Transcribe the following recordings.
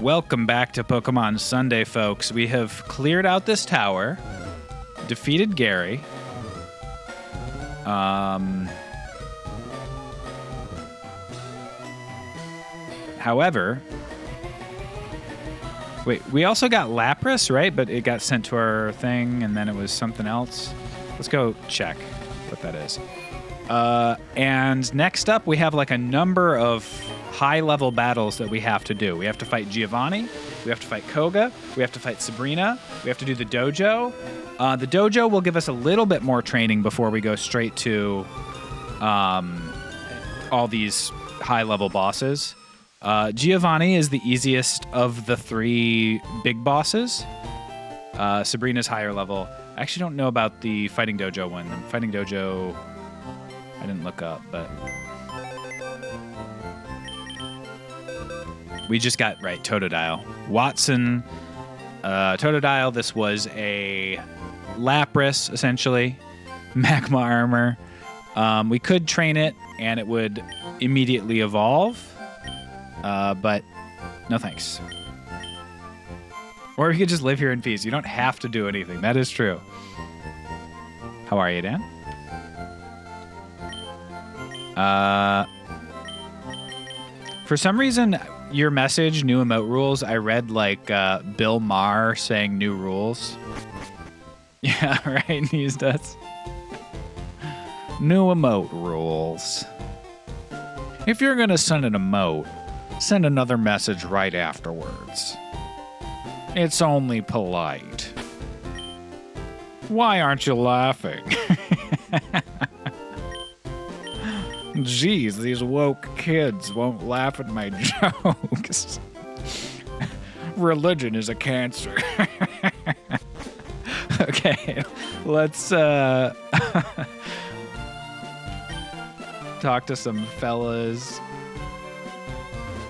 Welcome back to Pokemon Sunday, folks. We have cleared out this tower, defeated Gary. However, wait, we also got Lapras, right? But it got sent to our thing, and then it was something else. Let's go check what that is. And next up, we have like a number of high-level battles that we have to do. We have to fight Giovanni, we have to fight Koga, we have to fight Sabrina, we have to do the dojo. The dojo will give us a little bit more training before we go straight to all these high-level bosses. Giovanni is the easiest of the three big bosses. Sabrina's higher level. I actually don't know about the Fighting Dojo one. The Fighting Dojo, I didn't look up, but we just got, right, Totodile. Watson, Totodile, this was a Lapras, essentially. Magma armor. We could train it, and it would immediately evolve, but no thanks. Or we could just live here in peace. You don't have to do anything. That is true. How are you, Dan? For some reason, your message, new emote rules, I read like Bill Maher saying new rules. Yeah, right, news does. New emote rules. If you're going to send an emote, send another message right afterwards. It's only polite. Why aren't you laughing? Jeez, these woke kids won't laugh at my jokes. Religion is a cancer. Okay, let's talk to some fellas.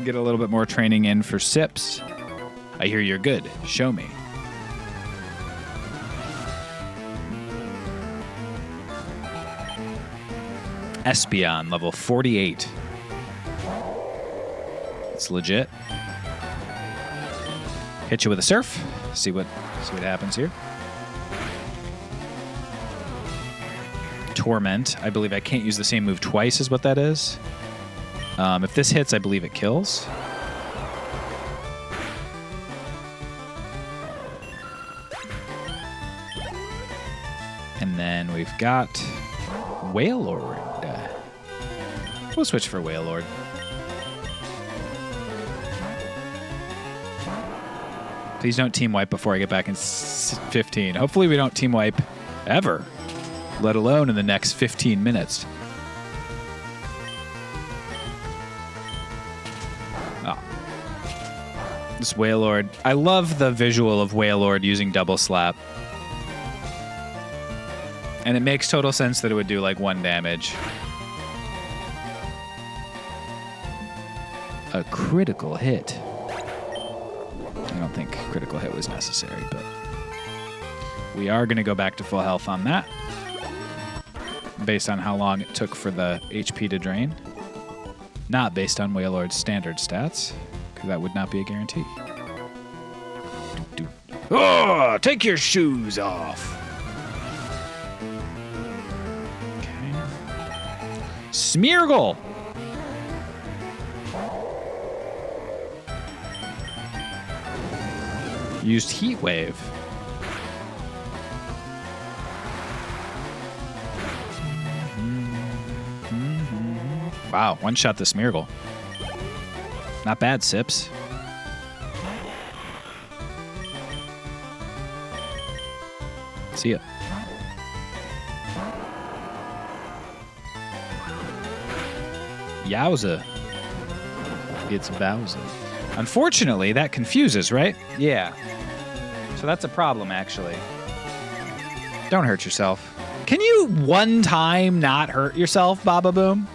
Get a little bit more training in for Sips. I hear you're good. Show me. Espeon, level 48. It's legit. Hit you with a surf. See what happens here. Torment. I believe I can't use the same move twice is what that is. If this hits, I believe it kills. And then we've got Wailord. We'll switch for Wailord. Please don't team wipe before I get back in 15. Hopefully we don't team wipe ever, let alone in the next 15 minutes. Oh. This Wailord. I love the visual of Wailord using double slap. And it makes total sense that it would do like 1 damage. A critical hit. I don't think critical hit was necessary, but we are going to go back to full health on that based on how long it took for the HP to drain. Not based on Wailord's standard stats, because that would not be a guarantee. Oh, take your shoes off. Smeargle! Used Heat Wave. Wow, one-shot the Smeargle. Not bad, Sips. See ya. Yowza. It's Bowser. Unfortunately, that confuses, right? Yeah. So that's a problem, actually. Don't hurt yourself. Can you one time not hurt yourself, Baba Boom?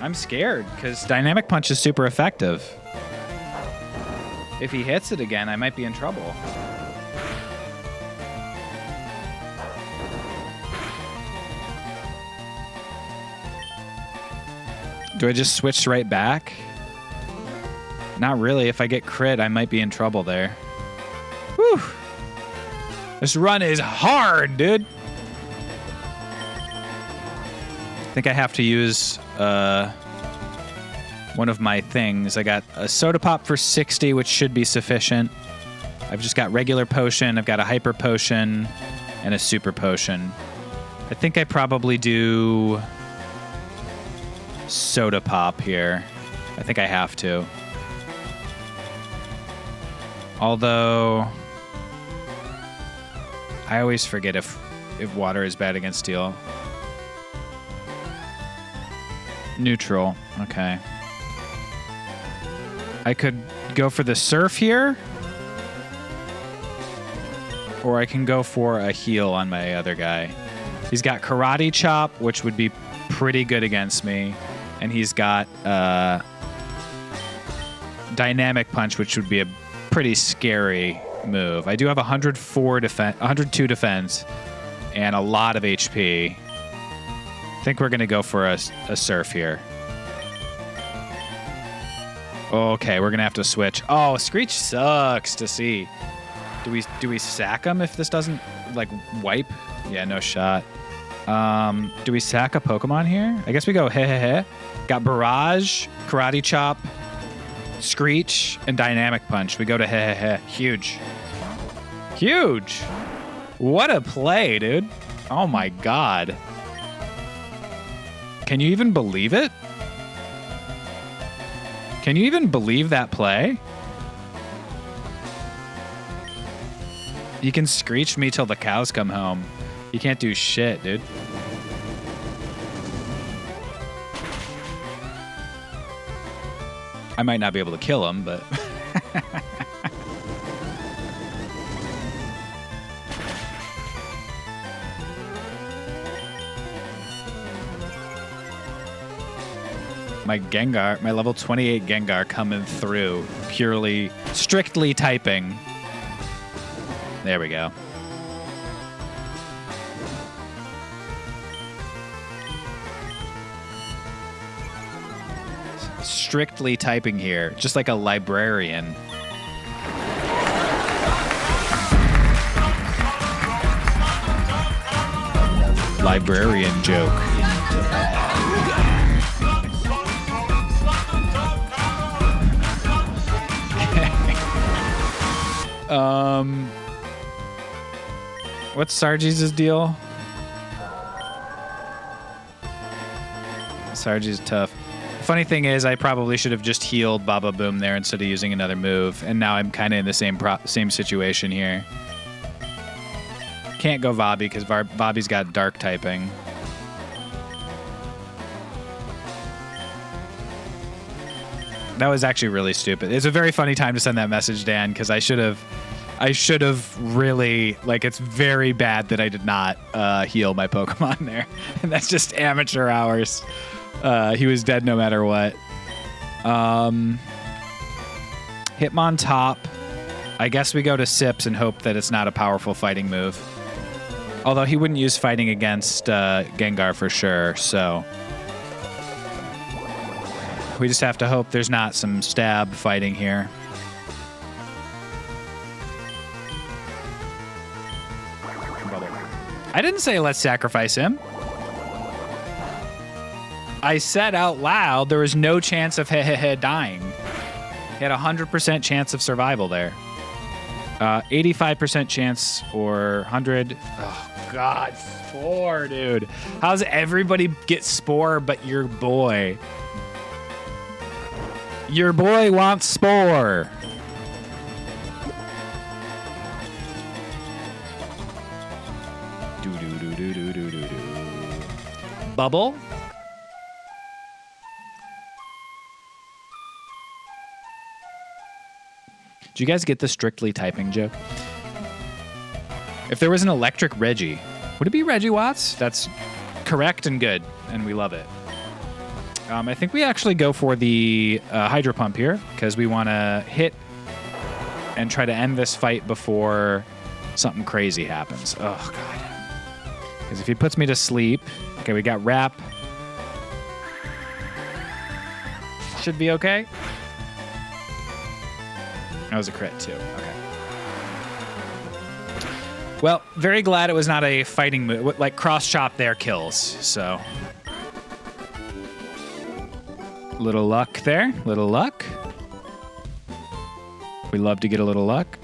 I'm scared, because Dynamic Punch is super effective. If he hits it again, I might be in trouble. Do I just switch right back? Not really. If I get crit, I might be in trouble there. Whew. This run is hard, dude. I think I have to use one of my things. I got a soda pop for 60, which should be sufficient. I've just got regular potion. I've got a hyper potion and a super potion. I think I probably do soda pop here. I think I have to. Although I always forget if water is bad against steel. Neutral. Okay. I could go for the surf here. Or I can go for a heal on my other guy. He's got karate chop, which would be pretty good against me. And he's got dynamic punch, which would be a pretty scary move. I do have 102 defense, and a lot of HP. I think we're gonna go for a surf here. Okay, we're gonna have to switch. Oh, Screech sucks to see. Do we sack him if this doesn't like wipe? Yeah, no shot. Do we sack a Pokemon here? I guess we go heh. Got Barrage, Karate Chop, Screech, and Dynamic Punch. We go to heh. Huge. Huge. What a play, dude. Oh my god. Can you even believe it? Can you even believe that play? You can Screech me till the cows come home. You can't do shit, dude. I might not be able to kill him, but... My Gengar, my level 28 Gengar coming through, purely, strictly typing. There we go. Strictly typing here, just like a librarian. Librarian joke. What's Sargi's deal? Sargi's tough. Funny thing is, I probably should have just healed Baba Boom there instead of using another move, and now I'm kind of in the same situation here. Can't go Vabi because Vabi's got dark typing. That was actually really stupid. It's a very funny time to send that message, Dan, because I should have really, like, it's very bad that I did not heal my Pokemon there. And that's just amateur hours. He was dead no matter what. Hitmon top. I guess we go to Sips and hope that it's not a powerful fighting move. Although he wouldn't use fighting against Gengar for sure, so... We just have to hope there's not some stab fighting here. I didn't say let's sacrifice him. I said out loud there was no chance of dying. He had a 100% chance of survival there. 85% chance or 100. Oh, God. Spore, dude. How's everybody get Spore but your boy? Your boy wants Spore. Bubble? Did you guys get the strictly typing joke? If there was an electric Reggie, would it be Reggie Watts? That's correct and good, and we love it. I think we actually go for the Hydro Pump here because we want to hit and try to end this fight before something crazy happens. Oh, God. Because if he puts me to sleep... Okay, we got Wrap. should be okay. That was a crit too. Okay. Well, very glad it was not a fighting move. Like cross chop there kills. So little luck there. Little luck. We love to get a little luck.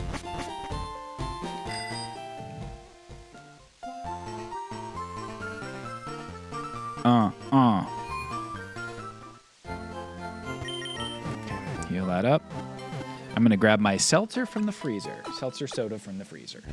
Heal that up. I'm gonna grab my seltzer from the freezer. Seltzer soda from the freezer.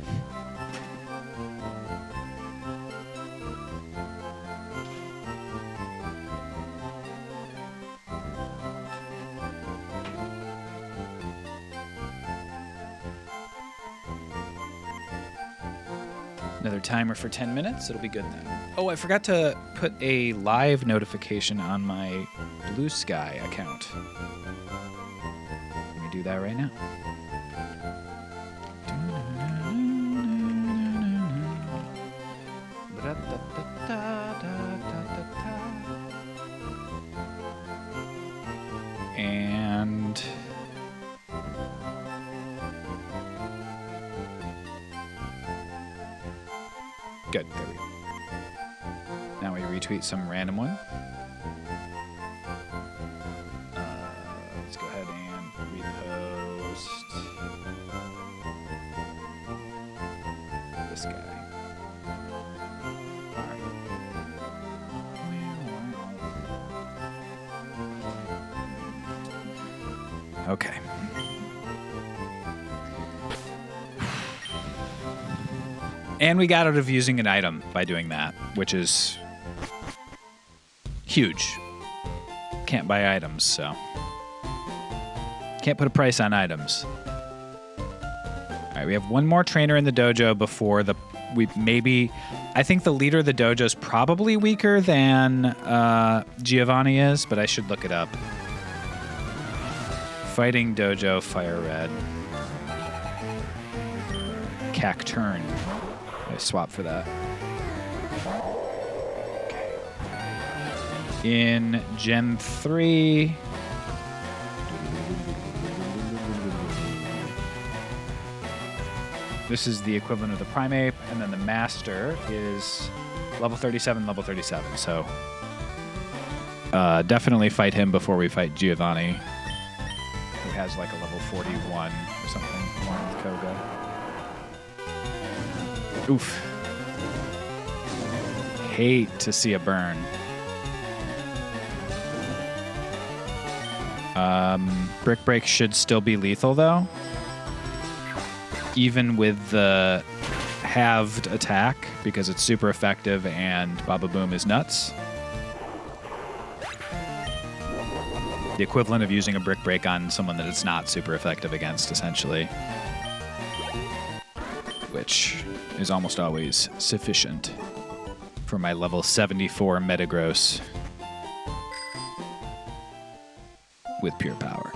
Another timer for 10 minutes. It'll be good then. Oh, I forgot to put a live notification on my Blue Sky account. Let me do that right now. And good, there we go. Now we retweet some random one. Let's go ahead and repost this guy. Okay. And we got out of using an item by doing that, which is huge. Can't buy items, so. Can't put a price on items. All right, we have one more trainer in the dojo before I think the leader of the dojo is probably weaker than Giovanni is, but I should look it up. Fighting dojo, fire red. Cacturn. I swap for that. Okay. In Gen 3. This is the equivalent of the Primeape, and then the Master is level 37, level 37. So definitely fight him before we fight Giovanni, who has like a level 41 or something along with Koga. Oof. Hate to see a burn. Brick Break should still be lethal, though. Even with the halved attack, because it's super effective and Baba Boom is nuts. The equivalent of using a Brick Break on someone that it's not super effective against, essentially. Which is almost always sufficient for my level 74 Metagross with pure power.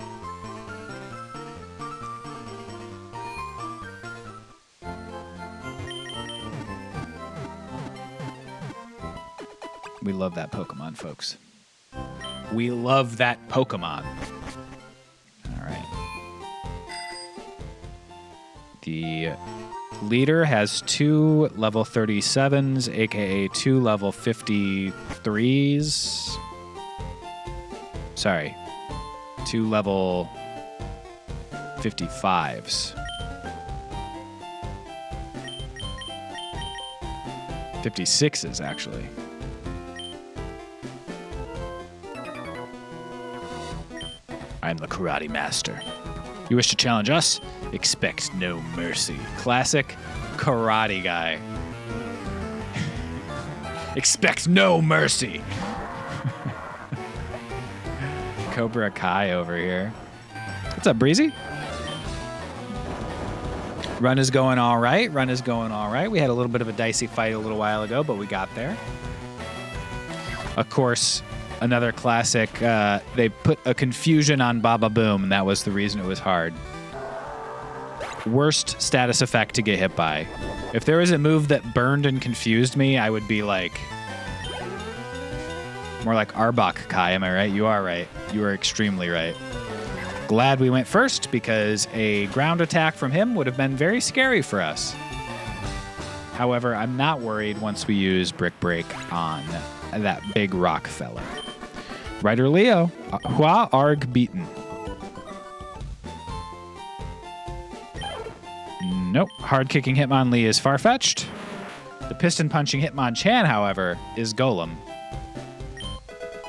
We love that Pokemon, folks. We love that Pokemon. All right. The leader has 2 level 37s, aka 2 level 53s. Sorry. 2 level 55s. 56s, actually. I'm the Karate Master. You wish to challenge us? Expect no mercy. Classic karate guy. Expect no mercy. Cobra Kai over here. What's up, Breezy? Run is going all right. Run is going all right. We had a little bit of a dicey fight a little while ago, but we got there. Of course, another classic. They put a confusion on Baba Boom, and that was the reason it was hard. Worst status effect to get hit by. If there was a move that burned and confused me, I would be like More like Arbok Kai, am I right? You are right. You are extremely right. Glad we went first, because a ground attack from him would have been very scary for us. However, I'm not worried once we use Brick Break on that big rock fella. Ryder Leo, Hua Arg beaten. Nope. Hard kicking Hitmonlee is far-fetched. The piston punching Hitmonchan, however, is Golem.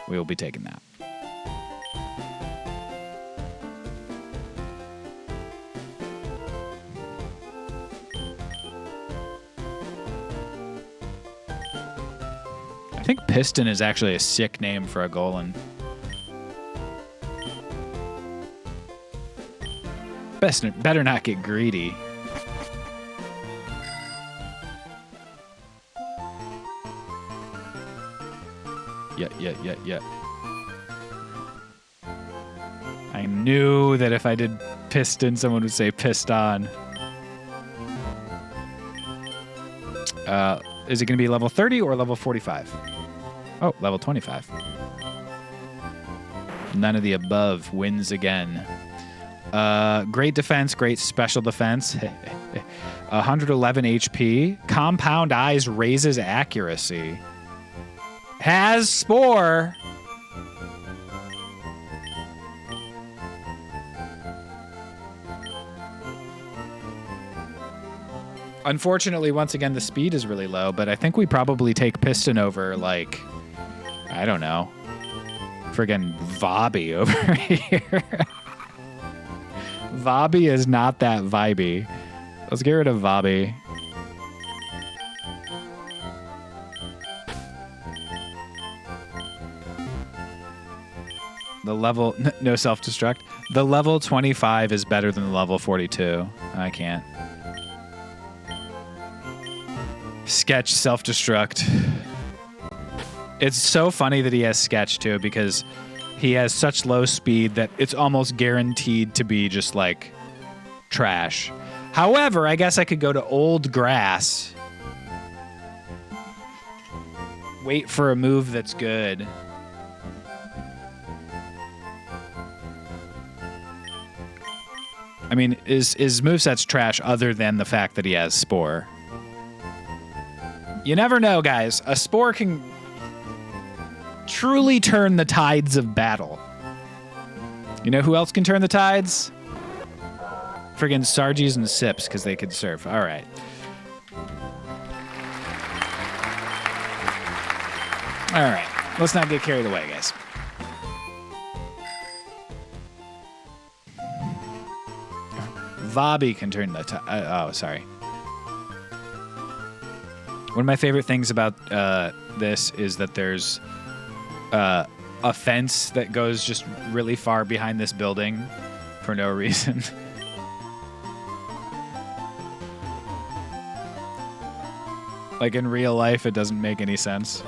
We will be taking that. I think Piston is actually a sick name for a Golem. Better not get greedy. Yeah. I knew that if I did Piston, someone would say Piston. Is it going to be level 30 or level 45? Oh, level 25. None of the above. Wins again. Great defense, great special defense. 111 HP. Compound Eyes raises accuracy. Has Spore. Unfortunately, once again, the speed is really low, but I think we probably take Piston over, like, I don't know, friggin' Vobby over here. Vobby is not that vibey. Let's get rid of Vobby. The level, no self-destruct. The level 25 is better than the level 42. I can't. Sketch, self-destruct. It's so funny that he has Sketch, too, because he has such low speed that it's almost guaranteed to be just, like, trash. However, I guess I could go to Old Grass. Wait for a move that's good. I mean, his moveset's trash other than the fact that he has Spore. You never know, guys. A Spore can truly turn the tides of battle. You know who else can turn the tides? Friggin' Sargis and Sips, because they could surf. All right. All right. Let's not get carried away, guys. Vobby can turn the oh, sorry. One of my favorite things about this is that there's a fence that goes just really far behind this building for no reason. Like in real life, it doesn't make any sense.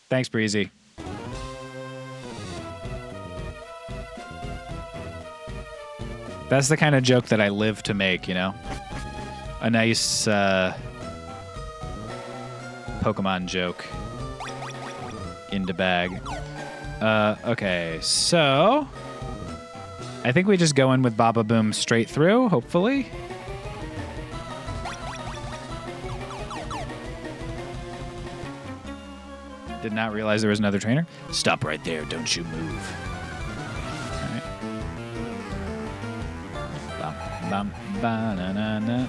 Thanks, Breezy. That's the kind of joke that I live to make, you know? A nice Pokemon joke. Into bag. Okay, so I think we just go in with Baba Boom straight through, hopefully. Did not realize there was another trainer. Stop right there, don't you move. Ba-na-na-na.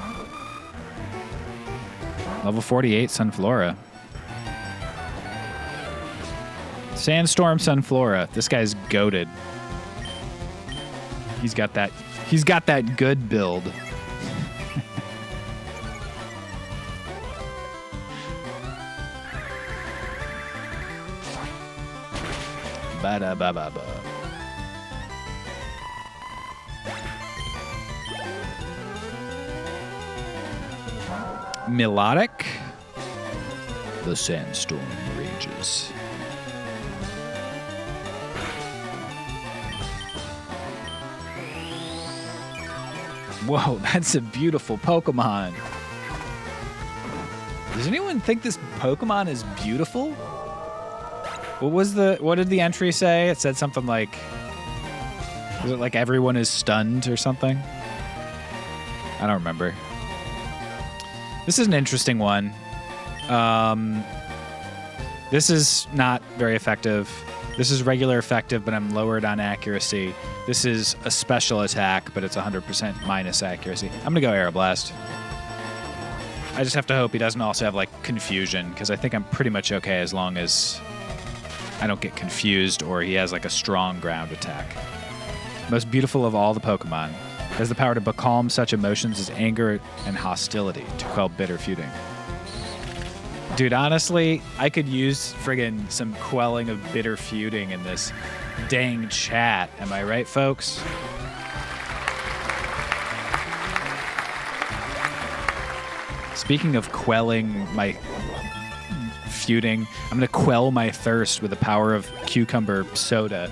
Level 48, Sunflora. Sandstorm Sunflora. This guy's goated. He's got that good build. Ba-da-ba-ba-ba. Melodic. The sandstorm rages. Whoa, that's a beautiful Pokemon. Does anyone think this Pokemon is beautiful? What did the entry say? It said something like, was it like everyone is stunned or something? I don't remember. This is an interesting one. This is not very effective. This is regular effective, but I'm lowered on accuracy. This is a special attack, but it's 100% minus accuracy. I'm gonna go Aeroblast. I just have to hope he doesn't also have like confusion, because I think I'm pretty much okay as long as I don't get confused or he has like a strong ground attack. Most beautiful of all the Pokemon. Has the power to becalm such emotions as anger and hostility to quell bitter feuding. Dude, honestly, I could use friggin' some quelling of bitter feuding in this dang chat. Am I right, folks? Speaking of quelling my feuding, I'm going to quell my thirst with the power of cucumber soda.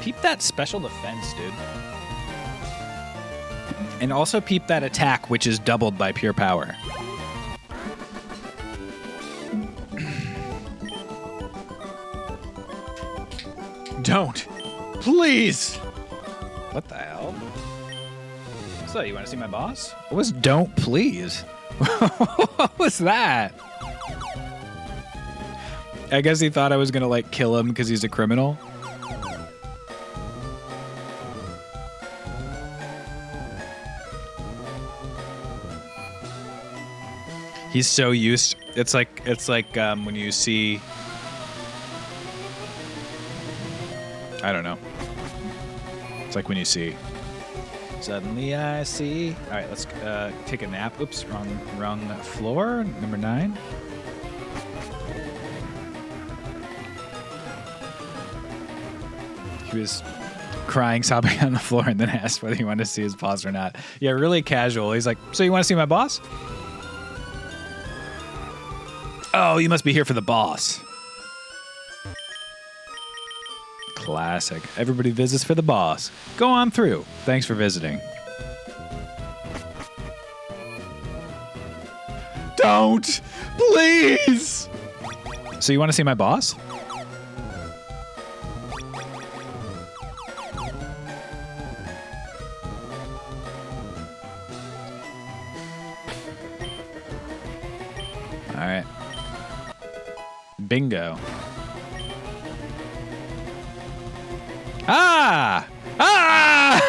Peep that special defense, dude. And also peep that attack, which is doubled by pure power. Don't. Please. What the hell? So, you want to see my boss? What was don't please? What was that? I guess he thought I was going to, like, kill him because he's a criminal. He's so used. It's like when you see, I don't know. It's like when you see. Suddenly I see. All right, let's take a nap. Oops, wrong floor. Number 9. He was crying, sobbing on the floor, and then asked whether he wanted to see his boss or not. Yeah, really casual. He's like, "So you want to see my boss?" Oh, you must be here for the boss. Classic. Everybody visits for the boss. Go on through. Thanks for visiting. Don't! Please! So you want to see my boss? All right. Bingo. Ah! Ah!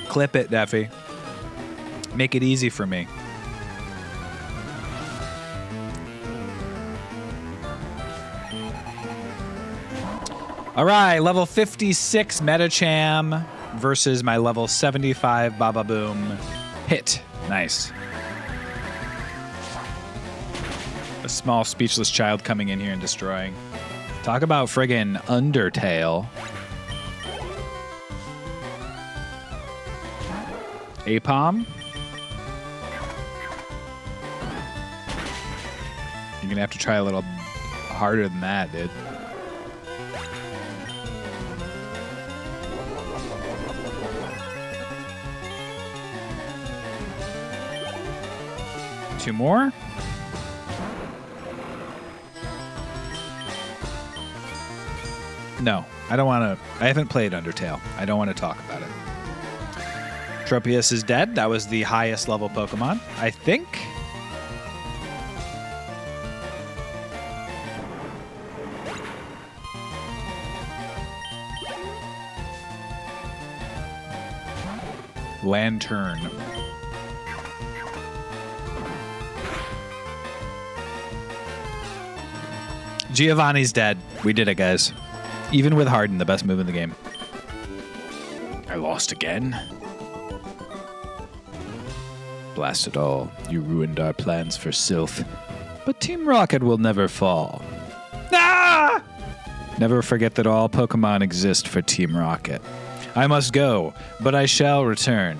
Clip it, Daffy. Make it easy for me. All right, level 56 Metacham versus my level 75 Baba Boom. Hit. Nice. A small speechless child coming in here and destroying. Talk about friggin' Undertale. Apom. You're gonna have to try a little harder than that, dude. Two more. No, I don't want to. I haven't played Undertale. I don't want to talk about it. Tropius is dead. That was the highest level Pokemon, I think. Lantern. Giovanni's dead. We did it, guys. Even with Harden, the best move in the game. I lost again. Blast it all. You ruined our plans for Sylph. But Team Rocket will never fall. Ah! Never forget that all Pokemon exist for Team Rocket. I must go, but I shall return.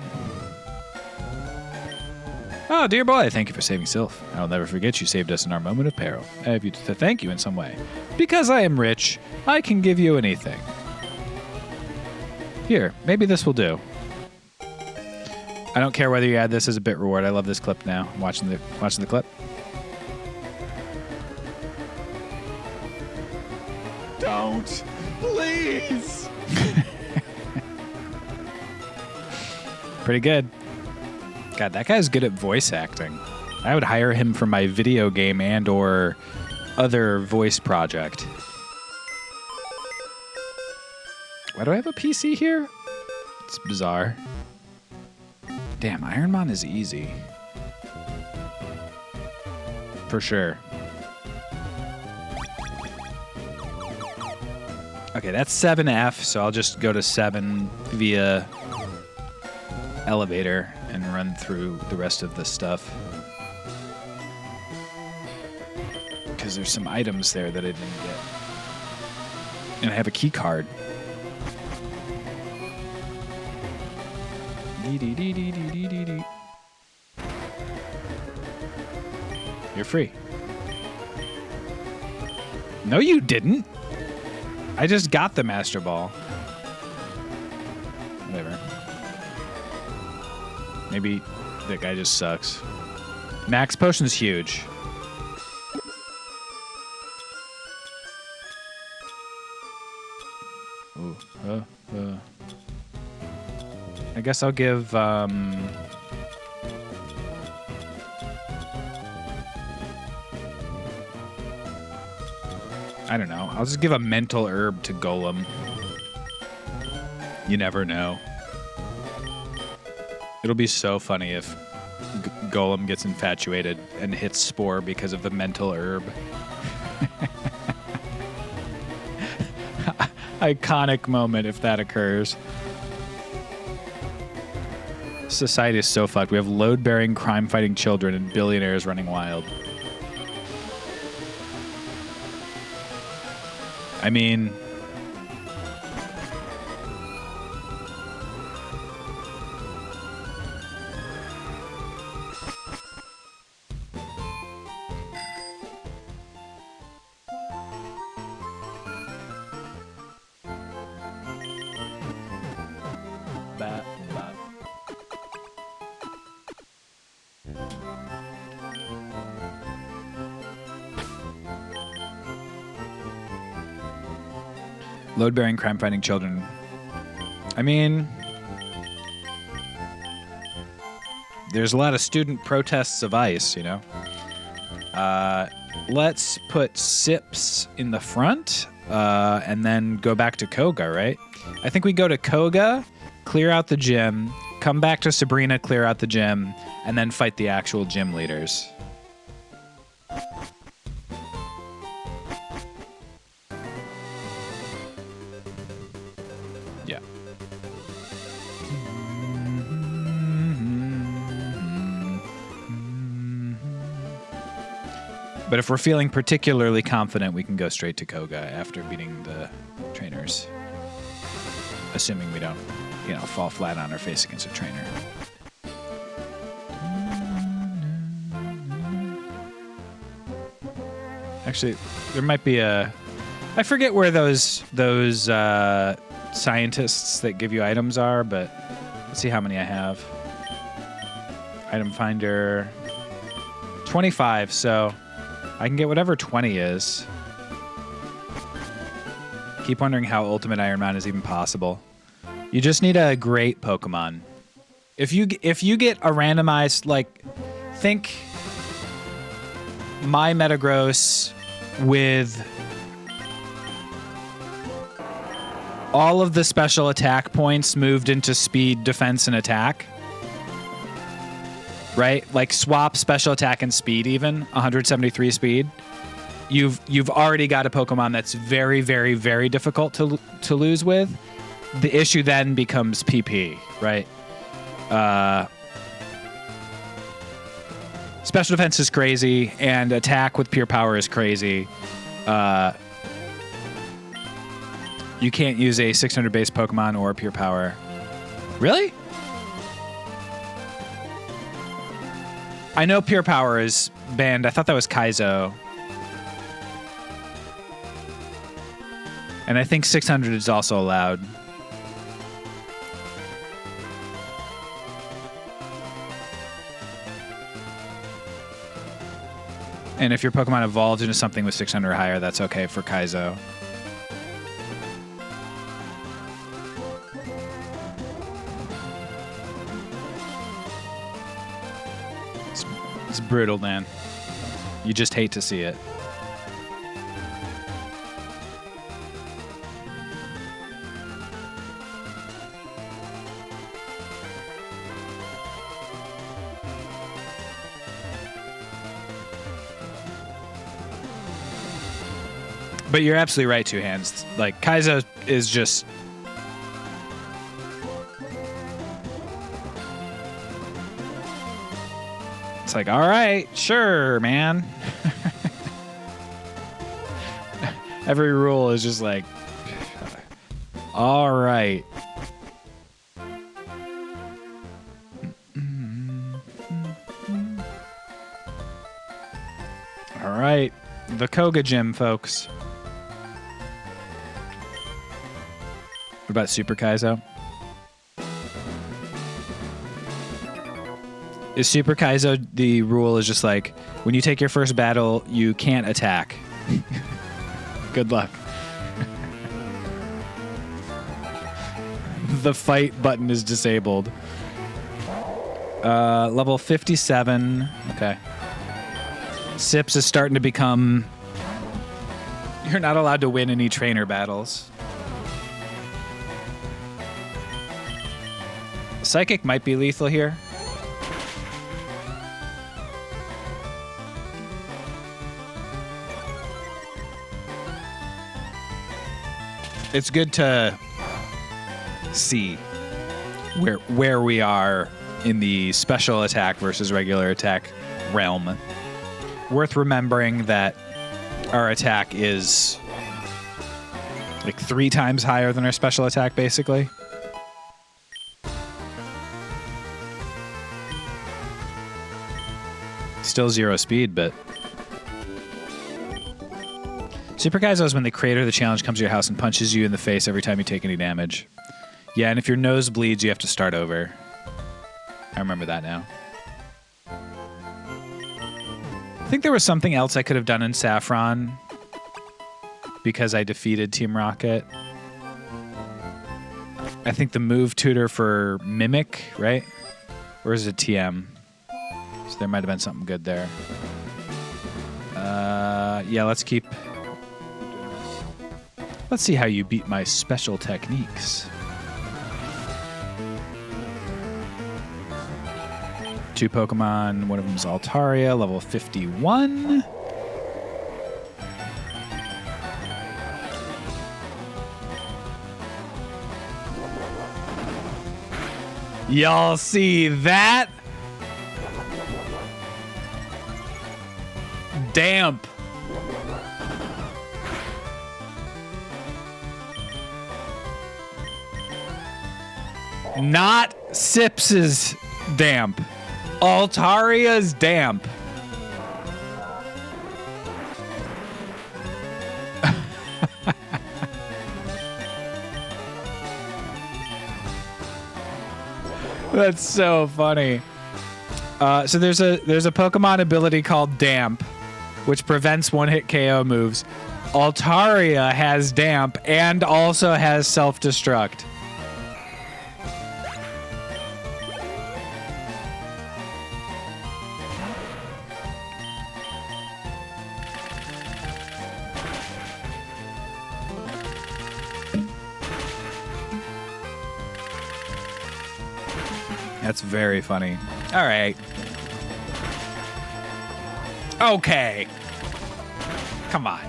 Oh, dear boy, thank you for saving Sylph. I'll never forget you saved us in our moment of peril. I have you to thank you in some way. Because I am rich, I can give you anything. Here, maybe this will do. I don't care whether you add this as a bit reward. I love this clip now. I'm watching the clip. Don't. Please. Pretty good. God, that guy's good at voice acting. I would hire him for my video game and or other voice project. Why do I have a PC here? It's bizarre. Damn, Ironmon is easy. For sure. Okay, that's 7F, so I'll just go to 7 via elevator and run through the rest of the stuff. Because there's some items there that I didn't get. And I have a key card. You're free. No, you didn't. I just got the Master Ball. Whatever. Maybe that guy just sucks. Max Potion's huge. Ooh, I guess I'll give, I don't know. I'll just give a mental herb to Golem. You never know. It'll be so funny if Golem gets infatuated and hits Spore because of the mental herb. Iconic moment if that occurs. Society is so fucked. We have load-bearing, crime-fighting children and billionaires running wild. I mean... Load-bearing, crime-fighting children. I mean, there's a lot of student protests of ice, you know? Let's put Sips in the front, and then go back to Koga, right? I think we go to Koga, clear out the gym, come back to Sabrina, clear out the gym, and then fight the actual gym leaders. Yeah. But if we're feeling particularly confident, we can go straight to Koga after beating the trainers. Assuming we don't, you know, fall flat on our face against a trainer. Actually, there might be a... I forget where those scientists that give you items are, but let's see how many I have. Item finder... 25, so I can get whatever 20 is. Keep wondering how Ultimate Ironmon is even possible. You just need a great Pokemon. If you get a randomized, like, think my Metagross with all of the special attack points moved into speed, defense, and attack. Right? Like swap special attack and speed even, 173 speed. You've already got a Pokemon that's very, very, very difficult to lose with. The issue then becomes PP, right? Special defense is crazy, and attack with pure power is crazy. You can't use a 600 base Pokemon or Pure Power. Really? I know Pure Power is banned. I thought that was Kaizo. And I think 600 is also allowed. And if your Pokemon evolves into something with 600 or higher, that's okay for Kaizo. It's brutal, man. You just hate to see it. But you're absolutely right, Two Hands. Like, Kaizo is just... It's like, all right, sure, man. Every rule is just like, all right. All right, the Koga Gym, folks. What about Super Kaizo? Is Super Kaizo, the rule is just like, when you take your first battle, you can't attack. Good luck. The fight button is disabled. Level 57. Okay. Sips is starting to become... You're not allowed to win any trainer battles. Psychic might be lethal here. It's good to see where we are in the special attack versus regular attack realm. Worth remembering that our attack is like 3 times higher than our special attack, basically. Still 0 speed, but... Super Kaizo is when the creator of the challenge comes to your house and punches you in the face every time you take any damage. Yeah, and if your nose bleeds, you have to start over. I remember that now. I think there was something else I could have done in Saffron because I defeated Team Rocket. I think the move tutor for Mimic, right? Or is it TM? So there might have been something good there. Yeah, let's keep... Let's see how you beat my special techniques. 2 Pokemon, one of them is Altaria, level 51. Y'all see that? Damp. Not Sips's damp. Altaria's damp. That's so funny. So there's a Pokemon ability called Damp, which prevents one-hit KO moves. Altaria has Damp and also has Self-Destruct. That's very funny. All right. Okay. Come on.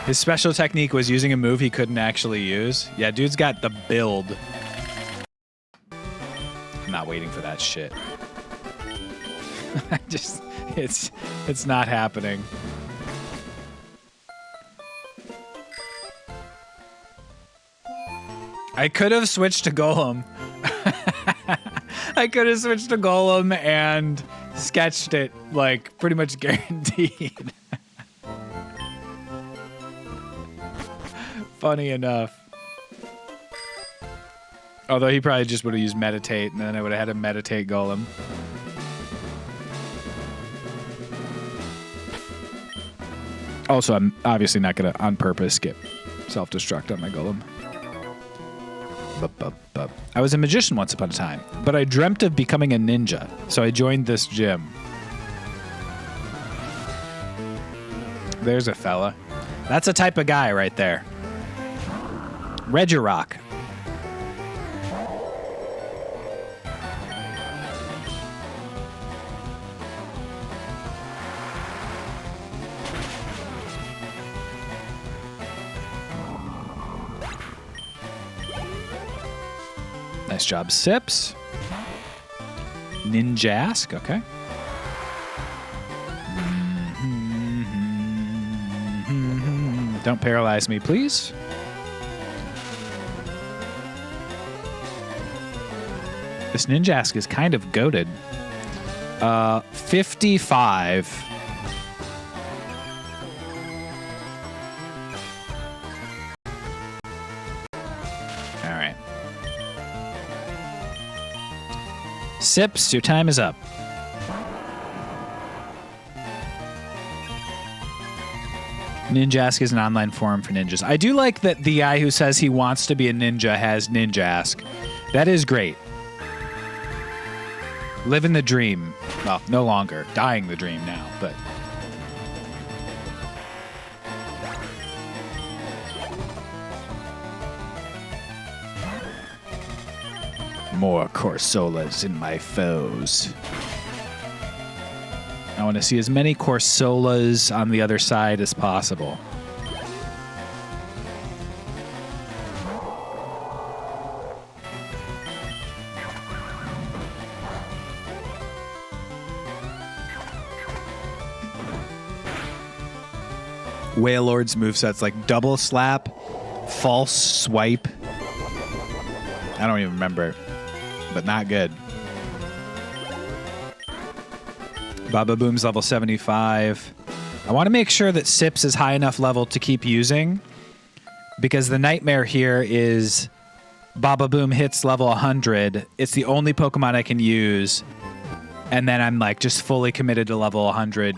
His special technique was using a move he couldn't actually use. Yeah, dude's got the build. I'm not waiting for that shit. It's not happening. I could have switched to Golem. I could have switched to Golem and sketched it, like, pretty much guaranteed. Funny enough. Although he probably just would have used Meditate, and then I would have had a Meditate Golem. Also, I'm obviously not going to, on purpose, get self-destruct on my Golem. I was a magician once upon a time, but I dreamt of becoming a ninja, so I joined this gym. There's a fella. That's a type of guy right there. Regirock. Nice job, Sips. Ninjask, okay. Don't paralyze me, please. This Ninjask is kind of goated. 55. All right. Sips, your time is up. Ninjask is an online forum for ninjas. I do like that the guy who says he wants to be a ninja has Ninjask. That is great. Living the dream. Well, no longer. Dying the dream now, but... More Corsolas in my foes. I want to see as many Corsolas on the other side as possible. Wailord's moveset's like double slap, false swipe. I don't even remember, but not good. Baba Boom's level 75. I want to make sure that Sips is high enough level to keep using, because the nightmare here is Baba Boom hits level 100. It's the only Pokemon I can use, and then I'm like just fully committed to level 100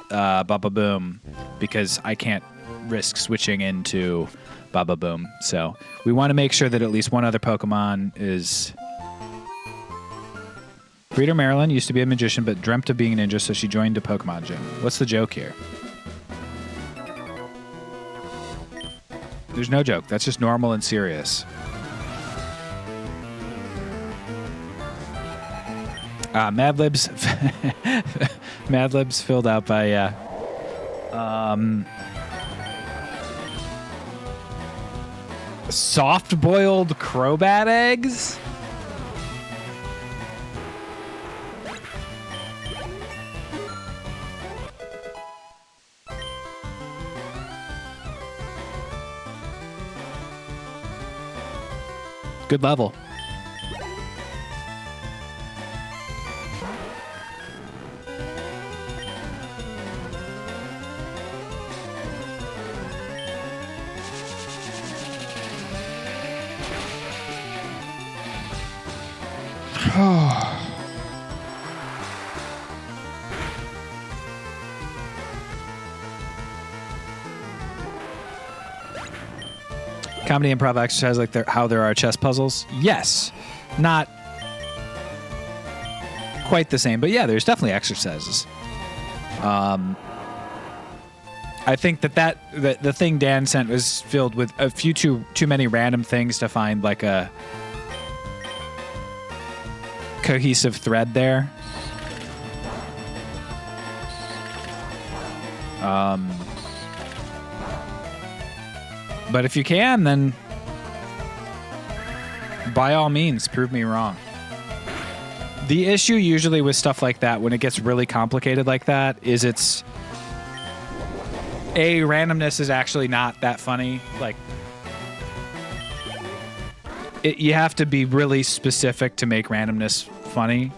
Baba Boom because I can't risk switching into Baba Boom. So we want to make sure that at least one other Pokemon is... Breeder Marilyn used to be a magician but dreamt of being a ninja, so she joined a Pokemon gym. What's the joke here? There's no joke. That's just normal and serious. Mad Libs. Mad Libs filled out by soft-boiled Crobat eggs? Good level. Comedy improv exercise like how there are chess puzzles? Yes. Not quite the same, but yeah, there's definitely exercises. I think that the thing Dan sent was filled with a few too many random things to find like a cohesive thread there. But if you can, then by all means, prove me wrong. The issue usually with stuff like that, when it gets really complicated like that, is it's... randomness is actually not that funny. Like, you have to be really specific to make randomness funny.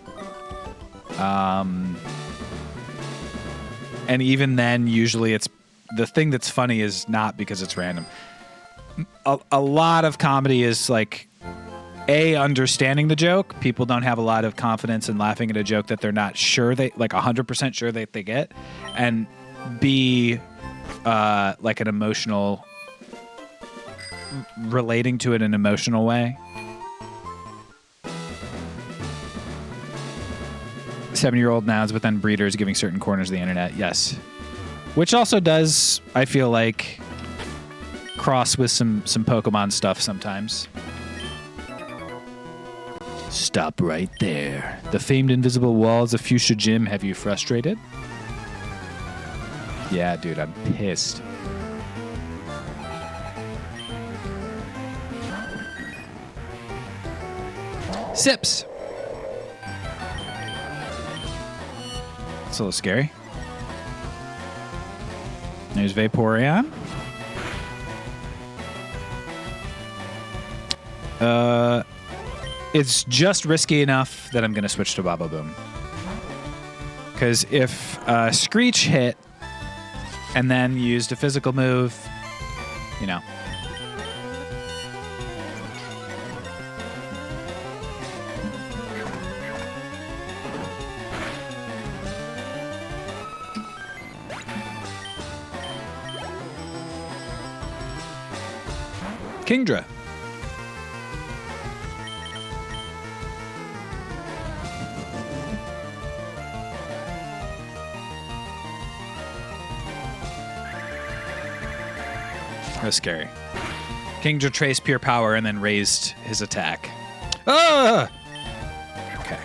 And even then, usually it's the thing that's funny is not because it's random. A lot of comedy is like, A, understanding the joke. People don't have a lot of confidence in laughing at a joke that they're not sure they, like 100% sure that they get. And B, like an emotional, relating to it in an emotional way. 7-year-old nouns, but then breeders giving certain corners of the internet. Yes. Which also does, I feel like, cross with some Pokemon stuff sometimes. Stop right there. The famed invisible walls of Fuchsia Gym have you frustrated? Yeah, dude, I'm pissed. Sips. It's a little scary. There's Vaporeon. It's just risky enough that I'm going to switch to Baba Boom. Because if Screech hit and then used a physical move, you know. Kingdra. That was scary. Kingdra traced pure power and then raised his attack. Ah! Okay.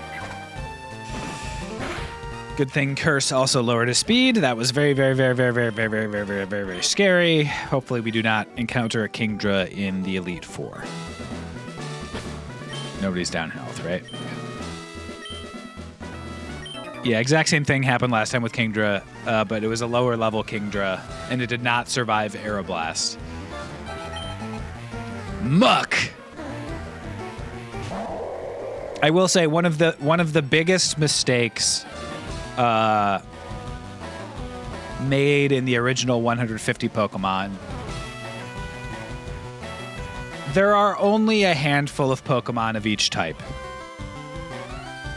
Good thing Curse also lowered his speed. That was very, very, very, very, very, very, very, very, very, very, very scary. Hopefully we do not encounter a Kingdra in the Elite Four. Nobody's down health, right? Yeah, exact same thing happened last time with Kingdra, but it was a lower level Kingdra, and it did not survive Aeroblast. Muck! I will say one of the biggest mistakes made in the original 150 Pokemon. There are only a handful of Pokemon of each type.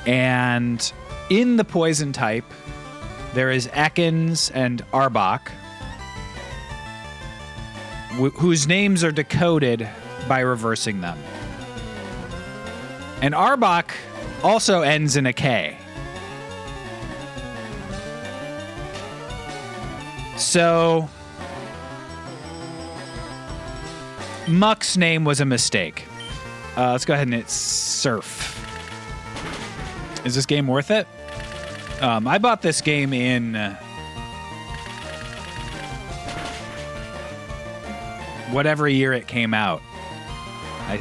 And in the poison type, there is Ekans and Arbok, whose names are decoded by reversing them. And Arbok also ends in a K. So Muck's name was a mistake. Let's go ahead and hit Surf. Is this game worth it? I bought this game in whatever year it came out. I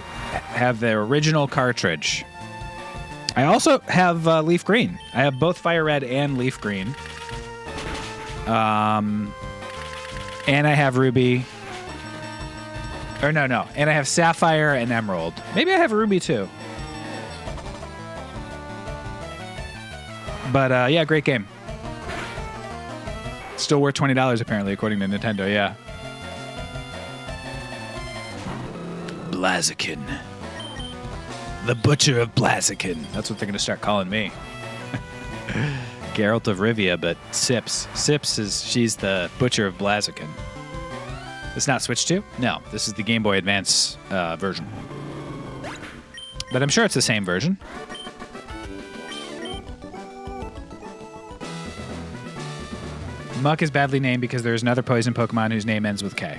have the original cartridge. I also have Leaf Green. I have both Fire Red and Leaf Green. And I have Ruby. Or no. And I have Sapphire and Emerald. Maybe I have Ruby too. But yeah, great game. Still worth $20 apparently, according to Nintendo, yeah. Blaziken. The Butcher of Blaziken. That's what they're going to start calling me. Geralt of Rivia, but Sips. She's the Butcher of Blaziken. It's not Switch 2? No, this is the Game Boy Advance version. But I'm sure it's the same version. Muck is badly named because there's another poison Pokemon whose name ends with K.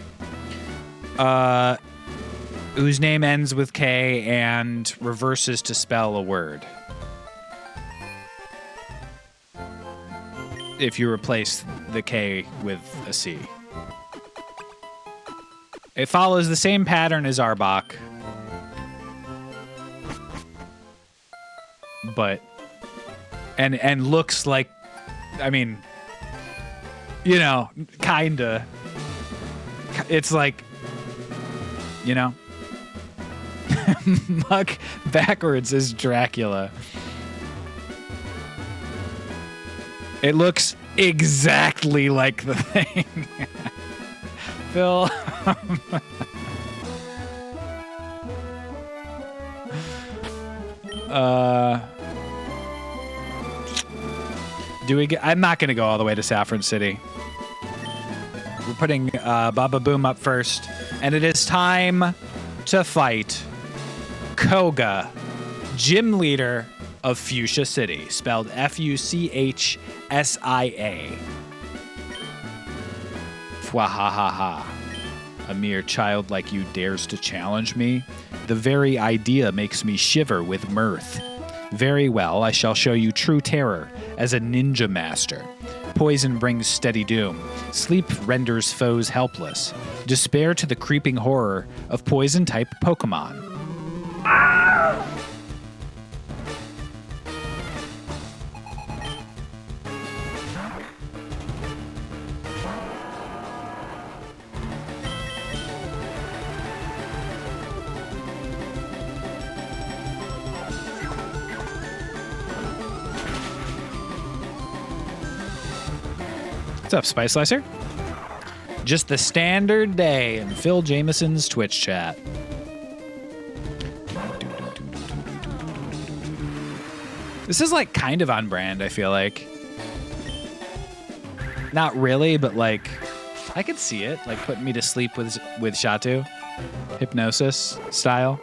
Whose name ends with K and reverses to spell a word. If you replace the K with a C. It follows the same pattern as Arbok. But and looks like, I mean, you know, kinda. It's like, you know, Muck backwards is Dracula. It looks exactly like the thing. Phil. I'm not going to go all the way to Saffron City. We're putting Baba Boom up first. And it is time to fight Koga, gym leader of Fuchsia City, spelled Fuchsia. Fwahahaha. A mere child like you dares to challenge me? The very idea makes me shiver with mirth. Very well, I shall show you true terror as a ninja master. Poison brings steady doom. Sleep renders foes helpless. Despair to the creeping horror of poison-type Pokemon. What's up, Spice Slicer? Just the standard day in Phil Jameson's Twitch chat. This is like kind of on brand, I feel like. Not really, but like I could see it, like putting me to sleep with Shatu. Hypnosis style.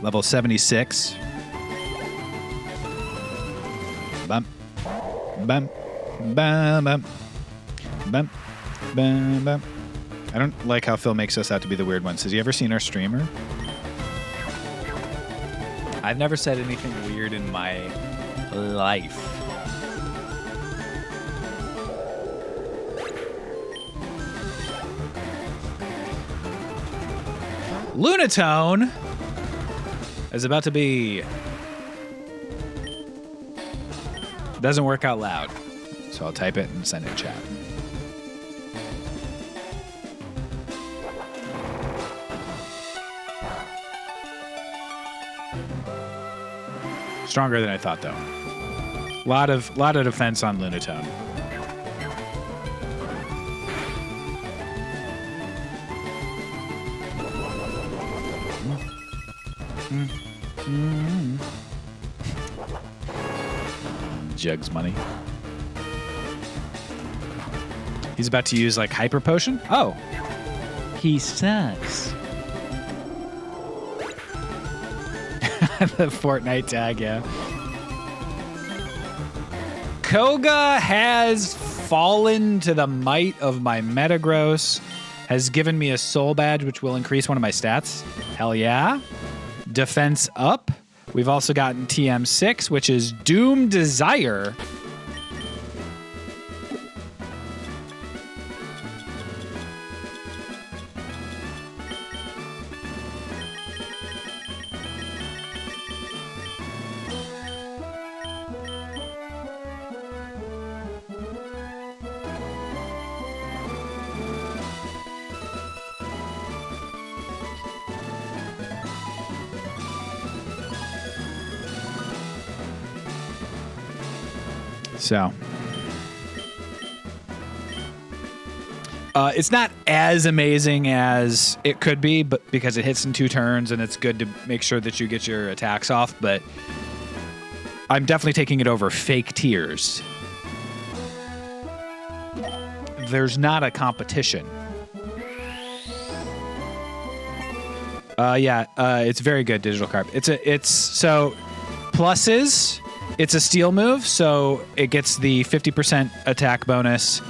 Level 76. Bump. Bump. Bump. Bump. Bump. Bump. Bump. I don't like how Phil makes us out to be the weird ones. Has he ever seen our streamer? I've never said anything weird in my life. Lunatone is about to be... Doesn't work out loud, so I'll type it and send it in chat. Stronger than I thought, though. Lot of defense on Lunatone. Jugs money. He's about to use like hyper potion. Oh, he sucks. The Fortnite tag, yeah. Koga has fallen to the might of my Metagross. Has given me a soul badge, which will increase one of my stats. Hell yeah. Defense up. We've also gotten TM6, which is Doom Desire. So, it's not as amazing as it could be, but because it hits in 2 turns and it's good to make sure that you get your attacks off, but I'm definitely taking it over Fake Tears. There's not a competition. It's very good, Digital Carp. So pluses. It's a steel move, so it gets the 50% attack bonus,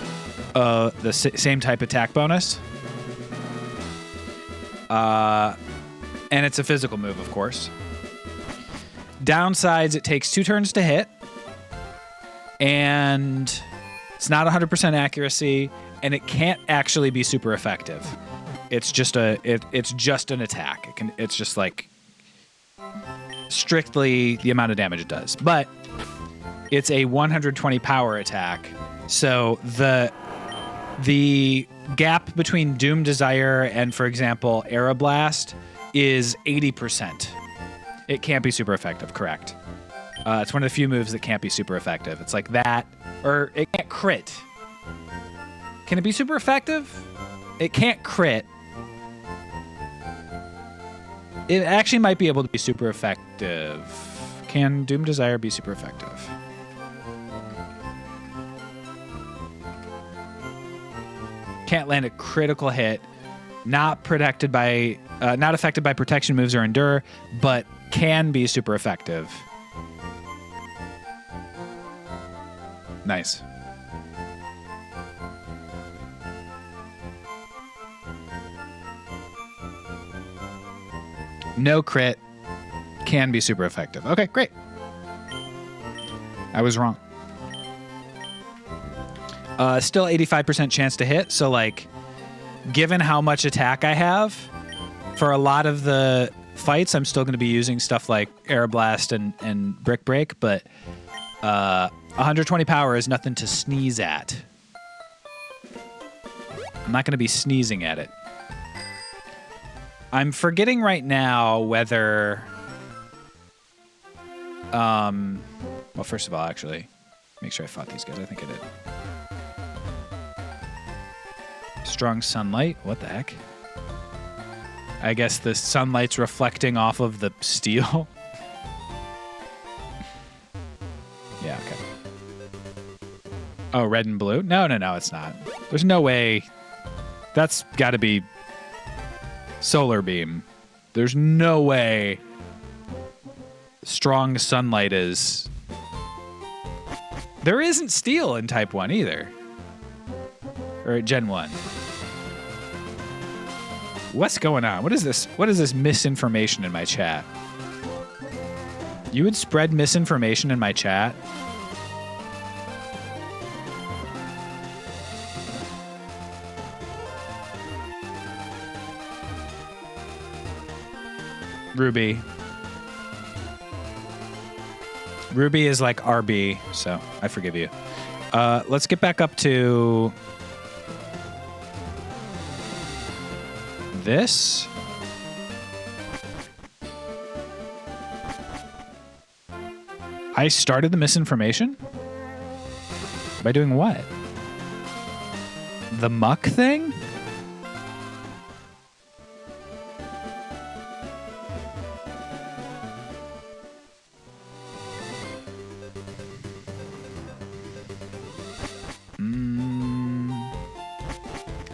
the same type attack bonus. And it's a physical move, of course. Downsides, it takes 2 turns to hit, and it's not 100% accuracy, and it can't actually be super effective. It's just it's just an attack. It's just like strictly the amount of damage it does. But it's a 120 power attack, So the gap between Doom Desire and, for example, Aeroblast is 80%. It can't be super effective, correct. It's one of the few moves that can't be super effective. It's like that, or it can't crit. Can it be super effective? It can't crit. It actually might be able to be super effective. Can Doom Desire be super effective? Can't land a critical hit. Not affected by protection moves or endure, but can be super effective. Nice. No crit. Can be super effective. Okay, great. I was wrong. Still 85% chance to hit. So, like, given how much attack I have, for a lot of the fights, I'm still going to be using stuff like Aeroblast and Brick Break, but 120 power is nothing to sneeze at. I'm not going to be sneezing at it. I'm forgetting right now whether... well, first of all, actually, make sure I fought these guys. I think I did. Strong sunlight. What the heck? I guess the sunlight's reflecting off of the steel. Yeah, okay. Oh, red and blue? No, it's not. There's no way. That's got to be solar beam. There's no way strong sunlight is... There isn't steel in Type 1 either. Or Gen 1. What's going on? What is this? What is this misinformation in my chat? You would spread misinformation in my chat? Ruby. Ruby is like RB, so I forgive you. Let's get back up to this. I started the misinformation? By doing what? The muck thing?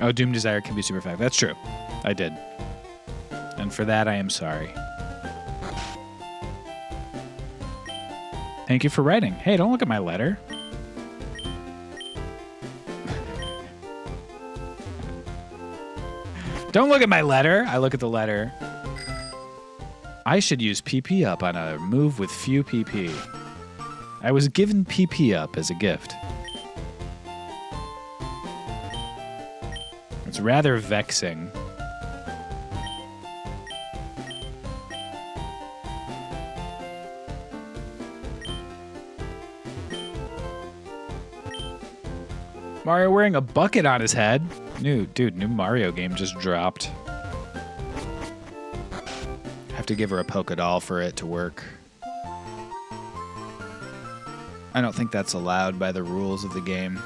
Oh, Doom Desire can be super effective. That's true. I did. And for that, I am sorry. Thank you for writing. Hey, don't look at my letter. Don't look at my letter. I look at the letter. I should use PP up on a move with few PP. I was given PP up as a gift. It's rather vexing. Mario wearing a bucket on his head. New Mario game just dropped. Have to give her a polka doll for it to work. I don't think that's allowed by the rules of the game.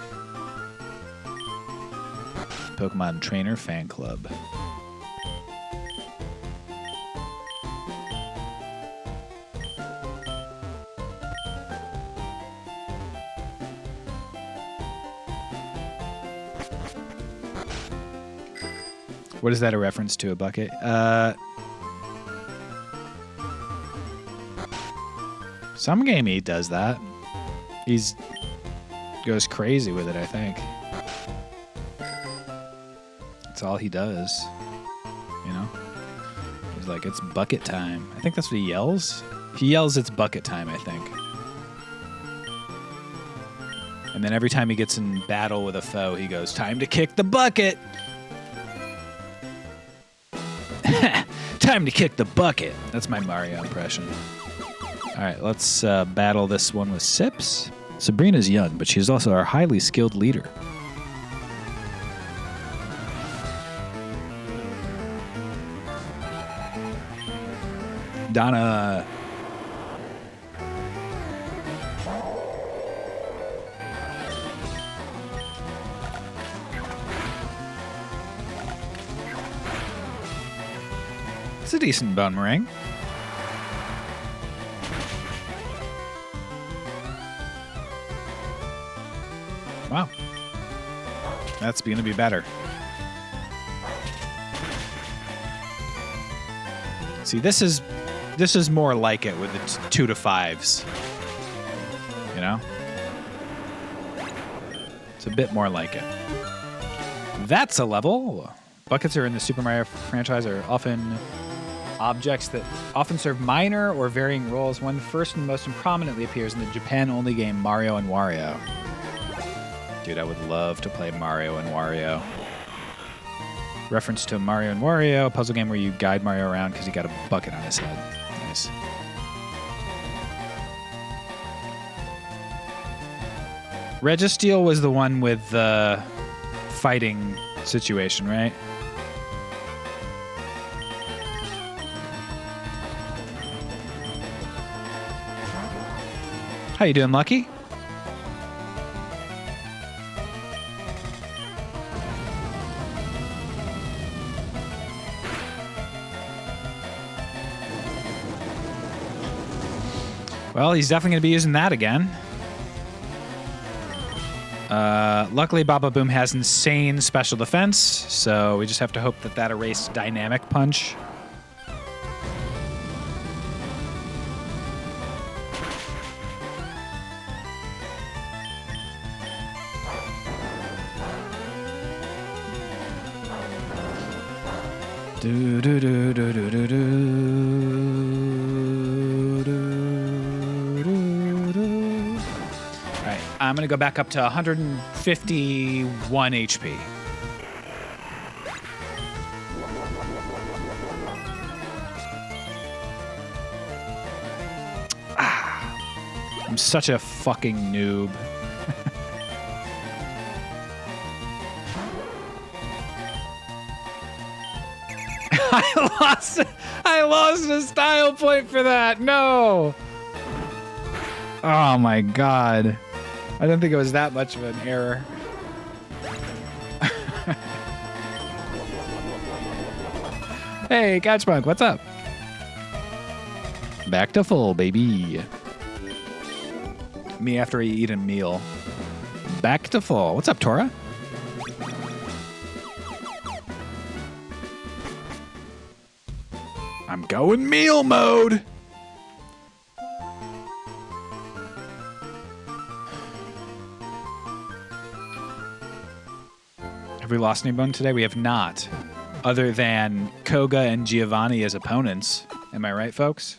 Pokemon Trainer Fan Club. What is that a reference to? A bucket? Some game he does that. He's goes crazy with it, I think. That's all he does. You know? He's like, it's bucket time. I think that's what he yells. He yells it's bucket time, I think. And then every time he gets in battle with a foe, he goes, time to kick the bucket! Time to kick the bucket! That's my Mario impression. Alright, let's battle this one with Sips. Sabrina's young, but she's also our highly skilled leader. Donna. It's a decent boomerang. Wow. That's going to be better. See, this is more like it with the 2 to 5s. You know? It's a bit more like it. That's a level. Buckets are in the Super Mario franchise are often objects that often serve minor or varying roles. One first and most prominently appears in the Japan-only game Mario and Wario. Dude, I would love to play Mario and Wario. Reference to Mario and Wario, a puzzle game where you guide Mario around because he got a bucket on his head. Nice. Registeel was the one with the fighting situation, right? How you doing, Lucky? Well, he's definitely going to be using that again. Luckily, Baba Boom has insane special defense, so we just have to hope that that erased Dynamic Punch. Do do do do do do do. All right, I'm gonna go back up to 151 HP. I'm such a fucking noob. I lost a style point for that. No. Oh my god. I didn't think it was that much of an error. Hey, Catchpunk, what's up? Back to full, baby. Me after I eat a meal. Back to full. What's up, Tora? I'm going meal mode. Have we lost anyone today? We have not. Other than Koga and Giovanni as opponents. Am I right, folks?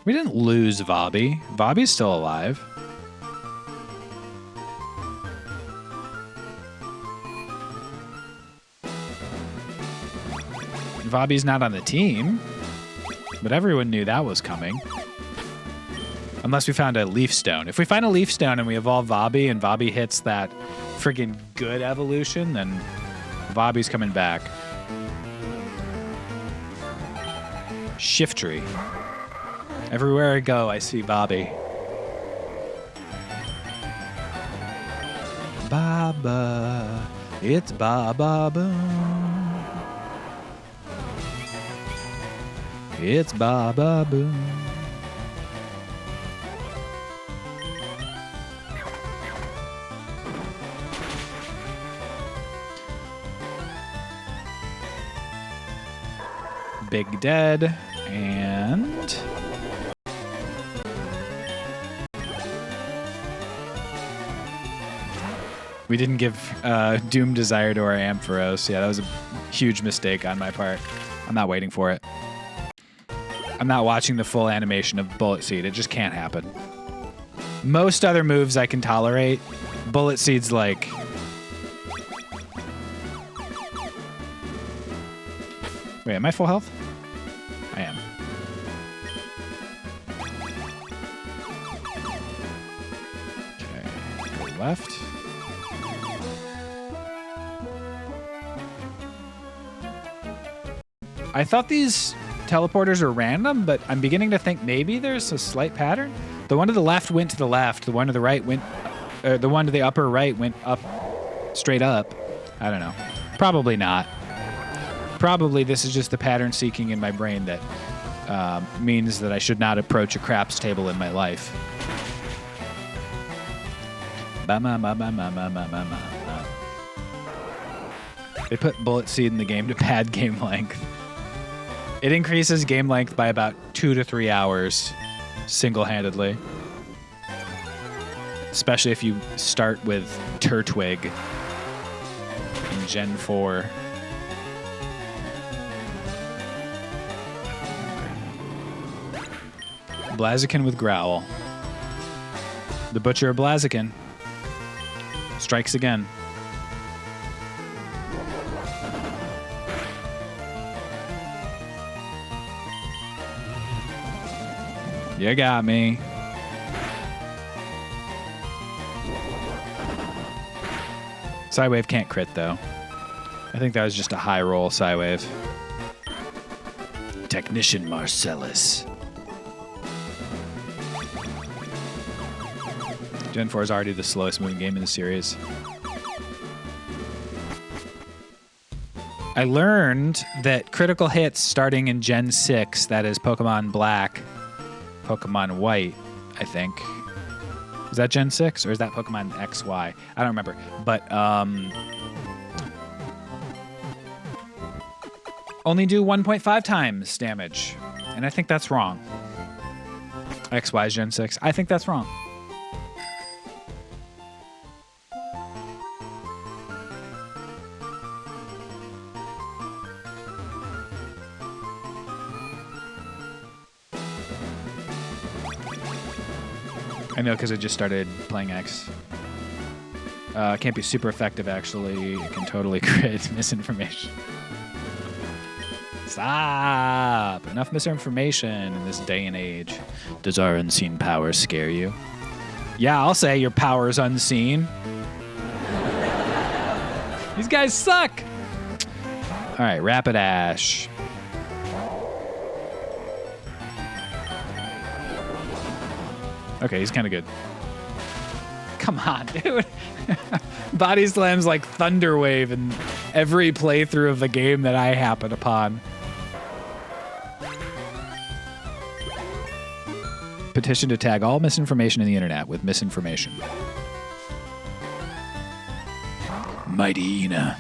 We didn't lose Vobby. Vobby's still alive. Vobby's not on the team, but everyone knew that was coming. Unless we found a Leaf Stone. If we find a Leaf Stone and we evolve Vobby and Vobby hits that friggin' good evolution, then Vobby's coming back. Shiftry. Everywhere I go, I see Vobby. Baba, it's Baba Boom. It's Baba Boom. Big Dead, and we didn't give Doom Desire to our Ampharos. Yeah, that was a huge mistake on my part. I'm not waiting for it. I'm not watching the full animation of Bullet Seed. It just can't happen. Most other moves I can tolerate. Bullet Seed's like... Wait, am I full health? left. I thought these teleporters are random, but I'm beginning to think maybe there's a slight pattern. The one to the left went to the left. The one to the right went, the one to the upper right went up, straight up. I don't know. Probably not. Probably this is just the pattern seeking in my brain that means that I should not approach a craps table in my life. They put bullet seed in the game to pad game length. It increases game length by about 2 to 3 hours single-handedly. Especially if you start with Turtwig in Gen 4. Blaziken with Growl. The Butcher of Blaziken strikes again. You got me. Psywave can't crit, though. I think that was just a high roll Psywave. Technician Marcellus. Gen 4 is already the slowest moving game in the series. I learned that critical hits starting in Gen 6, that is Pokemon Black, Pokemon White, I think. Is that Gen 6 or is that Pokemon XY? I don't remember. But only do 1.5 times damage. And I think that's wrong. XY is Gen 6. I think that's wrong. I know because I just started playing X. Can't be super effective, actually. It can totally crit misinformation. Stop! Enough misinformation in this day and age. Does our unseen power scare you? Yeah, I'll say your power is unseen. These guys suck! All right, Rapidash. Okay, he's kind of good. Come on, dude. Body Slam's like Thunder Wave in every playthrough of the game that I happen upon. Petition to tag all misinformation in the internet with misinformation. Mighty Ina.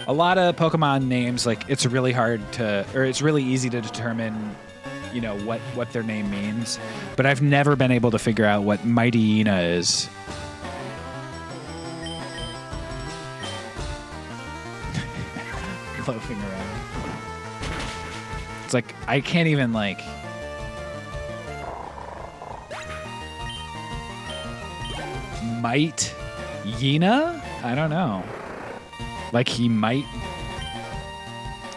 A lot of Pokemon names, like, it's really hard to, or it's really easy to determine, you know, what their name means, but I've never been able to figure out what Mighty Ina is. Loafing around. It's like, I can't even, like... Might Yina? I don't know. Like he might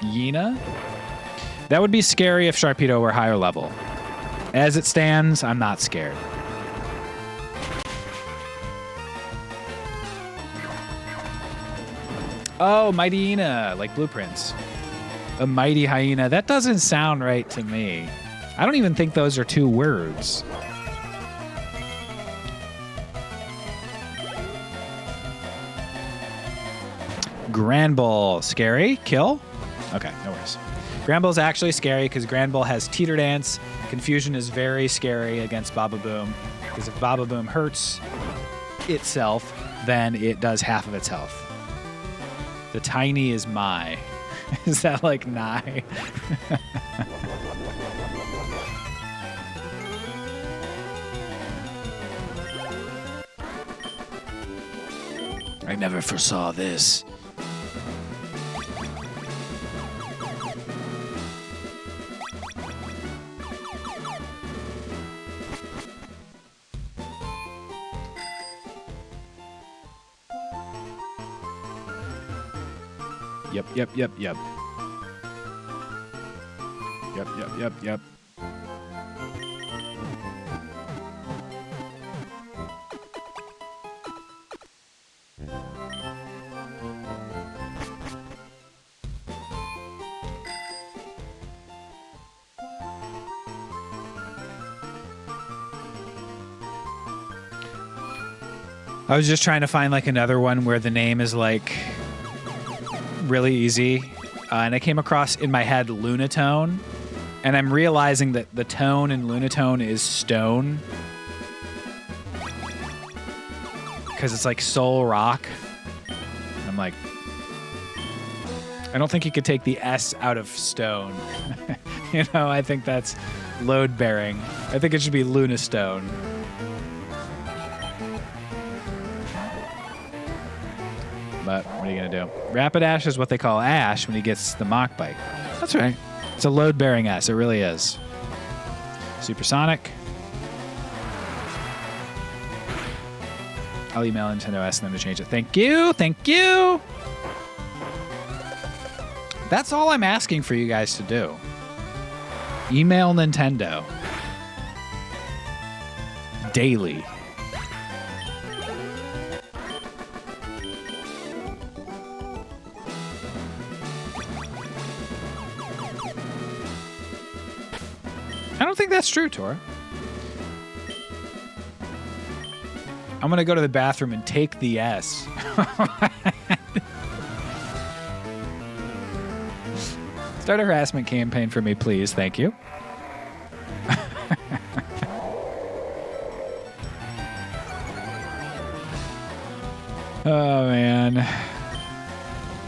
Yina? That would be scary if Sharpedo were higher level. As it stands, I'm not scared. Oh, Mighty Hyena, like Blueprints. A Mighty Hyena. That doesn't sound right to me. I don't even think those are two words. Granbull. Scary? Kill? Okay, no worries. Granbull's actually scary because Granbull has Teeter Dance. Confusion is very scary against Baba Boom. Because if Baba Boom hurts itself, then it does half of its health. The tiny is my. Is that like nigh? I never foresaw this. Yep. Yep. I was just trying to find like another one where the name is like really easy. And I came across in my head Lunatone. And I'm realizing that the tone in Lunatone is stone. Because it's like soul rock. I'm like, I don't think you could take the S out of stone. You know, I think that's load bearing. I think it should be Lunastone. But what are you going to do? Rapidash is what they call Ash when he gets the Mach Bite. That's right. It's a load-bearing S. It really is. Supersonic. I'll email Nintendo, ask them to change it. Thank you. Thank you. That's all I'm asking for you guys to do. Email Nintendo. Daily. I don't think that's true, Tora. I'm going to go to the bathroom and take the S. Start a harassment campaign for me, please. Thank you. Oh, man.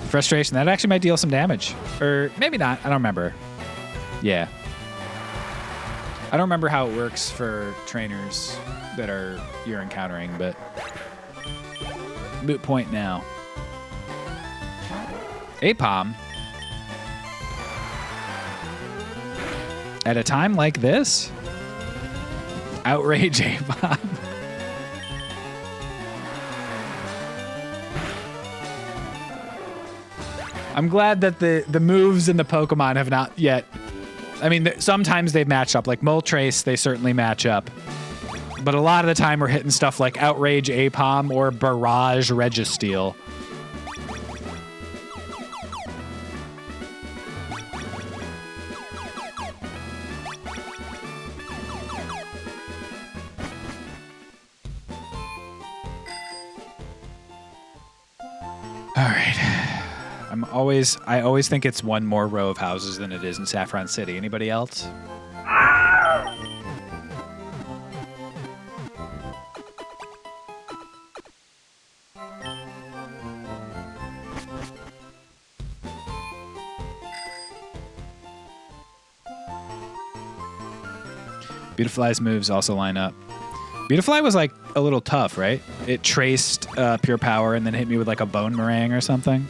Frustration. That actually might deal some damage. Or maybe not. I don't remember. Yeah. I don't remember how it works for trainers that you're encountering, but moot point now. Apom. At a time like this? Outrage Apom. I'm glad that the moves in the Pokemon have not yet. I mean, sometimes they've matched up. Like Moltres, they certainly match up. But a lot of the time we're hitting stuff like Outrage Apom or Barrage Registeel. All right. I always think it's one more row of houses than it is in Saffron City. Anybody else? Beautifly's moves also line up. Beautifly was like a little tough, right? It traced Pure Power and then hit me with like a Bone Meringue or something.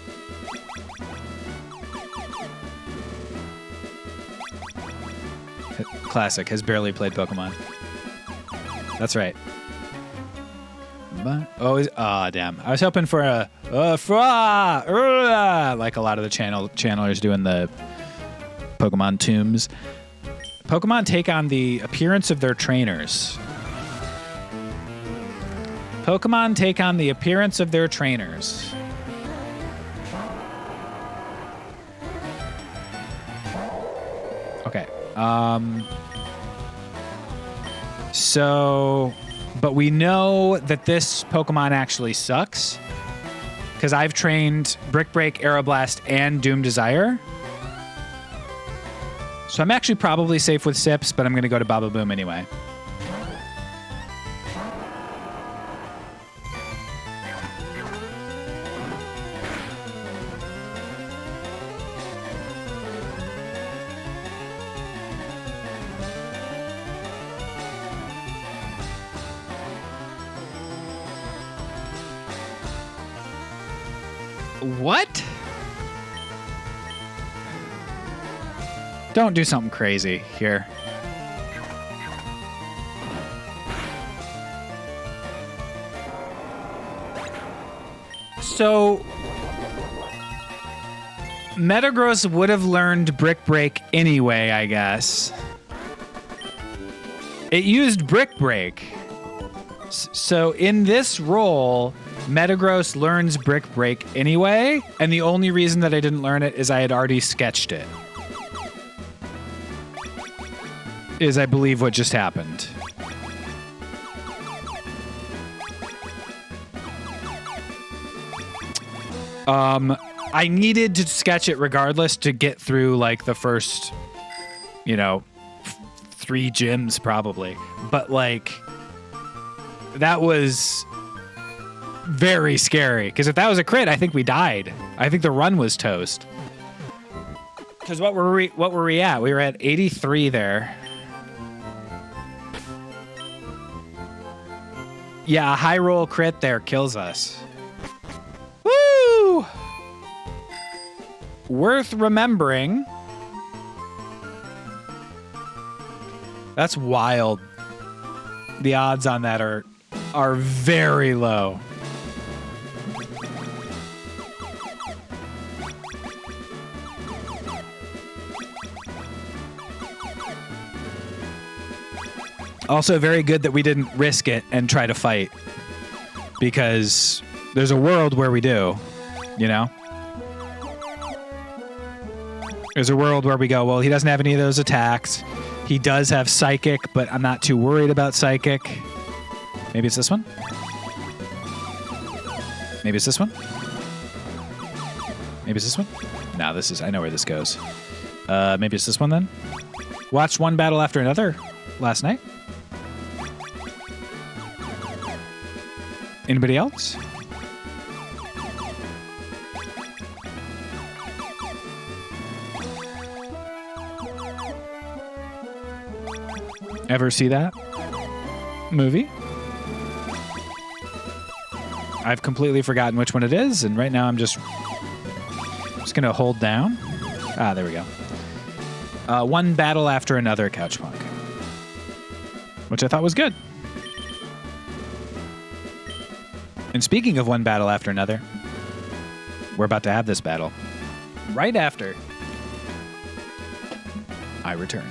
Classic. Has barely played Pokemon. That's right. But damn. I was hoping for like a lot of the channelers doing the Pokemon tombs. Pokemon take on the appearance of their trainers. Pokemon take on the appearance of their trainers. Okay. But we know that this Pokemon actually sucks because I've trained Brick Break, Aeroblast, and Doom Desire. So I'm actually probably safe with Sips, but I'm going to go to Baba Boom anyway. What? Don't do something crazy here. So Metagross would have learned Brick Break anyway, I guess. It used Brick Break. So in this role, Metagross learns Brick Break anyway, and the only reason that I didn't learn it is I had already sketched it. Is I believe what just happened. I needed to sketch it regardless to get through like the first, 3 gyms probably. But like, that was very scary because if that was a crit, I think we died. I think the run was toast. Because what were we at? We were at 83 there. Yeah, a high roll crit there kills us. Woo! Worth remembering. That's wild. The odds on that are very low. Also very good that we didn't risk it and try to fight, because there's a world where we do, There's a world where we go, well, he doesn't have any of those attacks. He does have Psychic, but I'm not too worried about Psychic. Maybe it's this one? Maybe it's this one? Maybe it's this one? No, I know where this goes. Maybe it's this one then? Watched one battle after another last night. Anybody else? Ever see that movie? I've completely forgotten which one it is, and right now I'm just gonna hold down. Ah, there we go. One battle after another, Couchpunk, which I thought was good. And speaking of one battle after another, we're about to have this battle right after I return.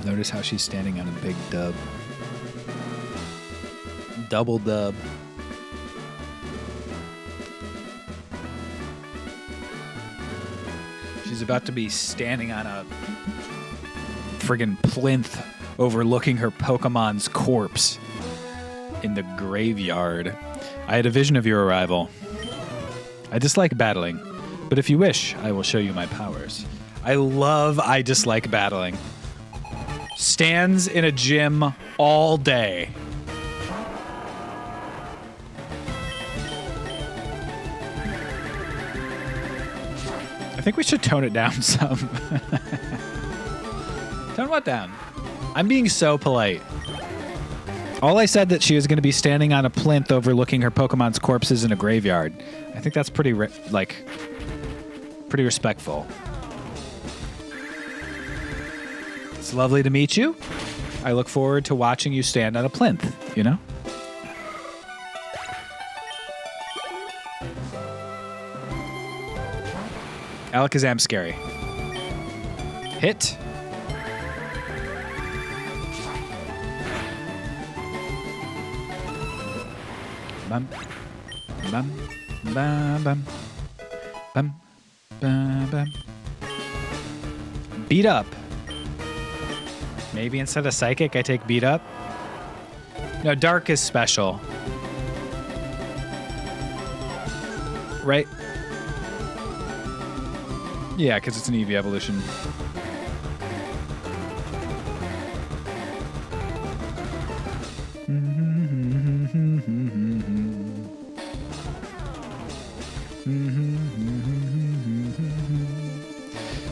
Notice how she's standing on a big dub. Double dub. She's about to be standing on a friggin' plinth overlooking her Pokemon's corpse in the graveyard. I had a vision of your arrival. I dislike battling, but if you wish, I will show you my powers. I dislike battling. Stands in a gym all day. I think we should tone it down some. Tone what down? I'm being so polite. All I said that she was going to be standing on a plinth overlooking her Pokemon's corpses in a graveyard. I think that's pretty pretty respectful. It's lovely to meet you. I look forward to watching you stand on a plinth, you know? Alakazam scary. Hit. Bum. Bum. Bum. Bum. Bum. Bum. Bum. Beat up. Maybe instead of psychic, I take beat up. No, dark is special. Right? Yeah, because it's an EV evolution.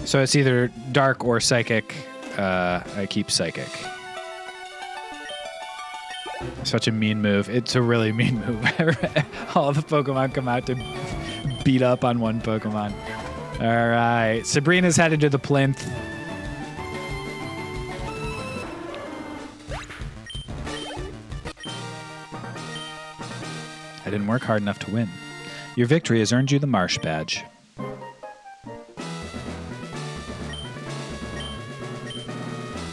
So it's either dark or psychic. I keep psychic. Such a mean move. It's a really mean move. All the Pokemon come out to beat up on one Pokemon. All right. Sabrina's headed to the plinth. I didn't work hard enough to win. Your victory has earned you the Marsh Badge.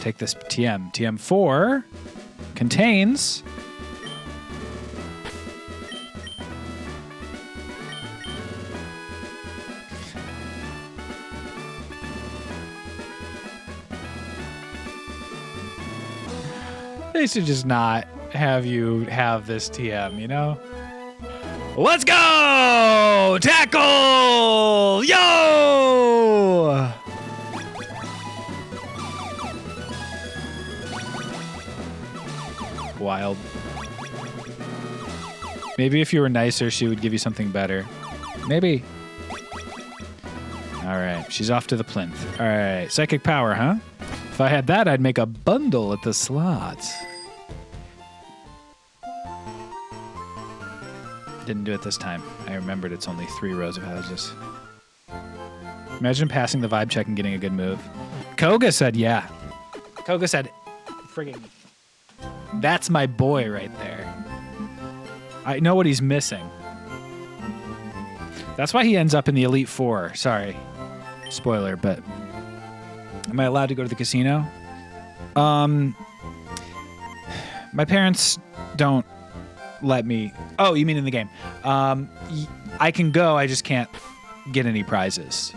Take this TM. TM4 contains... They should just not have you have this TM, you know? Let's go! Tackle! Yo! Wild. Maybe if you were nicer, she would give you something better. Maybe. All right, she's off to the plinth. All right, psychic power, huh? If I had that, I'd make a bundle at the slots. Didn't do it this time. I remembered it's only 3 rows of houses. Imagine passing the vibe check and getting a good move. Koga said, yeah. Koga said, friggin', that's my boy right there. I know what he's missing. That's why he ends up in the Elite Four. Sorry. Spoiler, but... Am I allowed to go to the casino? My parents don't let me... Oh, you mean in the game. I can go, I just can't get any prizes.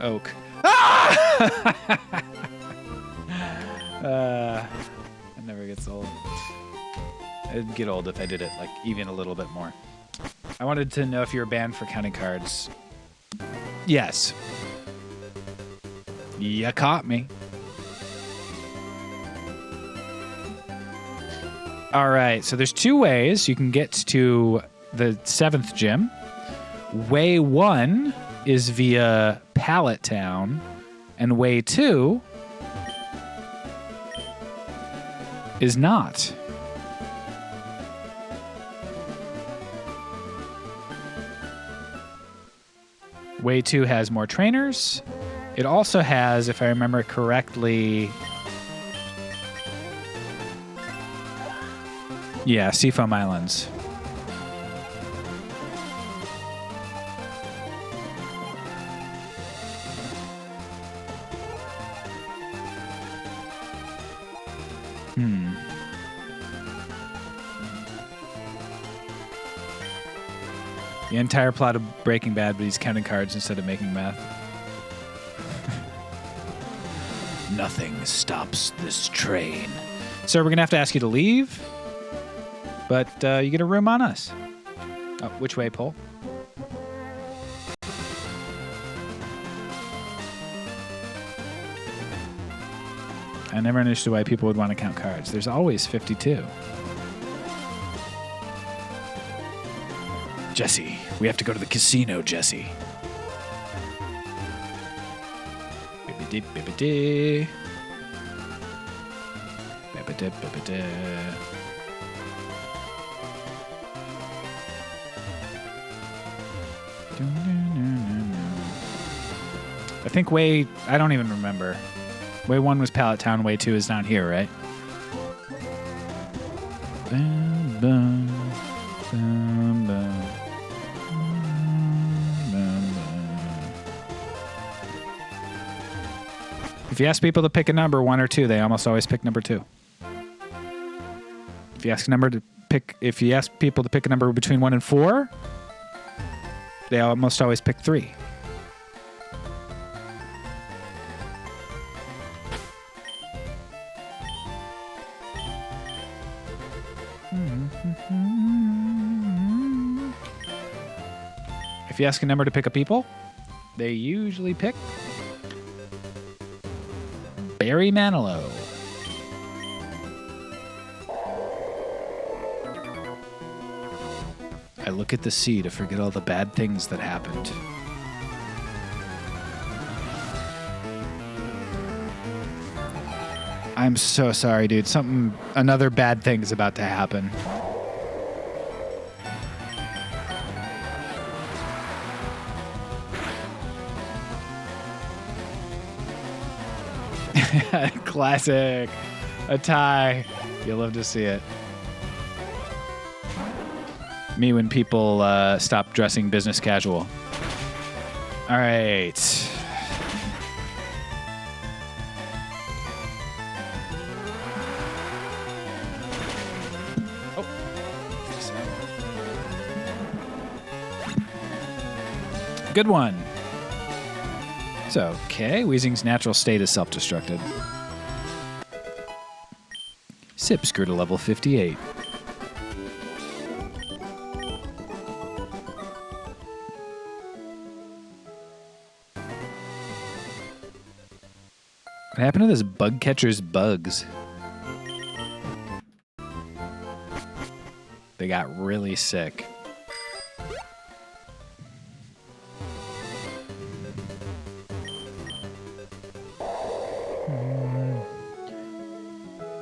Oak. Ah! It never gets old. It'd get old if I did it like even a little bit more. I wanted to know if you were banned for counting cards. Yes. You caught me. All right, so there's 2 ways you can get to the 7th gym. Way 1 is via Pallet Town, and way 2 is not. Way 2 has more trainers. It also has, if I remember correctly... Yeah, Seafoam Islands. The entire plot of Breaking Bad, but he's counting cards instead of making math. Nothing stops this train. So we're going to have to ask you to leave, but you get a room on us. Oh, which way, Paul? I never understood why people would want to count cards. There's always 52. Jesse, we have to go to the casino, Jesse. Bibbidi, bibbidi. I think I don't even remember. Way 1 was Pallet Town, Way 2 is down here, right? Bum, bum, bum, bum. If you ask people to pick a number, 1 or 2, they almost always pick number 2. If you ask people to pick a number between 1 and 4, they almost always pick 3. If you ask a number to pick a people, they usually pick Barry Manilow. I look at the sea to forget all the bad things that happened. I'm so sorry, dude. Another bad thing's about to happen. Classic. A tie. You'll love to see it. Me when people stop dressing business casual. All right. Oh. Good one. It's okay. Weezing's natural state is self-destructed. Sips grew to level 58. What happened to this bug catcher's bugs? They got really sick.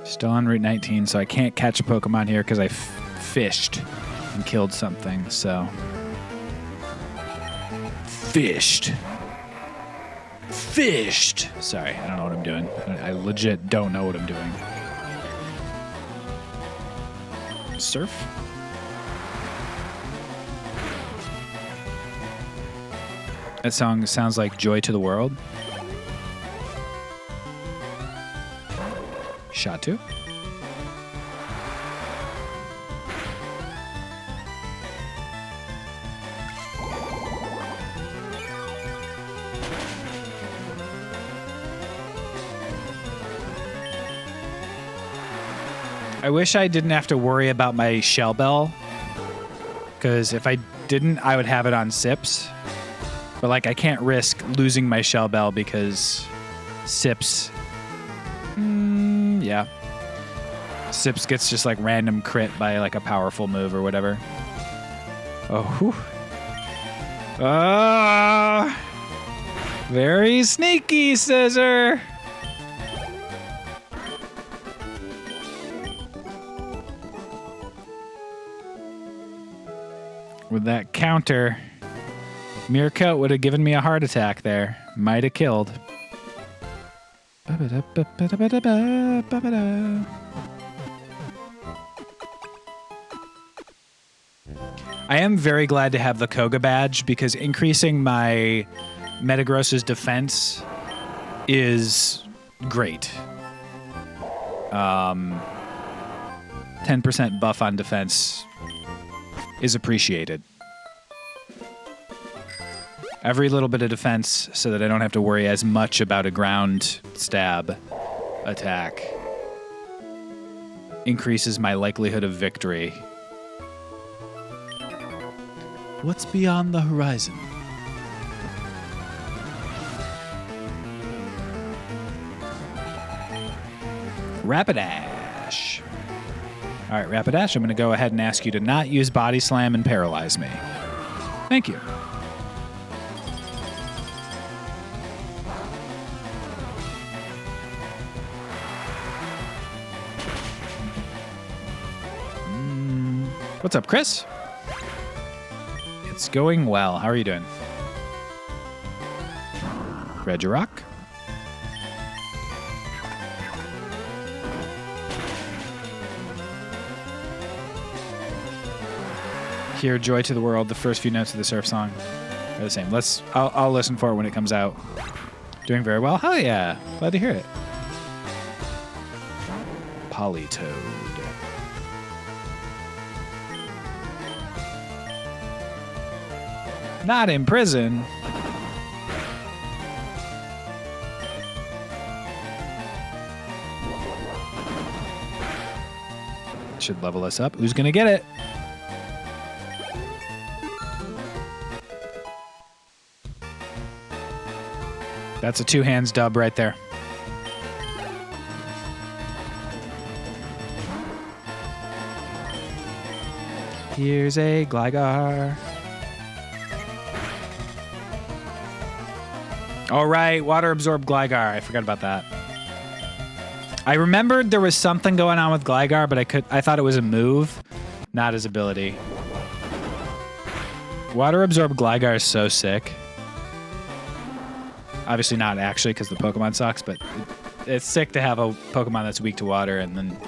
Still on Route 19, so I can't catch a Pokemon here because I fished and killed something, so. Fished. Sorry, I don't know what I'm doing. I legit don't know what I'm doing. Surf? That song sounds like Joy to the World. Shot 2. I wish I didn't have to worry about my shell bell, because if I didn't, I would have it on Sips. But like, I can't risk losing my shell bell because Sips. Yeah. Sips gets just like random crit by like a powerful move or whatever. Oh. Whew. Very sneaky, Scissor. With that counter, Meerkat would have given me a heart attack there. Might have killed. I am very glad to have the Koga badge because increasing my Metagross's defense is great. 10% buff on defense is appreciated. Every little bit of defense so that I don't have to worry as much about a ground stab attack increases my likelihood of victory. What's beyond the horizon? Rapidash. All right, Rapidash, I'm going to go ahead and ask you to not use Body Slam and paralyze me. Thank you. What's up, Chris? It's going well. How are you doing? Regirock. Hear Joy to the World, the first few notes of the surf song are the same. I'll listen for it when it comes out. Doing very well. Hell yeah. Glad to hear it. Polytoad. Not in prison. Should level us up. Who's gonna get it? That's a 2 hands dub right there. Here's a Gligar. All right, water absorbed Gligar. I forgot about that. I remembered there was something going on with Gligar, but I thought it was a move, not his ability. Water absorbed Gligar is so sick. Obviously not actually because the Pokemon sucks, but it's sick to have a Pokemon that's weak to water and then...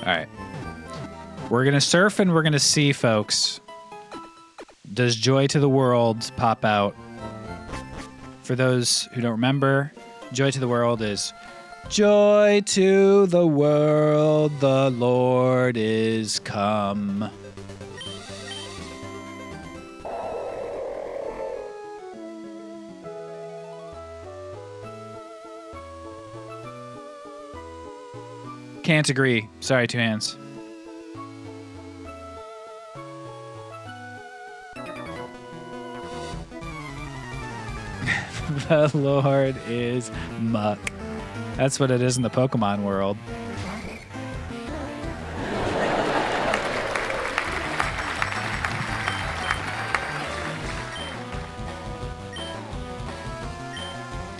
All right. We're going to surf and we're going to see, folks. Does Joy to the World pop out? For those who don't remember, Joy to the World is... Joy to the world, the Lord is come. Can't agree. Sorry, 2 hands. The Lord is muck. That's what it is in the Pokemon world.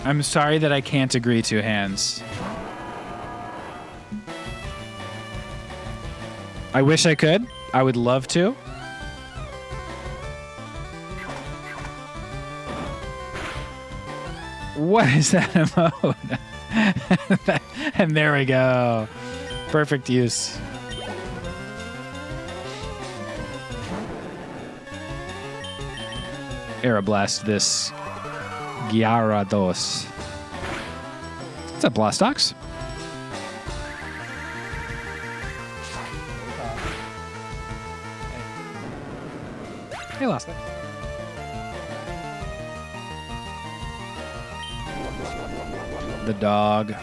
I'm sorry that I can't agree, 2 hands. I wish I could. I would love to. What is that emote? And there we go. Perfect use. Aeroblast this Gyarados. What's up, Blastox? Hey, Blastox. The dog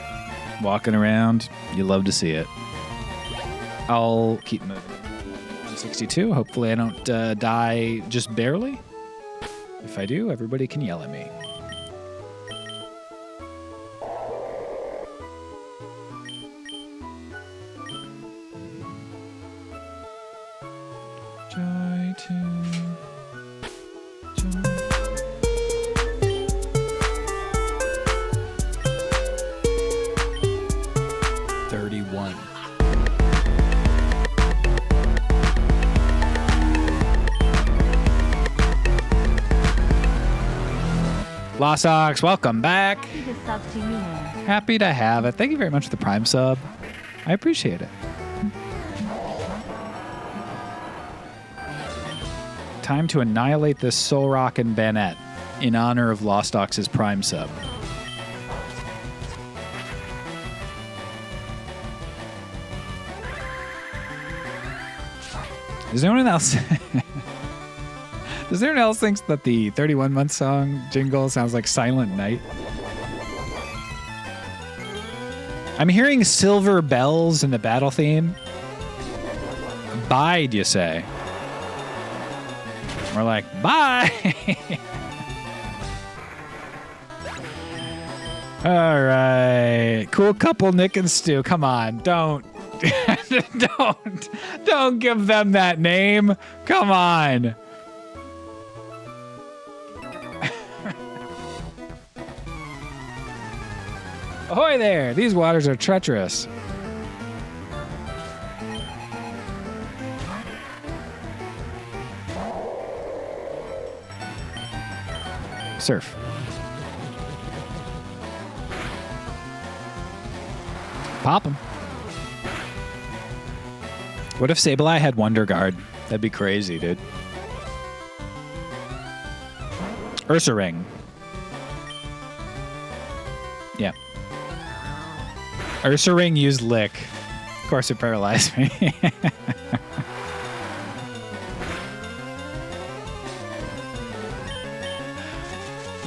walking around. You love to see it. I'll keep moving. 162. Hopefully I don't die just barely. If I do, everybody can yell at me. Joy to... 31. Lost Ox, welcome back. Happy to have it. Thank you very much for the Prime sub. I appreciate it. Time to annihilate this Solrock and Banette in honor of Lost Ox's Prime sub. Does anyone else thinks that the 31-month song jingle sounds like Silent Night? I'm hearing silver bells in the battle theme. Bye, do you say? We're like, bye! All right. Cool couple, Nick and Stu. Come on, don't give them that name. Come on. Ahoy there! These waters are treacherous. Surf. Pop him. What if Sableye had Wonder Guard? That'd be crazy, dude. Ursa Ring. Yeah. Ursa Ring used Lick. Of course it paralyzed me.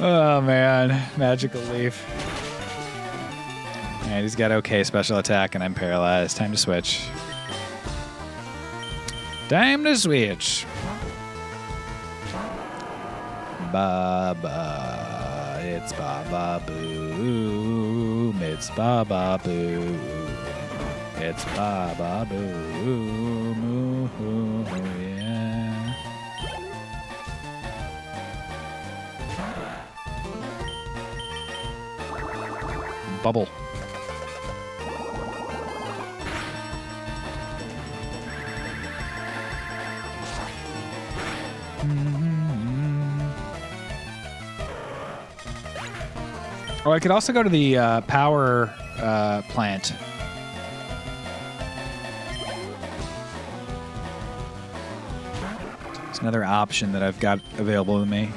Oh, man. Magical Leaf. Alright, he's got okay special attack, and I'm paralyzed. Time to switch. Time to switch. Baba. It's Baba Boom. It's Baba Boom. It's Baba Boom. Ooh, yeah. Bubble. Oh, I could also go to the power plant. It's another option that I've got available to me.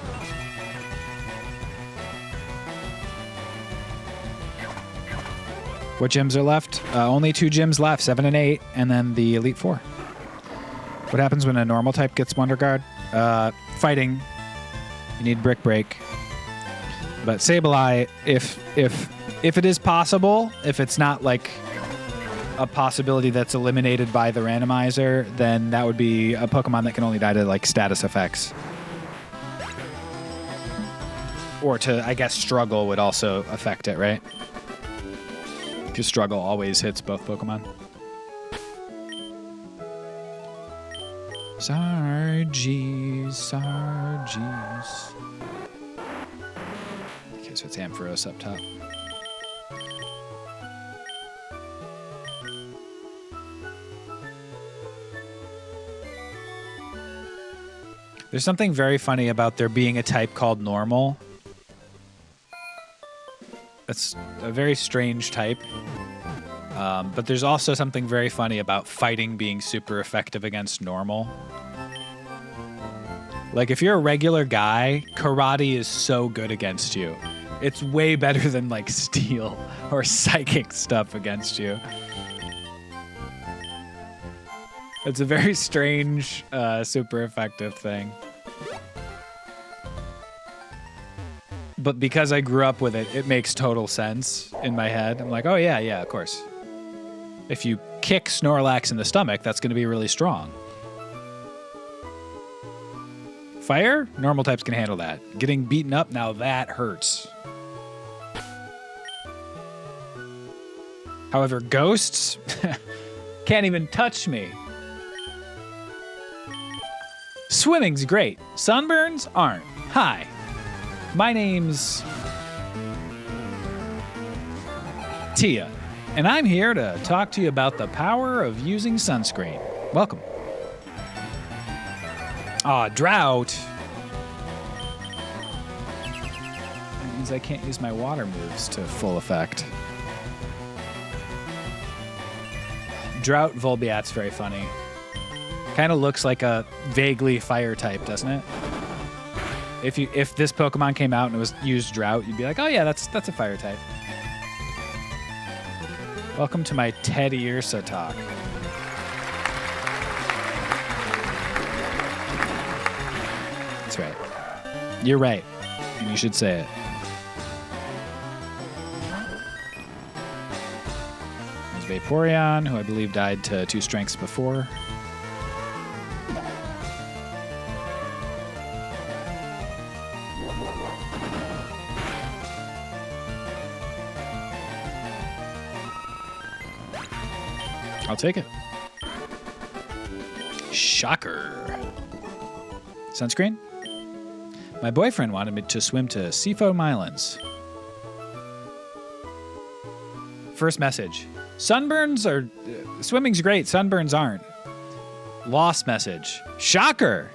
What gyms are left? Only 2 gyms left, 7 and 8, and then the Elite Four. What happens when a normal type gets Wonder Guard? Fighting. You need Brick Break. But Sableye, if it is possible, if it's not like a possibility that's eliminated by the randomizer, then that would be a Pokemon that can only die to like status effects. Or to, I guess, Struggle would also affect it, right? Because Struggle always hits both Pokemon. Sargees. Okay, so it's Ampharos up top. There's something very funny about there being a type called Normal. It's a very strange type. But there's also something very funny about fighting being super effective against Normal. Like, if you're a regular guy, Karate is so good against you. It's way better than, like, Steel or Psychic stuff against you. It's a very strange, super effective thing. But because I grew up with it, it makes total sense in my head. I'm like, oh, yeah, of course. If you kick Snorlax in the stomach, that's going to be really strong. Fire? Normal types can handle that. Getting beaten up, now that hurts. However, ghosts can't even touch me. Swimming's great. Sunburns aren't. Hi. My name's Tia, and I'm here to talk to you about the power of using sunscreen. Welcome. Aw, drought. That means I can't use my water moves to full effect. Drought Volbeat's very funny. Kind of looks like a vaguely fire type, doesn't it? If this Pokemon came out and it was used Drought, you'd be like, oh yeah, that's a fire type. Welcome to my Teddy Ursa talk. That's right. You're right. And you should say it. There's Vaporeon, who I believe died to 2 strengths before. I'll take it. Shocker. Sunscreen? My boyfriend wanted me to swim to Seafoam Islands. first message. Sunburns are... swimming's great. Sunburns aren't. Lost message. Shocker.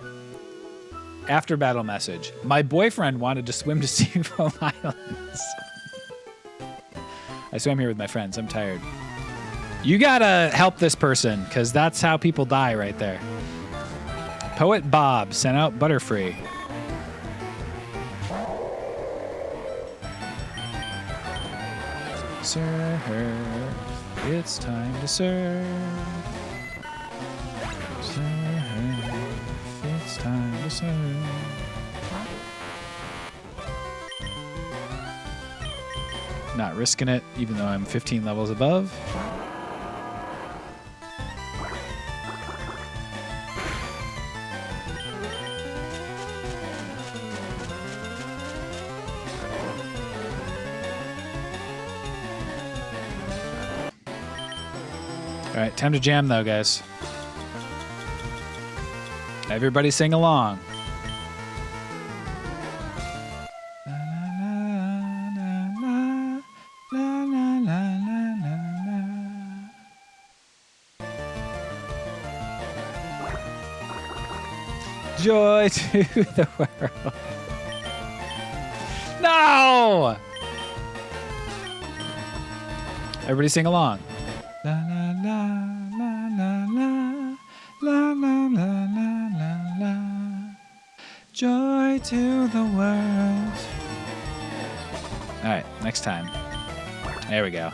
After battle message. My boyfriend wanted to swim to Seafoam Islands. I swam here with my friends. I'm tired. You gotta help this person, because that's how people die right there. Poet Bob sent out Butterfree. Surf, it's time to surf. Surf, it's time to surf. Not risking it, even though I'm 15 levels above. All right, time to jam though, guys. Everybody sing along. Joy to the world. No! Everybody sing along. La la la la la la la la la la la. Joy to the world. All right, next time. There we go.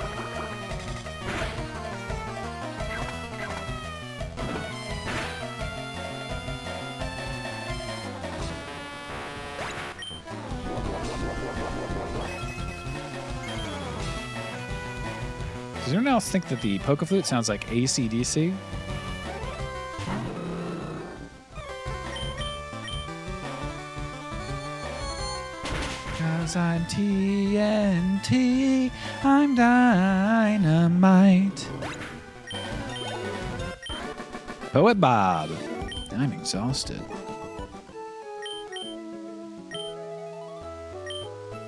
Does anyone else think that the Poke Flute sounds like AC/DC? Cause I'm TNT, I'm dynamite. Poet Bob, I'm exhausted.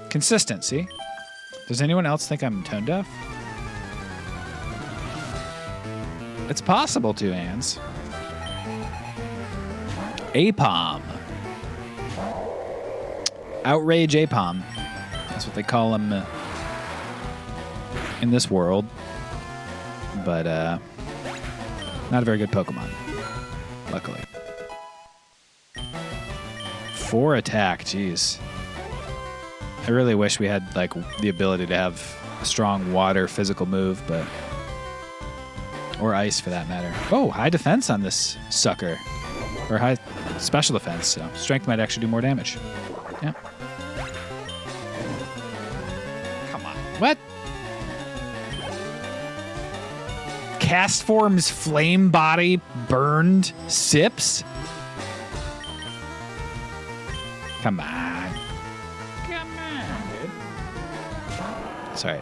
Consistency. Does anyone else think I'm tone deaf? It's possible to, Ans. Apom. Outrage Apom. That's what they call him in this world. But not a very good Pokemon, luckily. 4 attack, jeez. I really wish we had like the ability to have a strong water physical move, but... or ice, for that matter. Oh, high defense on this sucker. Or high special defense, so strength might actually do more damage. Yeah. Come on. What? Cast Form's flame body burned Sips? Come on. Come on, dude. Sorry.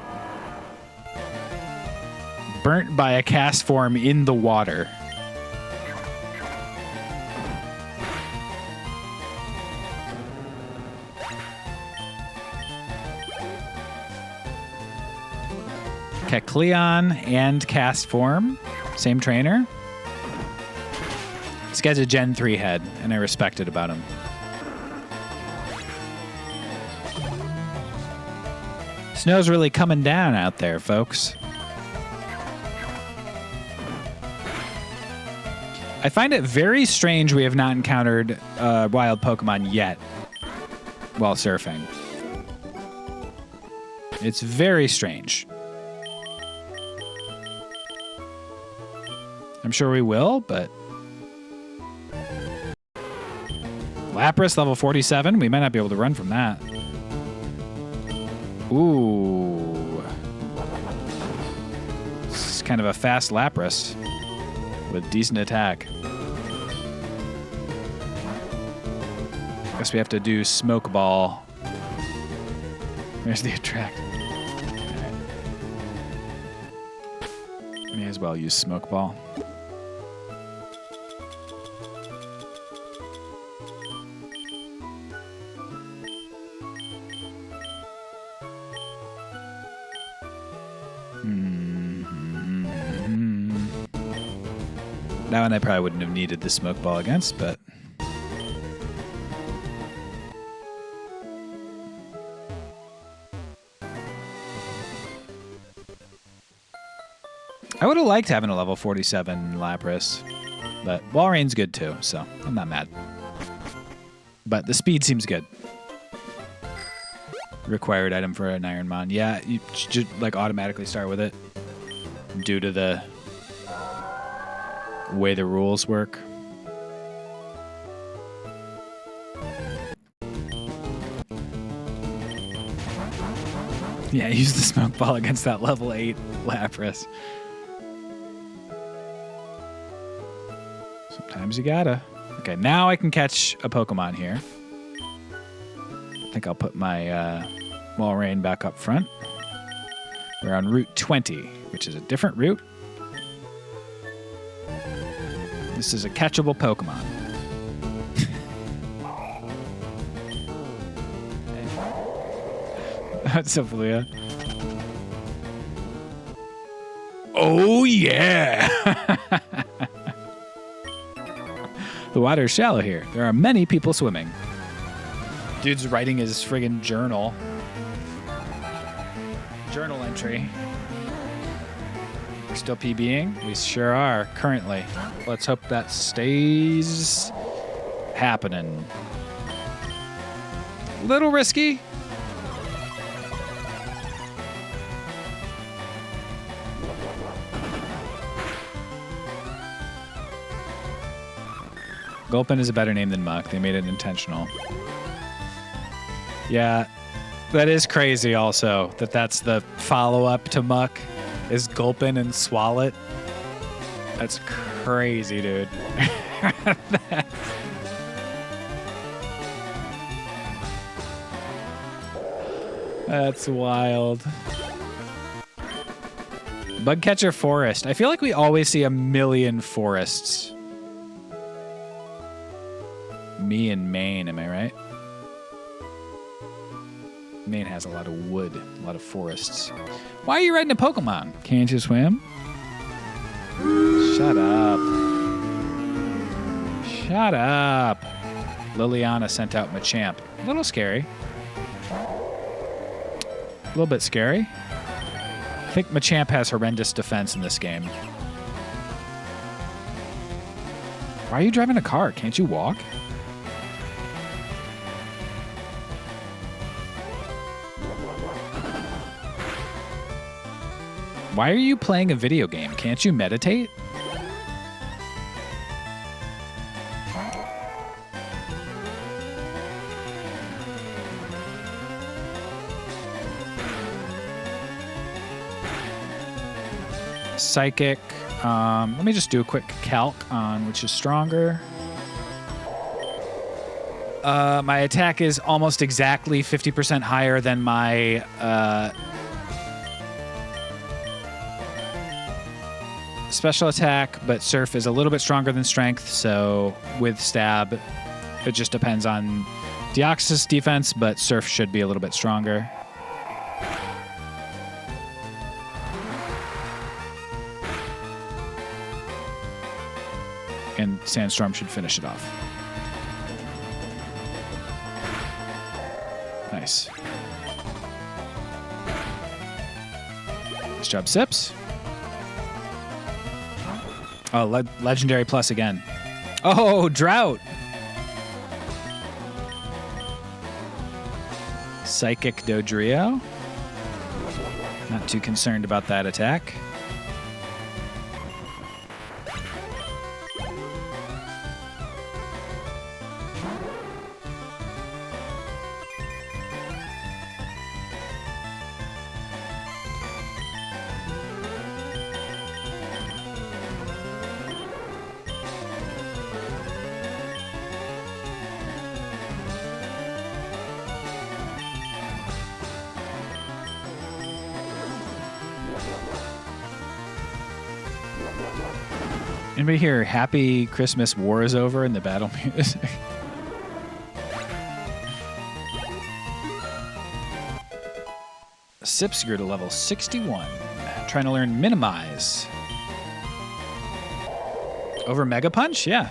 Burnt by a cast form in the water. Kecleon and cast form. Same trainer. This guy's a Gen 3 head, and I respect it about him. Snow's really coming down out there, folks. I find it very strange we have not encountered wild Pokemon yet while surfing. It's very strange. I'm sure we will, but... Lapras, level 47. We might not be able to run from that. Ooh. It's kind of a fast Lapras with decent attack. Guess we have to do Smoke Ball. There's the attract. Right. May as well use Smoke Ball. That one I probably wouldn't have needed the smoke ball against, but... I would have liked having a level 47 Lapras, but Walreign's good too, so I'm not mad. But the speed seems good. Required item for an Ironmon. Yeah, you should like automatically start with it due to the way the rules work. Yeah, use the smoke ball against that level 8 Lapras. Sometimes you gotta. Okay, now I can catch a Pokemon here. I think I'll put my Walrein back up front. We're on Route 20, which is a different route. This is a catchable Pokemon. That's so Falia. Oh, yeah! The water is shallow here. There are many people swimming. Dude's writing his friggin' journal. Journal entry. We're still PBing? We sure are, currently. Let's hope that stays happening. Little risky. Gulpin is a better name than Muck. They made it intentional. Yeah, that is crazy also, that's the follow-up to Muck, is Gulpin and Swalot. That's crazy, dude. That's wild. Bugcatcher Forest. I feel like we always see a million forests. Me and Maine, am I right? Maine has a lot of wood, a lot of forests. Why are you riding a Pokemon? Can't you swim? Shut up. Shut up. Liliana sent out Machamp. A little scary. A little bit scary. I think Machamp has horrendous defense in this game. Why are you driving a car? Can't you walk? Why are you playing a video game? Can't you meditate? Psychic. Let me just do a quick calc on which is stronger. My attack is almost exactly 50% higher than my special attack, but Surf is a little bit stronger than Strength, so with Stab, it just depends on Deoxys defense, but Surf should be a little bit stronger. And Sandstorm should finish it off. Nice. Nice job, Sips. Oh, Legendary Plus again. Oh, Drought. Psychic Dodrio. Not too concerned about that attack. Anybody hear Happy Christmas War is Over in the battle music? Sips grew to level 61. Trying to learn Minimize. Over Mega Punch? Yeah.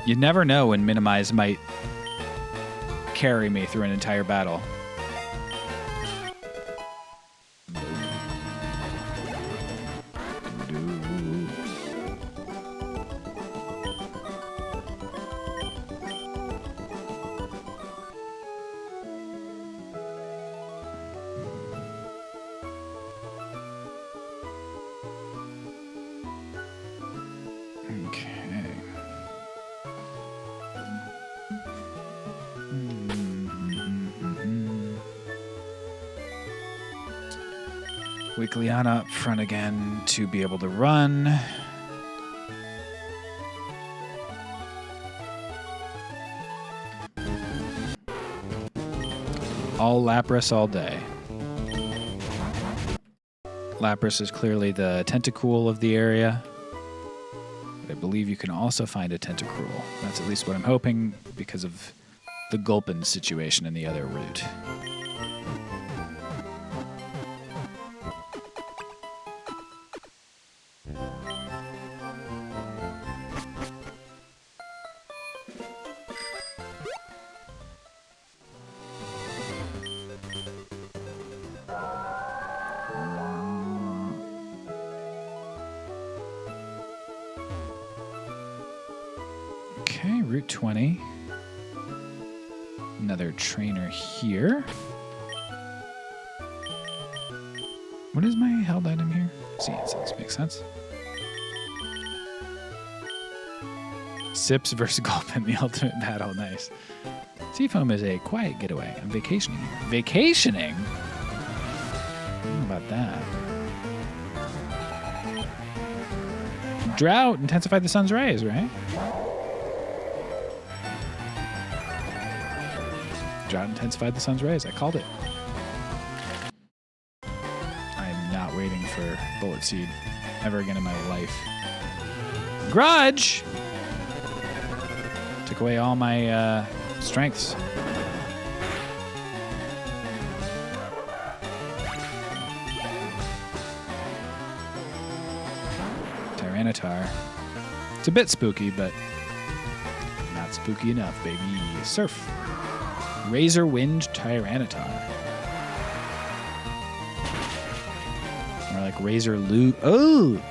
You never know when Minimize might carry me through an entire battle. Weeklyana up front again to be able to run. All Lapras all day. Lapras is clearly the Tentacool of the area. But I believe you can also find a Tentacruel. That's at least what I'm hoping because of the Gulpin situation in the other route. Okay, Route 20. Another trainer here. What is my held item here? See, it sounds makes sense. Sips versus Gulpin, the ultimate battle. Nice. Seafoam is a quiet getaway. I'm vacationing here. Vacationing? How about that? Drought intensified the sun's rays, right? Drought intensified the sun's rays. I called it. I'm not waiting for Bullet Seed ever again in my life. Grudge! Took away all my strengths. Tyranitar. It's a bit spooky, but not spooky enough, baby. Surf. Razor Wind Tyranitar. More like Razor Lu. Oh!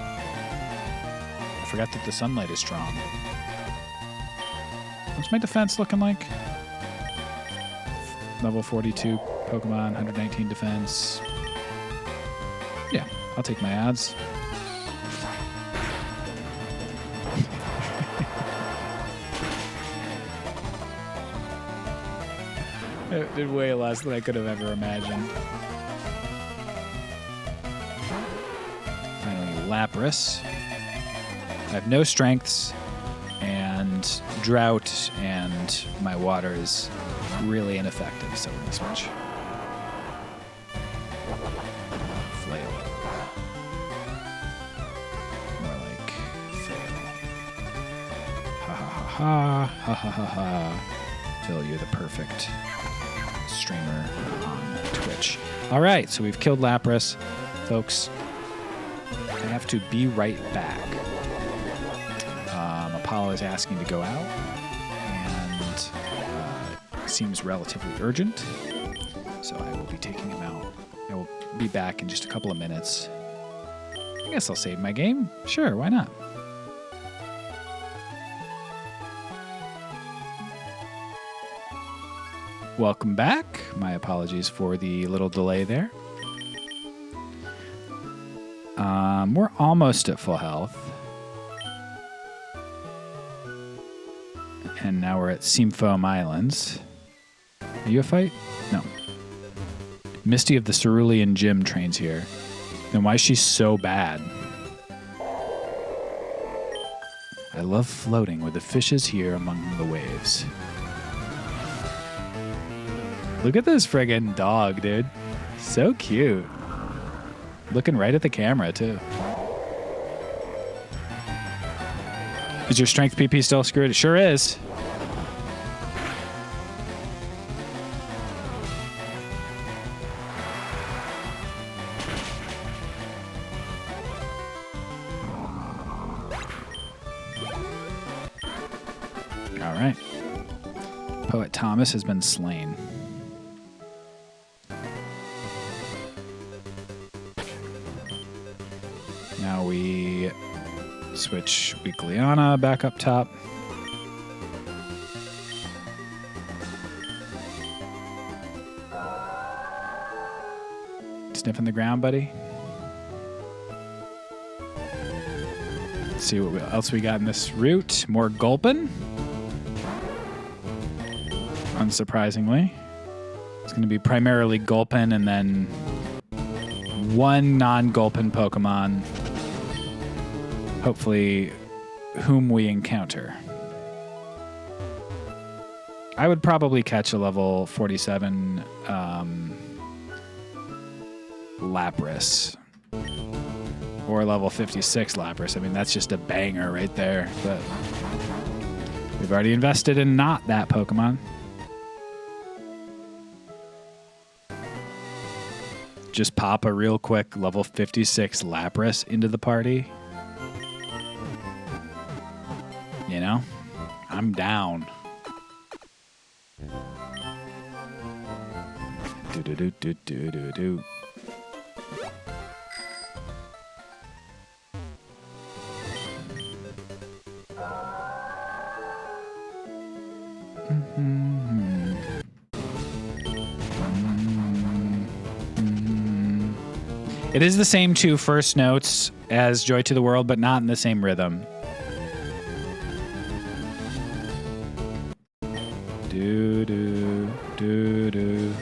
I forgot that the sunlight is strong. What's my defense looking like? Level 42 Pokemon, 119 defense. Yeah, I'll take my odds. It did way less than I could have ever imagined. Finally, Lapras. I have no strengths and drought, and my water is really ineffective, so we're going to switch. Flail. More like fail. Ha ha ha ha ha ha ha ha. Phil, you're the perfect streamer on Twitch. All right, so we've killed Lapras, folks. I have to be right back. Apollo is asking to go out, and seems relatively urgent, so I will be taking him out. I will be back in just a couple of minutes. I guess I'll save my game. Sure, why not? Welcome back. My apologies for the little delay there. We're almost at full health. And now we're at Seafoam Islands. Are you a fight? No. Misty of the Cerulean Gym trains here. Then why is she so bad? I love floating with the fishes here among the waves. Look at this friggin' dog, dude. So cute. Looking right at the camera, too. Is your strength PP still screwed? It sure is. right. Poet Thomas has been slain. Now we switch Weekliana back up top. Sniffing the ground, buddy. Let's see what else we got in this route. More Gulpin. Unsurprisingly. It's going to be primarily Gulpin and then one non-Gulpin Pokemon. Hopefully, whom we encounter. I would probably catch a level 47 Lapras. Or level 56 Lapras. I mean, that's just a banger right there. But we've already invested in not that Pokemon. Just pop a real quick level 56 Lapras into the party. You know? I'm down. Do-do-do-do-do-do-do. It is the same two first notes as Joy to the World, but not in the same rhythm. Do do do do.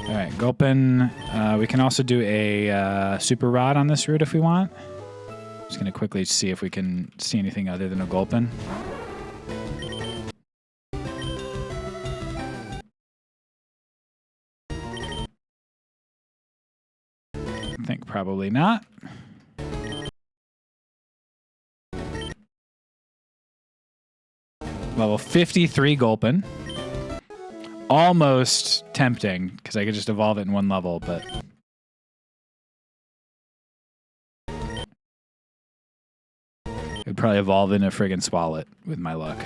All right, Gulpin. We can also do a Super Rod on this route if we want. Just going to quickly see if we can see anything other than a Gulpin. I think probably not. Level 53 Gulpin. Almost tempting, because I could just evolve it in one level, but... It'd probably evolve in a friggin' Swalot with my luck.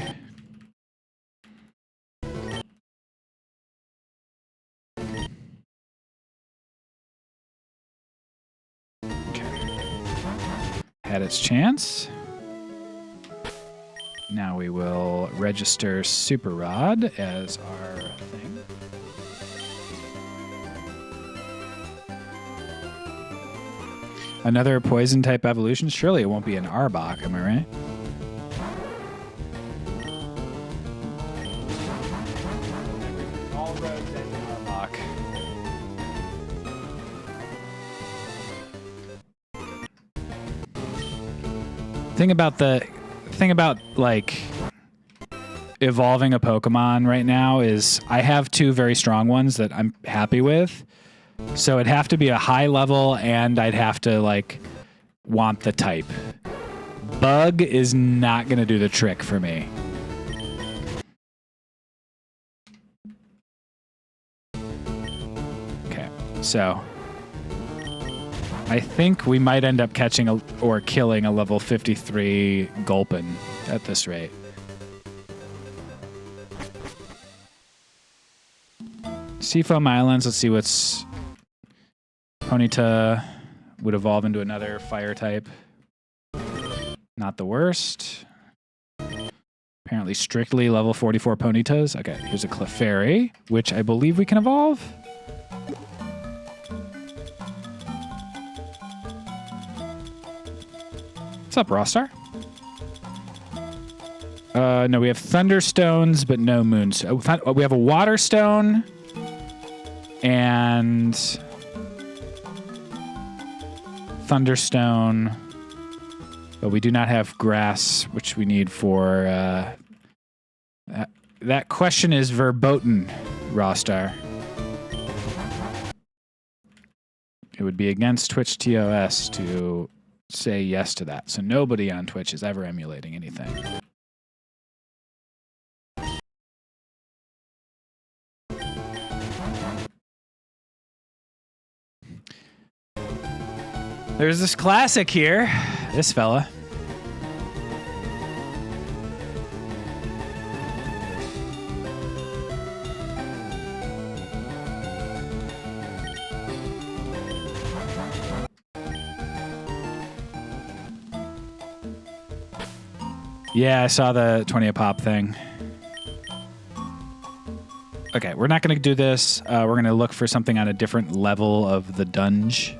Okay. Had its chance. Now we will register Super Rod as our thing. Another poison type evolution? Surely it won't be an Arbok, am I right? All roads end in Arbok. Thing about like evolving a Pokemon right now is I have two very strong ones that I'm happy with. So it'd have to be a high level and I'd have to like want the type. Bug is not going to do the trick for me. Okay. So I think we might end up catching or killing a level 53 Gulpin at this rate. Seafoam Islands, let's see what's... Ponyta would evolve into another fire type. Not the worst. Apparently strictly level 44 Ponytas. Okay, here's a Clefairy, which I believe we can evolve. What's up, Rawstar? No, we have Thunderstones, but no Moons. We have a Water Stone and Thunderstone, but we do not have Grass, which we need for... that question is verboten, Rawstar. It would be against Twitch TOS to say yes to that, so nobody on Twitch is ever emulating anything. There's this classic here. This fella. Yeah, I saw the 20 a pop thing. Okay, we're not going to do this. We're going to look for something on a different level of the dungeon.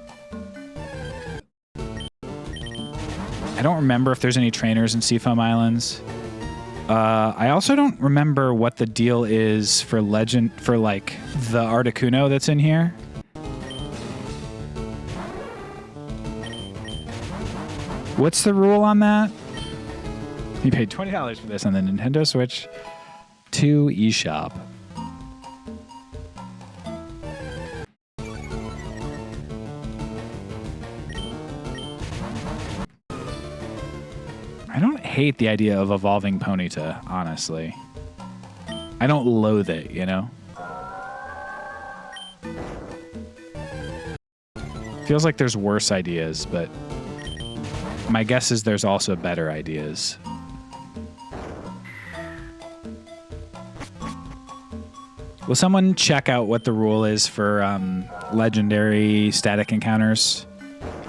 I don't remember if there's any trainers in Seafoam Islands. I also don't remember what the deal is for like the Articuno that's in here. What's the rule on that? You paid $20 for this on the Nintendo Switch 2 eShop. I don't hate the idea of evolving Ponyta, honestly. I don't loathe it, you know? Feels like there's worse ideas, but my guess is there's also better ideas. Will someone check out what the rule is for legendary static encounters?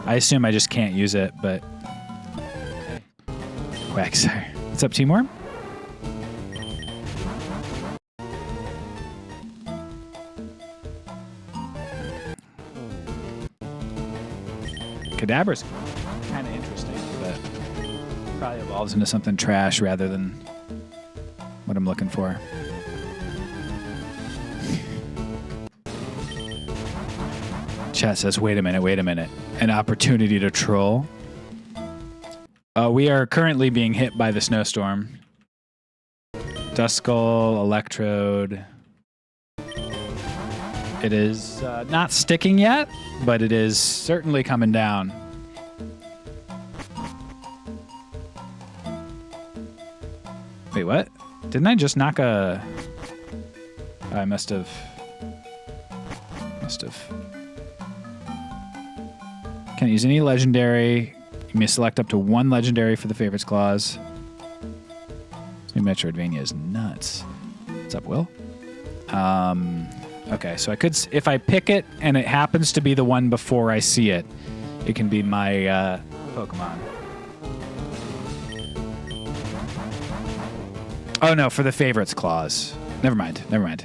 I assume I just can't use it, but... Quagsire. What's up, Timor? Kadabra's kind of interesting, but probably evolves into something trash rather than what I'm looking for. Chat says, wait a minute. An opportunity to troll. We are currently being hit by the snowstorm. Duskull, Electrode. It is not sticking yet, but it is certainly coming down. Wait, what? Didn't I just knock a... I must have... Can't use any legendary. You may select up to one legendary for the favorites clause. This new Metroidvania is nuts. What's up, Will? Okay, so I could, if I pick it and it happens to be the one before I see it, it can be my Pokemon. Oh no, for the favorites clause. Never mind.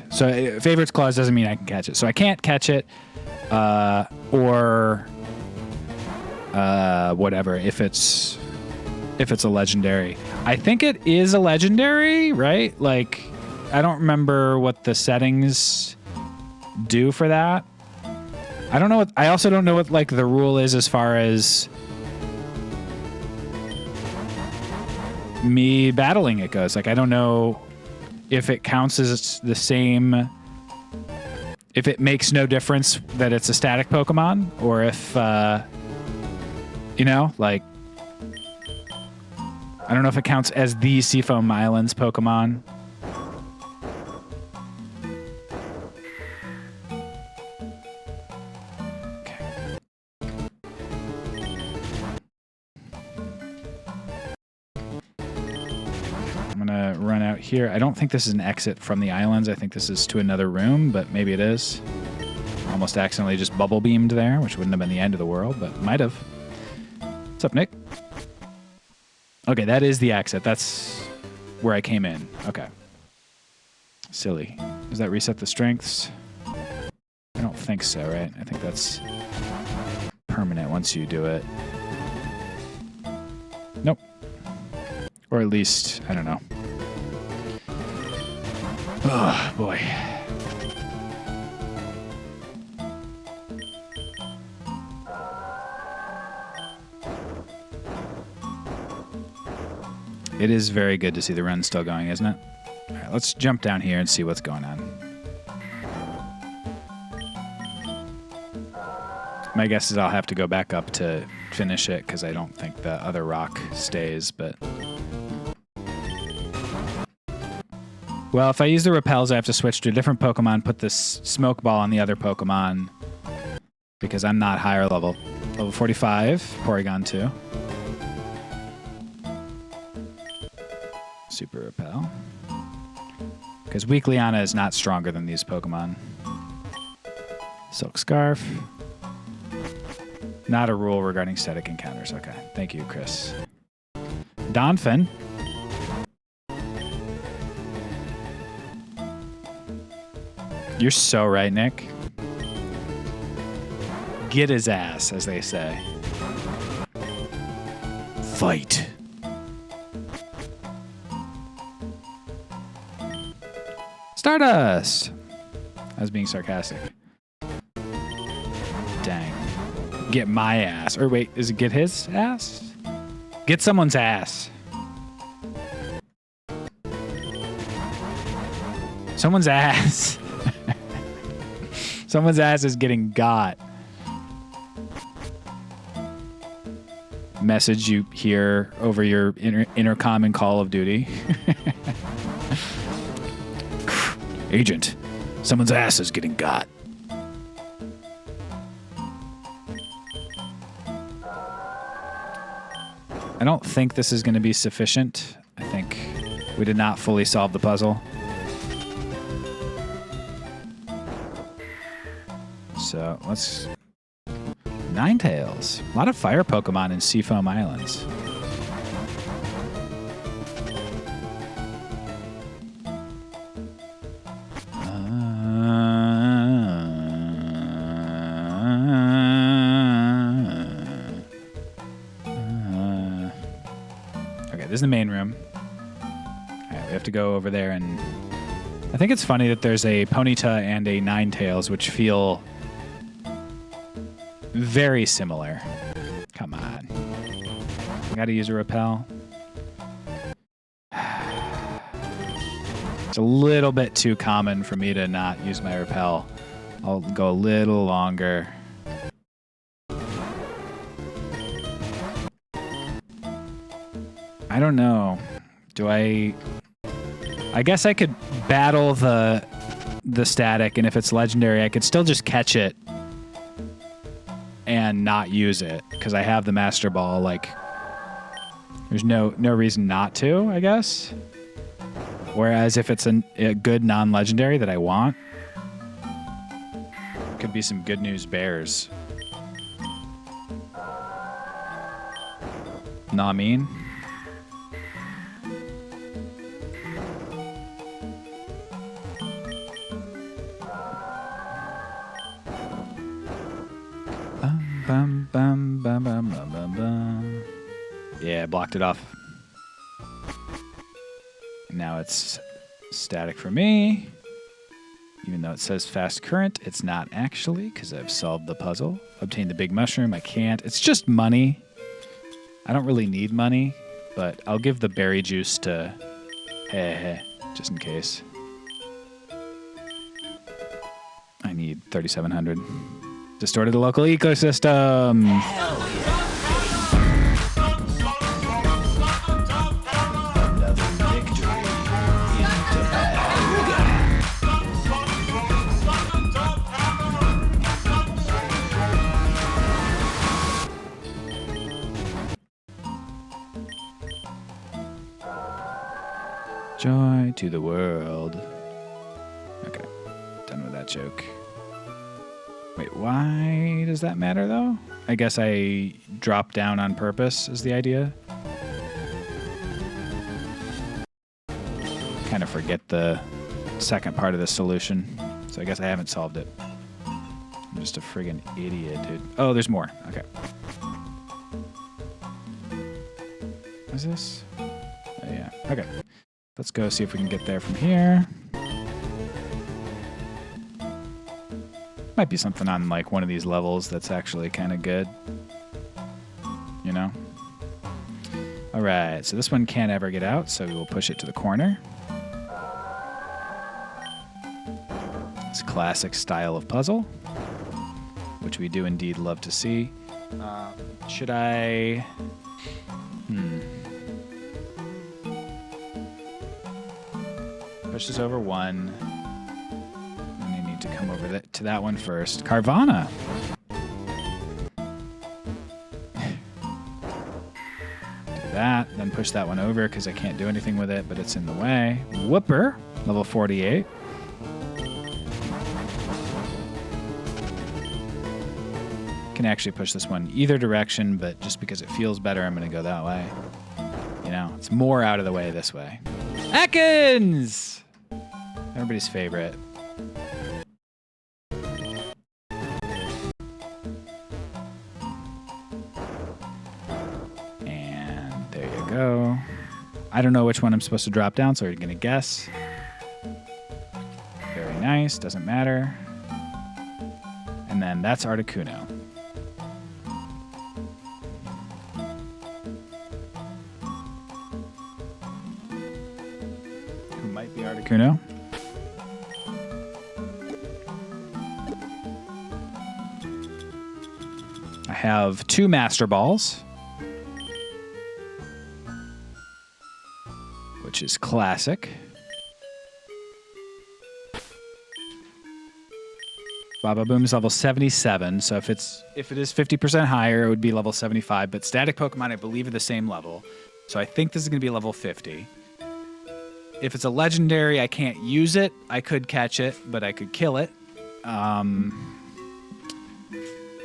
So favorites clause doesn't mean I can catch it. So I can't catch it, or whatever if it's a legendary. I think it is a legendary, right? Like, I don't remember what the settings do for that. I don't know what, I also don't know what like the rule is as far as me battling it goes. Like, I don't know if it counts as the same, if it makes no difference that it's a static Pokemon, or if you know, like, I don't know if it counts as the Seafoam Islands Pokemon. I'm gonna run out here. I don't think this is an exit from the islands. I think this is to another room, but maybe it is. Almost accidentally just bubble beamed there, which wouldn't have been the end of the world, but might have. What's up, Nick? Okay, that is the exit. That's where I came in. Okay. Silly. Does that reset the strengths? I don't think so, right? I think that's permanent once you do it. Nope. Or at least, I don't know. Oh, boy. It is very good to see the run still going, isn't it? All right, let's jump down here and see what's going on. My guess is I'll have to go back up to finish it because I don't think the other rock stays, but... Well, if I use the repels, I have to switch to a different Pokemon, put this smoke ball on the other Pokemon because I'm not higher level. Level 45, Porygon 2. Super Repel. Because Weak Leona is not stronger than these Pokemon. Silk Scarf. Not a rule regarding static encounters. Okay, thank you, Chris. Donphin. You're so right, Nick. Get his ass, as they say. Fight. Stardust! I was being sarcastic. Dang. Get my ass. Or wait, is it get his ass? Get someone's ass. Someone's ass. Someone's ass is getting got. Message you hear over your intercom in Call of Duty. Agent, someone's ass is getting got. I don't think this is going to be sufficient. I think we did not fully solve the puzzle. So let's... Ninetales. A lot of fire Pokemon in Seafoam Islands. Okay, this is the main room. All right, we have to go over there, and I think it's funny that there's a Ponyta and a Ninetales, which feel very similar. Come on. I gotta use a repel. It's a little bit too common for me to not use my repel. I'll go a little longer. I don't know. Do I guess I could battle the static, and if it's legendary, I could still just catch it and not use it because I have the Master Ball. Like, there's no reason not to, I guess. Whereas if it's a good non-legendary that I want, could be some good news bears. Know what I mean? Bum, bum, bum, bum, bum, bum, bum. Yeah, I blocked it off. Now it's static for me. Even though it says fast current, it's not actually because I've solved the puzzle. Obtained the big mushroom. I can't. It's just money. I don't really need money, but I'll give the berry juice to Hey, just in case. I need 3,700. Distorted the local ecosystem. Hell yeah. Another victory into Joy to the world. Okay, done with that joke. Wait, why does that matter, though? I guess I dropped down on purpose is the idea. Kind of forget the second part of the solution, so I guess I haven't solved it. I'm just a friggin' idiot, dude. Oh, there's more. Okay. What is this? Oh, yeah. Okay. Let's go see if we can get there from here. Might be something on like one of these levels that's actually kind of good. You know? All right, so this one can't ever get out, so we will push it to the corner. It's a classic style of puzzle, which we do indeed love to see. Should I... Push this over one. And I need to come over to that one first. Carvana. that. Then push that one over because I can't do anything with it, but it's in the way. Whooper, level 48. Can actually push this one either direction, but just because it feels better, I'm going to go that way. You know, it's more out of the way this way. Ekans! Everybody's favorite. And there you go. I don't know which one I'm supposed to drop down, so we're going to guess. Very nice, doesn't matter. And then that's Articuno. Articuno. I have 2 Master Balls, which is classic. Baba Boom's level 77, so if it is 50% higher, it would be level 75. But static Pokemon, I believe, are the same level, so I think this is going to be level 50. If it's a legendary, I can't use it. I could catch it, but I could kill it. I'm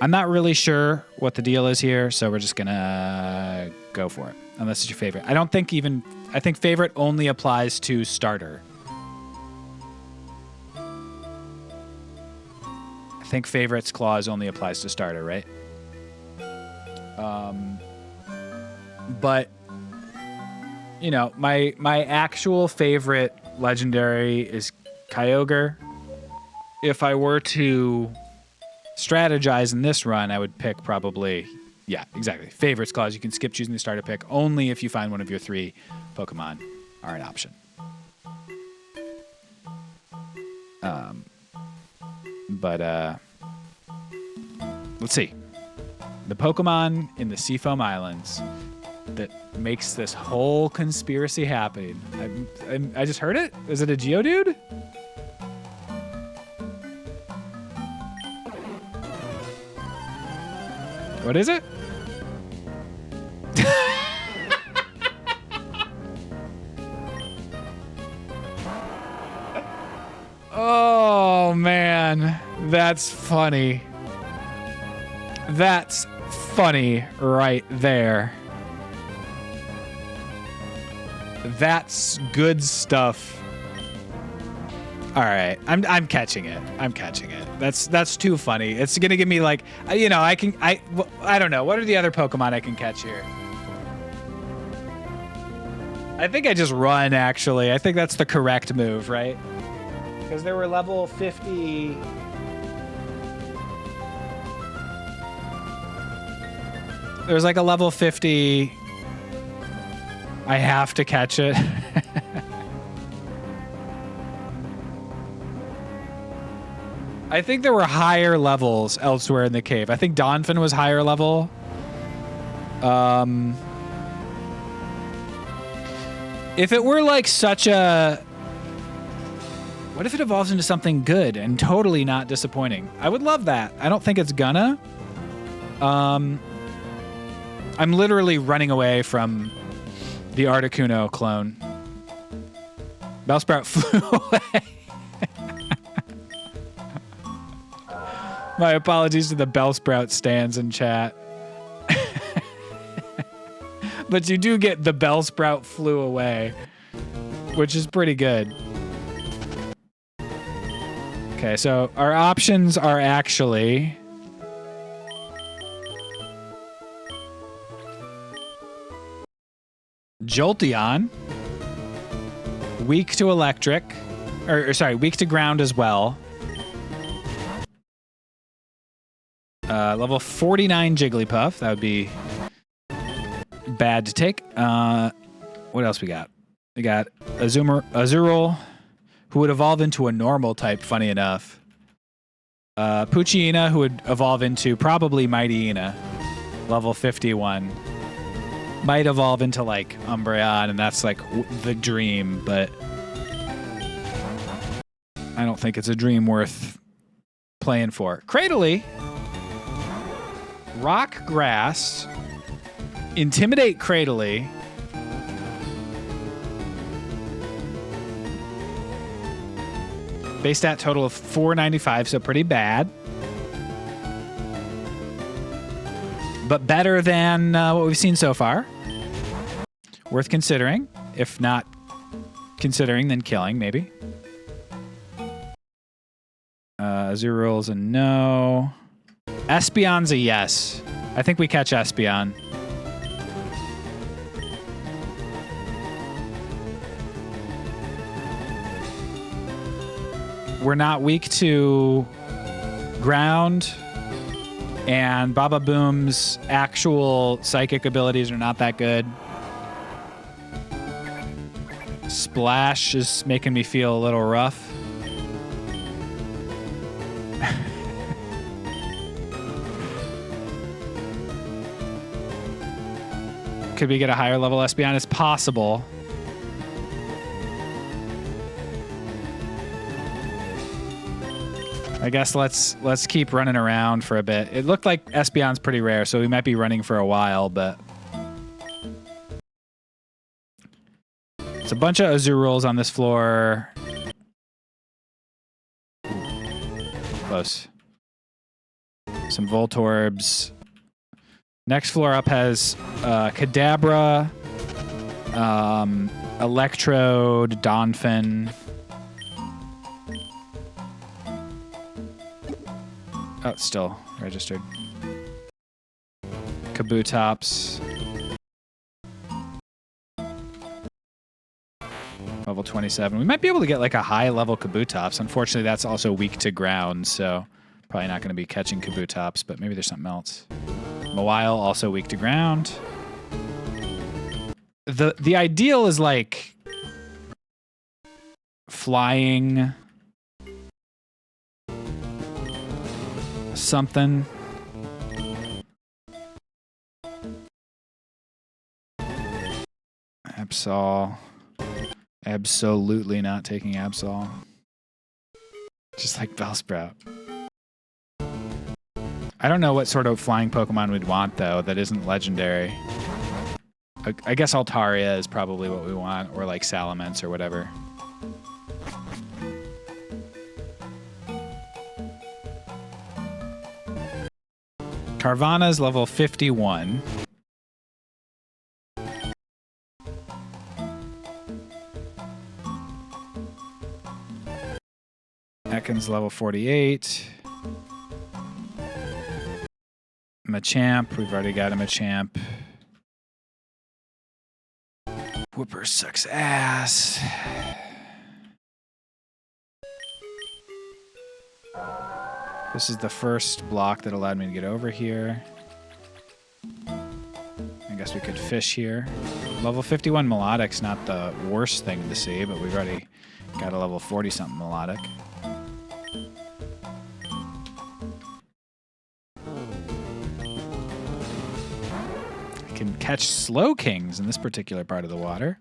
not really sure what the deal is here, so we're just gonna go for it. Unless it's your favorite. I think favorite only applies to starter. I think favorites clause only applies to starter, right? But you know, my actual favorite legendary is Kyogre. If I were to strategize in this run, I would pick probably, yeah, exactly. Favorites clause, you can skip choosing the starter pick only if you find one of your 3 Pokemon are an option. Let's see. The Pokemon in the Seafoam Islands that makes this whole conspiracy happen. I just heard it? Is it a Geodude? What is it? Oh, man. That's funny. That's funny right there. That's good stuff. All right, I'm catching it. I'm catching it. That's too funny. It's gonna give me like, you know, I don't know. What are the other Pokemon I can catch here? I think I just run. Actually, I think that's the correct move, right? Because there were level 50. There's like a level 50. I have to catch it. I think there were higher levels elsewhere in the cave. I think Donphin was higher level. If it were like such a... What if it evolves into something good and totally not disappointing? I would love that. I don't think it's gonna. I'm literally running away from the Articuno clone. Bellsprout flew away. My apologies to the Bellsprout stands in chat. But you do get the Bellsprout flew away, which is pretty good. Okay, so our options are actually... Jolteon, weak to electric, or sorry, weak to ground as well. Level 49 Jigglypuff, that would be bad to take. What else we got? We got Azurill, who would evolve into a normal type, funny enough. Poochyena, who would evolve into probably Mightyena, level 51. Might evolve into like Umbreon, and that's like the dream, but I don't think it's a dream worth playing for. Cradily, Rock Grass, Intimidate Cradily, Base stat total of 495, so pretty bad. But better than what we've seen so far. Worth considering. If not considering, then killing, maybe. Azurul's a no. Espeon's a yes. I think we catch Espeon. We're not weak to ground, and Baba Boom's actual psychic abilities are not that good. Splash is making me feel a little rough. Could we get a higher level Espeon? It's possible. I guess let's keep running around for a bit. It looked like Espeon's pretty rare, so we might be running for a while, but it's a bunch of Azuruls on this floor. Close. Some Voltorbs. Next floor up has Kadabra, Electrode, Donphin. Oh, it's still registered. Kabutops. Level 27. We might be able to get like a high level Kabutops. Unfortunately, that's also weak to ground, so probably not going to be catching Kabutops, but maybe there's something else. Mawile, also weak to ground. The ideal is like flying something. Absol. Absolutely not taking Absol. Just like Bellsprout. I don't know what sort of flying Pokemon we'd want, though, that isn't legendary. I guess Altaria is probably what we want, or like Salamence or whatever. Carvana's level 51. Ekans level 48. Machamp, we've already got a Machamp. Whooper sucks ass. This is the first block that allowed me to get over here. I guess we could fish here. Level 51 Melodic's not the worst thing to see, but we've already got a level 40-something Melodic. I can catch Slow Kings in this particular part of the water.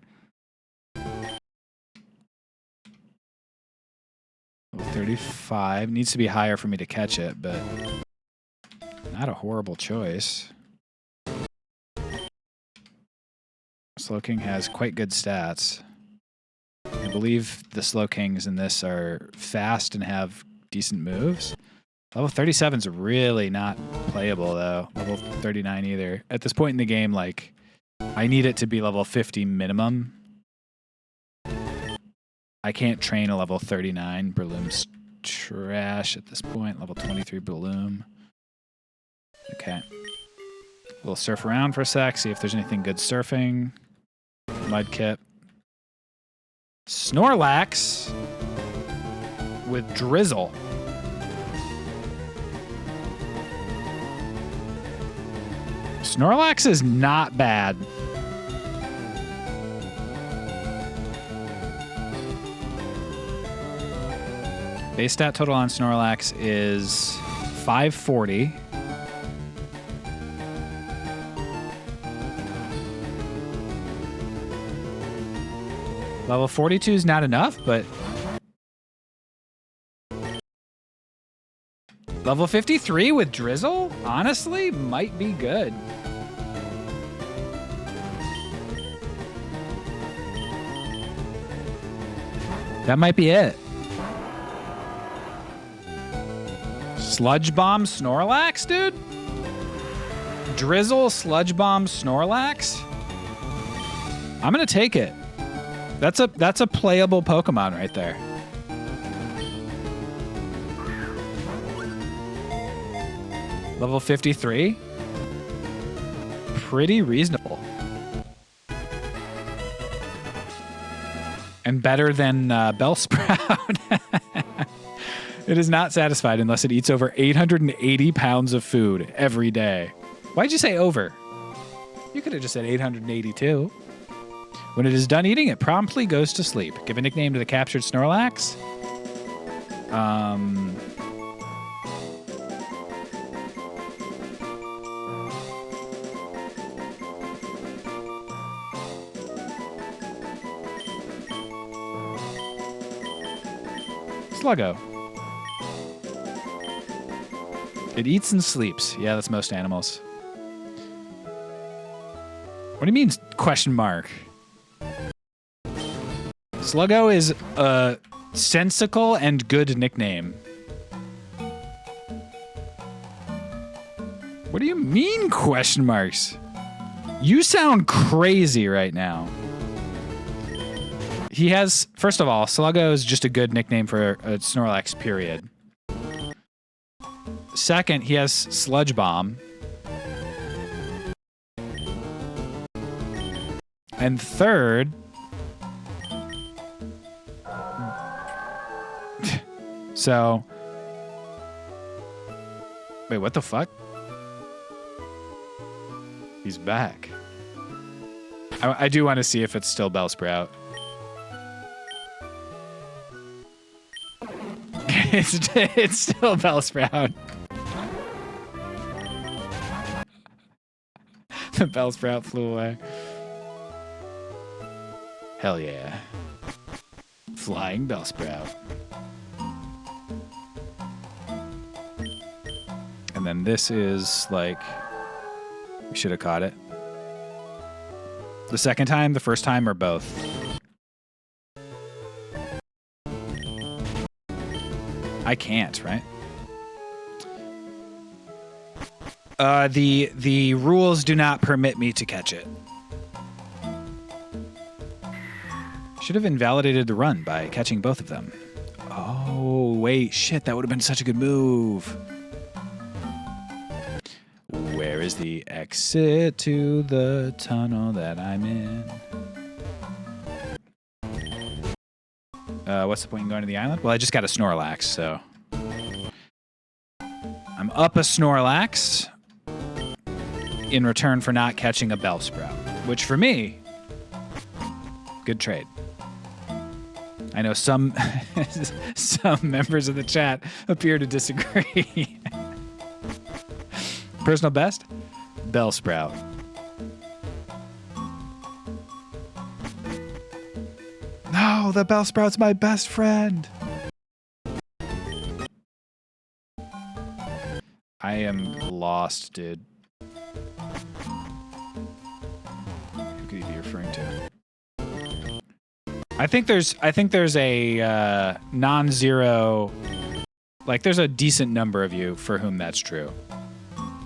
Level 35. Needs to be higher for me to catch it, but not a horrible choice. Slowking has quite good stats. I believe the Slowkings in this are fast and have decent moves. Level 37 is really not playable, though. Level 39 either. At this point in the game, like, I need it to be level 50 minimum. I can't train a level 39. Breloom's trash at this point. Level 23 Breloom. Okay. We'll surf around for a sec, see if there's anything good surfing. Mudkip. Snorlax with Drizzle. Snorlax is not bad. Base stat total on Snorlax is 540. Level 42 is not enough, but level 53 with Drizzle, honestly, might be good. That might be it. Sludge Bomb Snorlax, dude? Drizzle Sludge Bomb Snorlax? I'm gonna take it. That's a playable Pokemon right there. Level 53? Pretty reasonable. And better than Bellsprout. It is not satisfied unless it eats over 880 pounds of food every day. Why'd you say over? You could have just said 882. When it is done eating, it promptly goes to sleep. Give a nickname to the captured Snorlax. Sluggo. It eats and sleeps. Yeah, that's most animals. What do you mean, question mark? Sluggo is a sensical and good nickname. What do you mean, question marks? You sound crazy right now. He has, first of all, Sluggo is just a good nickname for a Snorlax, period. Second, he has Sludge Bomb. And third, so, wait, what the fuck? He's back. I do want to see if it's still Bellsprout. It's still Bellsprout. The Bellsprout flew away. Hell yeah. Flying Bellsprout. And then this is like, we should have caught it. The second time, the first time, or both? I can't, right? The rules do not permit me to catch it. Should have invalidated the run by catching both of them. Oh, wait, shit, that would have been such a good move. Where is the exit to the tunnel that I'm in? What's the point in going to the island? Well, I just got a Snorlax, so... I'm up a Snorlax in return for not catching a Bellsprout, which for me, good trade. I know some members of the chat appear to disagree. Personal best? Bellsprout. No, the Bellsprout's my best friend. I am lost, dude. Who could he be referring to? I think there's a non-zero, like there's a decent number of you for whom that's true,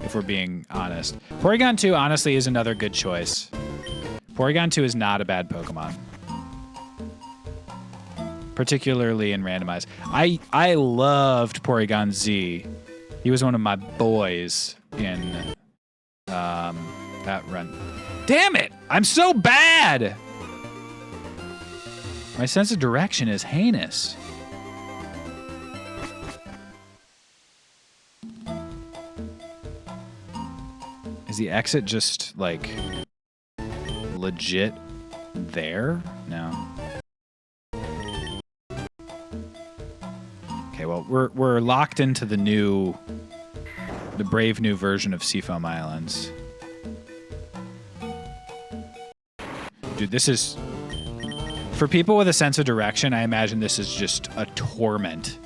if we're being honest. Porygon 2 honestly is another good choice. Porygon 2 is not a bad Pokemon. Particularly in randomized. I loved Porygon Z. He was one of my boys in that run. Damn it! I'm so bad! My sense of direction is heinous. Is the exit just, like, legit there? No. Okay, well, we're locked into the brave new version of Seafoam Islands. Dude, this is... For people with a sense of direction, I imagine this is just a torment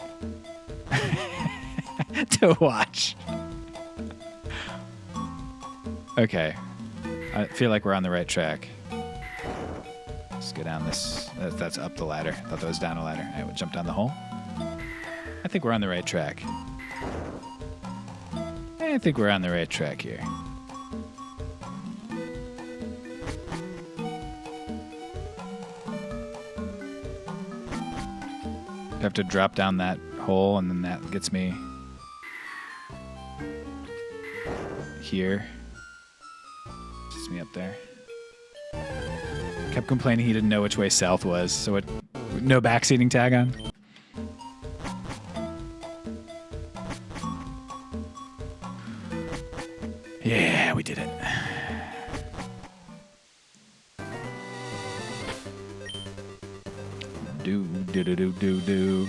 to watch. Okay. I feel like we're on the right track. Let's go down this. That's up the ladder. I thought that was down a ladder. I would jump down the hole. I think we're on the right track. I think we're on the right track here. I have to drop down that hole, and then that gets me here. Gets me up there. Kept complaining he didn't know which way south was, so it, no backseating tag on. Yeah, we did it. Do.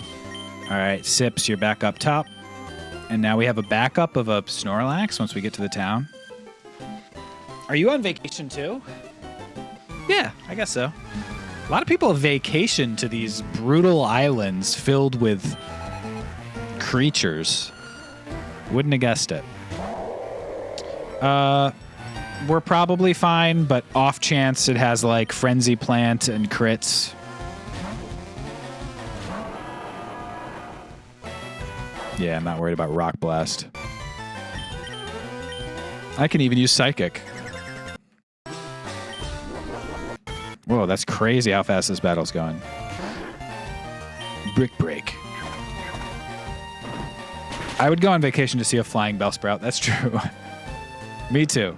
All right, Sips, you're back up top. And now we have a backup of a Snorlax once we get to the town. Are you on vacation too? Yeah, I guess so. A lot of people vacation to these brutal islands filled with creatures. Wouldn't have guessed it. We're probably fine, but off chance it has like Frenzy Plant and crits. Yeah, I'm not worried about Rock Blast. I can even use Psychic. Whoa, that's crazy how fast this battle's going. Brick Break. I would go on vacation to see a flying Bellsprout. That's true. Me too.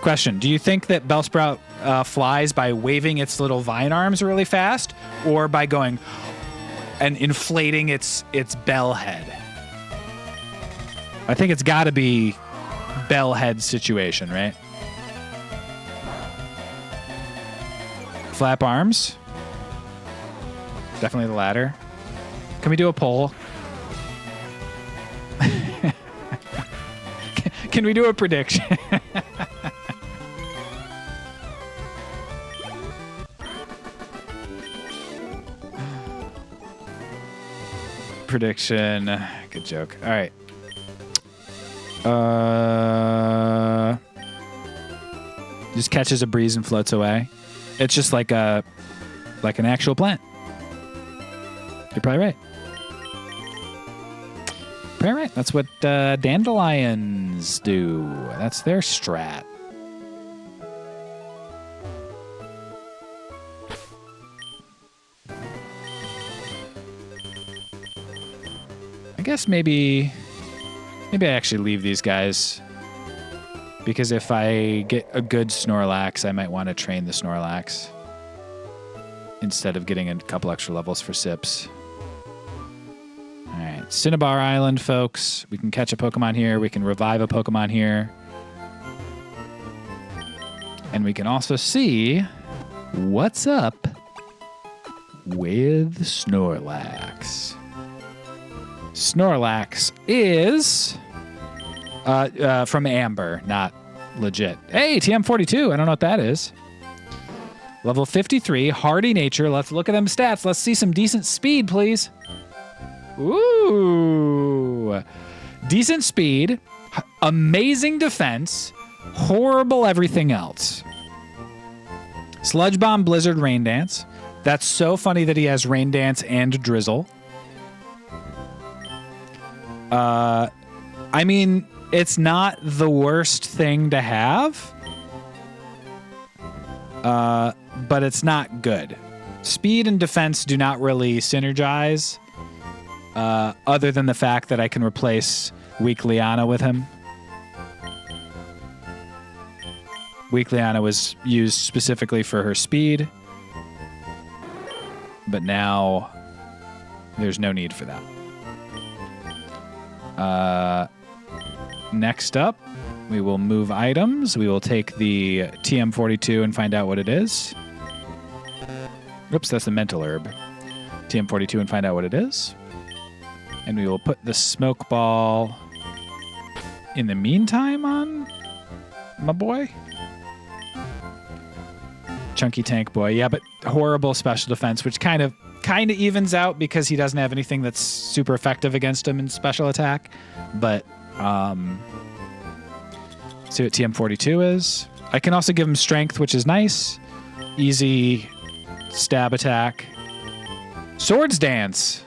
Question, do you think that Bellsprout flies by waving its little vine arms really fast, or by going and inflating its bell head? I think it's got to be bell head situation, right? Flap arms. Definitely the latter. Can we do a poll? Can we do a prediction? Prediction. Good joke. All right. Just catches a breeze and floats away. It's just like an actual plant. You're probably right. Probably right. That's what dandelions do. That's their strat. I guess maybe I actually leave these guys, because if I get a good Snorlax, I might want to train the Snorlax instead of getting a couple extra levels for Sips. All right, Cinnabar Island, folks. We can catch a Pokemon here. We can revive a Pokemon here. And we can also see what's up with Snorlax. Snorlax is from Amber, not legit. Hey, TM42. I don't know what that is. Level 53, hardy nature. Let's look at them stats. Let's see some decent speed, please. Ooh. Decent speed, amazing defense, horrible everything else. Sludge Bomb, Blizzard, Rain Dance. That's so funny that he has Rain Dance and Drizzle. I mean, it's not the worst thing to have, but it's not good. Speed and defense do not really synergize, other than the fact that I can replace Weak Liana with him. Weak Liana was used specifically for her speed, but now there's no need for that. Next up, we will move items. We will take the TM42 and find out what it is. Oops, that's the mental herb. TM42 and find out what it is. And we will put the smoke ball in the meantime on my boy. Chunky Tank Boy. Yeah, but horrible special defense, which kind of evens out because he doesn't have anything that's super effective against him in special attack. But see what TM42 is. I can also give him strength, which is nice. Easy stab attack. Swords Dance.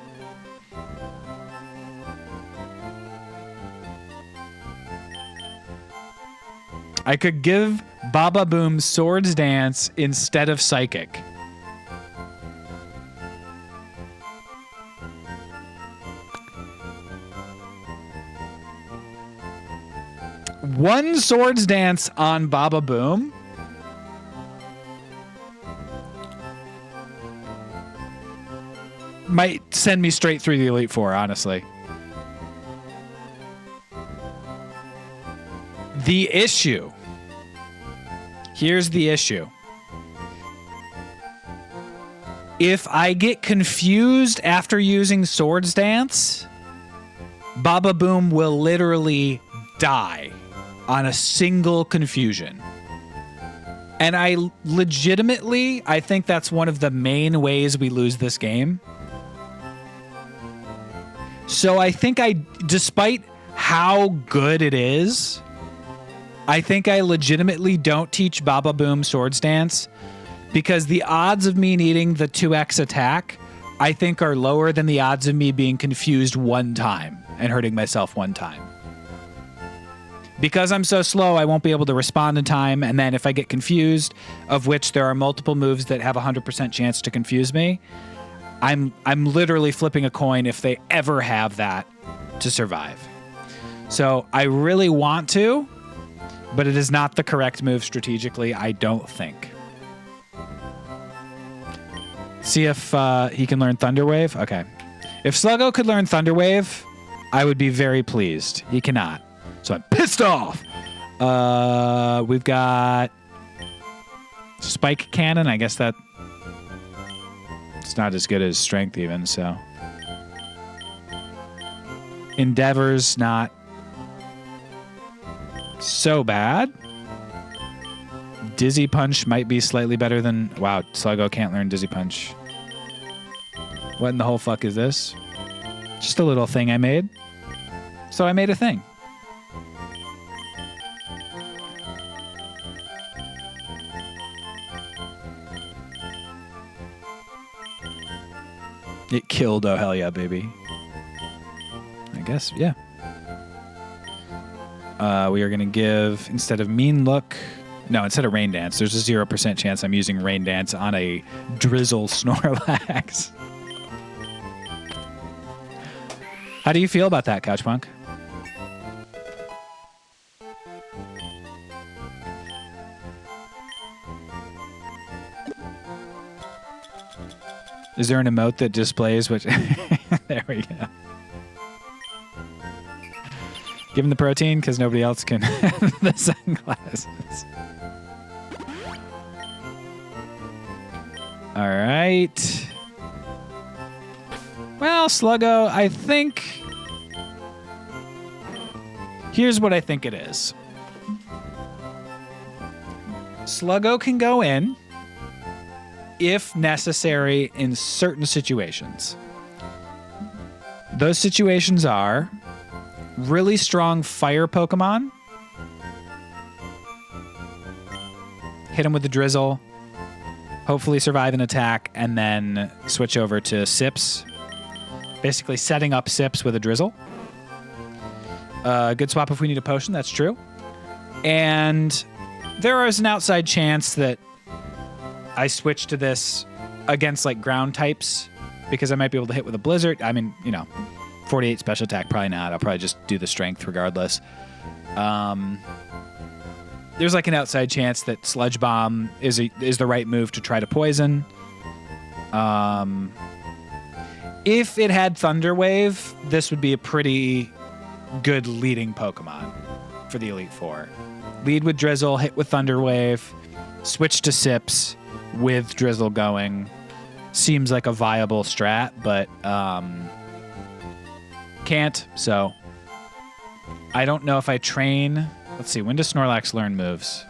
I could give Baba Boom Swords Dance instead of Psychic. One Swords Dance on Baba Boom? Might send me straight through the Elite Four, honestly. The issue. Here's the issue. If I get confused after using Swords Dance, Baba Boom will literally die on a single confusion. And I think that's one of the main ways we lose this game. So I think despite how good it is, I think I legitimately don't teach Baba Boom Swords Dance because the odds of me needing the 2x attack, I think, are lower than the odds of me being confused one time and hurting myself one time. Because I'm so slow, I won't be able to respond in time, and then if I get confused, of which there are multiple moves that have a 100% chance to confuse me, I'm literally flipping a coin if they ever have that to survive. So I really want to, but it is not the correct move strategically, I don't think. See if he can learn Thunder Wave? Okay. If Sluggo could learn Thunder Wave, I would be very pleased. He cannot. So I'm pissed off. We've got Spike Cannon. I guess that it's not as good as Strength even, so. Endeavor's not so bad. Dizzy Punch might be slightly better than... Wow, Sluggo can't learn Dizzy Punch. What in the whole fuck is this? Just a little thing I made. So I made a thing. It killed Oh Hell Yeah, baby. I guess, yeah. We are going to give, instead of Mean Look... No, instead of Rain Dance, there's a 0% chance I'm using Rain Dance on a Drizzle Snorlax. How do you feel about that, Couchpunk? Is there an emote that displays which... There we go. Give him the protein because nobody else can. The sunglasses. All right. Well, Sluggo, I think... Here's what I think it is. Sluggo can go in if necessary in certain situations. Those situations are really strong fire Pokemon. Hit him with the Drizzle. Hopefully survive an attack and then switch over to Sips. Basically setting up Sips with a Drizzle. Good swap if we need a potion, that's true. And there is an outside chance that I switch to this against like ground types because I might be able to hit with a Blizzard. I mean, 48 special attack, probably not. I'll probably just do the strength regardless. There's like an outside chance that Sludge Bomb is the right move to try to poison. If it had Thunder Wave, this would be a pretty good leading Pokemon for the Elite Four. Lead with Drizzle, hit with Thunder Wave, switch to Sips with Drizzle going. Seems like a viable strat, but can't, so I don't know if I train. Let's see, when does Snorlax learn moves?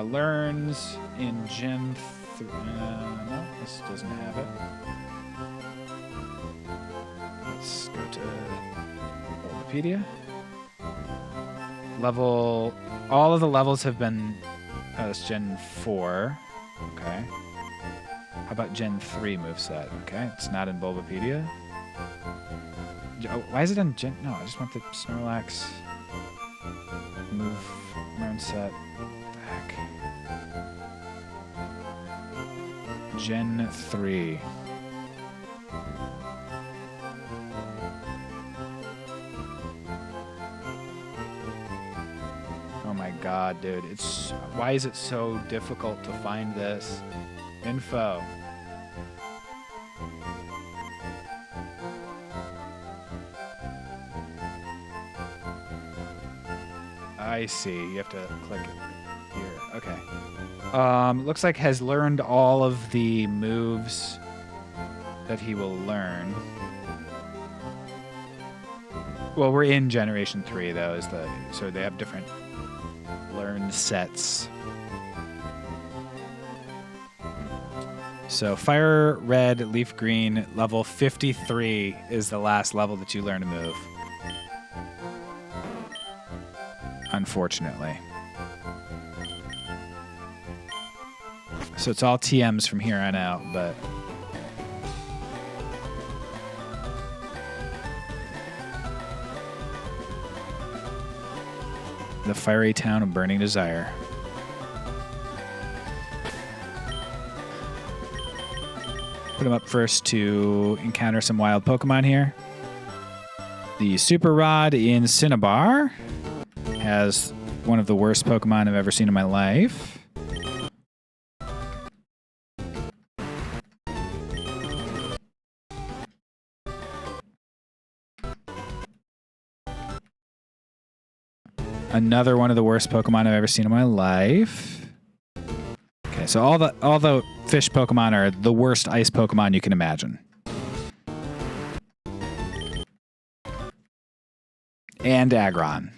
Learns in Gen 3. No, this doesn't have it. Let's go to Wikipedia. All of the levels have been, it's Gen 4. Okay. How about Gen 3 moveset? Okay, it's not in Bulbapedia. Oh, why is it on Gen... No, I just want the Snorlax move learn set. What the heck? Gen 3. Oh my god, dude. Why is it so difficult to find this info? I see. You have to click it here. Okay. Looks like has learned all of the moves that he will learn. Well, we're in Generation 3, though, so they have different learned sets. So Fire Red, Leaf Green, level 53 is the last level that you learn to move. Unfortunately. So it's all TMs from here on out, but... The fiery town of Burning Desire. Put him up first to encounter some wild Pokemon here. The Super Rod in Cinnabar has one of the worst Pokemon I've ever seen in my life. Another one of the worst Pokemon I've ever seen in my life. Okay, so all the fish Pokemon are the worst ice Pokemon you can imagine. And Aggron.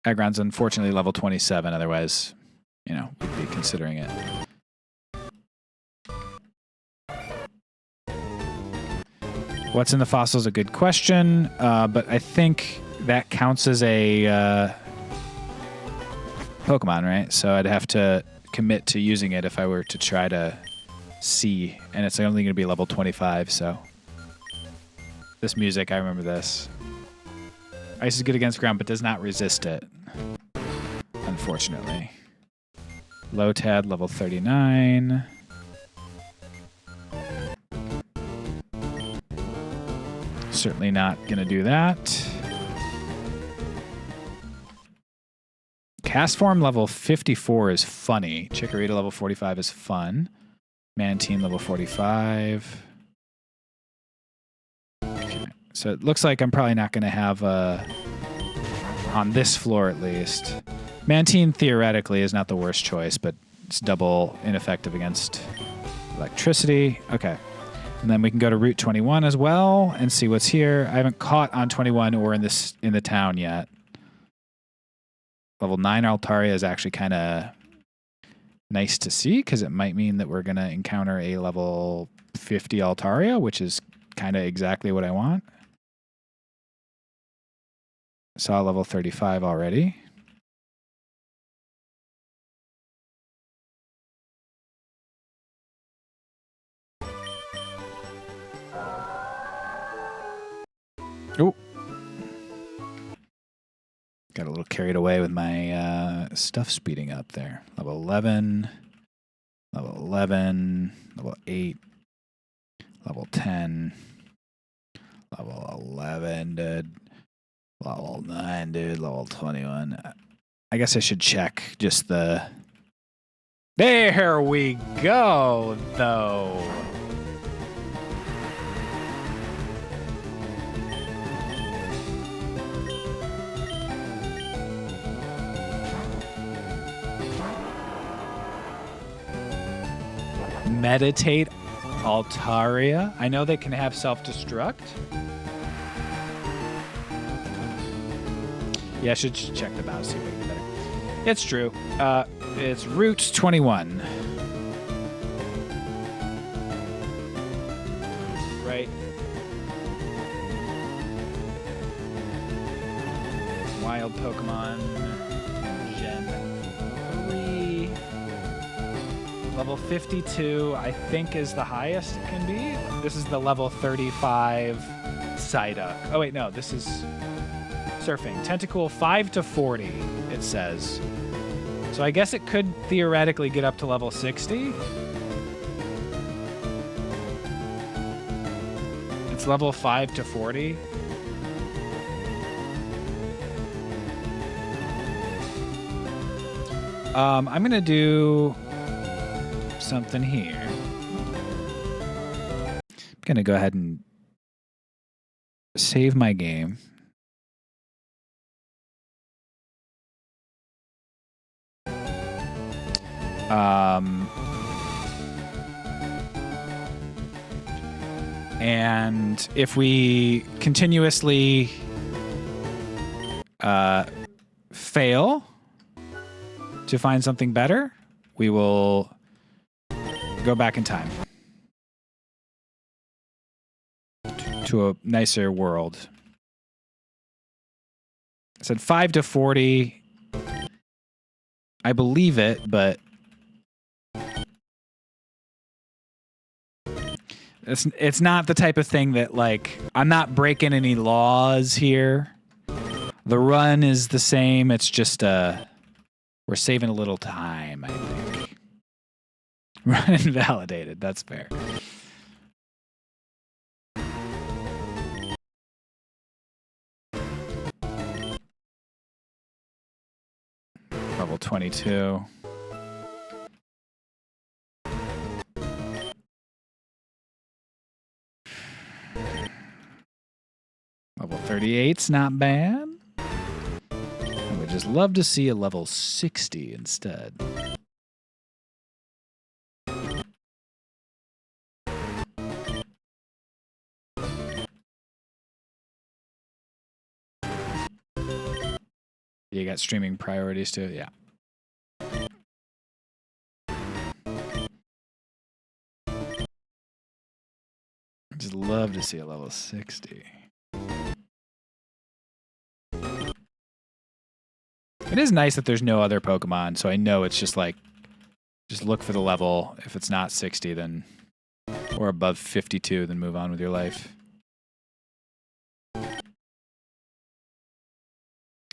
Aggron's unfortunately level 27, otherwise, you know, we'd be considering it. What's in the fossil is a good question, but I think that counts as a Pokemon, right? So I'd have to commit to using it if I were to try to see, and it's only going to be level 25, so... This music, I remember this. Ice is good against ground, but does not resist it. Unfortunately. Lotad, level 39. Certainly not going to do that. Cast Form level 54 is funny. Chikorita level 45 is fun. Mantine level 45. So it looks like I'm probably not going to have on this floor at least. Mantine theoretically is not the worst choice, but it's double ineffective against electricity. Okay. And then we can go to Route 21 as well and see what's here. I haven't caught on 21 or in the town yet. Level 9 Altaria is actually kind of nice to see because it might mean that we're going to encounter a level 50 Altaria, which is kind of exactly what I want. Saw level 35 already. Oh. Got a little carried away with my stuff speeding up there. Level 11, level 11, level 8, level 10, level 11, dude. Level 9, dude. Level 21. I guess I should check just the... There we go, though. Meditate Altaria. I know they can have self-destruct. Yeah, I should check the battle, see if I can get better. It's true. It's Route 21. Right. Wild Pokemon. Gen 3. Level 52, I think, is the highest it can be. This is the level 35 Psyduck. Oh, wait, no, this is surfing. Tentacool 5 to 40, it says. So I guess it could theoretically get up to level 60. It's level 5 to 40. I'm going to do something here. I'm going to go ahead and save my game. And if we continuously fail to find something better, we will go back in time to a nicer world. I said 5 to 40. I believe it, but it's not the type of thing that, like, I'm not breaking any laws here. The run is the same. It's just we're saving a little time, I think. Run invalidated. That's fair. Level 22. Level 38's not bad. I would just love to see a level 60 instead. You got streaming priorities too? Yeah. I'd just love to see a level 60. It is nice that there's no other Pokemon, so I know it's just like, just look for the level. If it's not 60, then, or above 52, then move on with your life.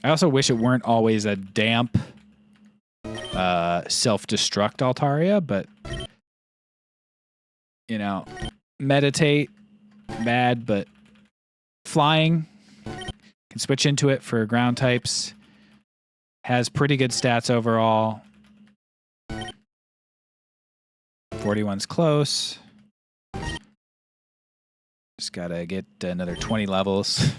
I also wish it weren't always a damp, self-destruct Altaria, but, you know, meditate, bad, but flying, can switch into it for ground types. Has pretty good stats overall. 41's close. Just gotta get another 20 levels.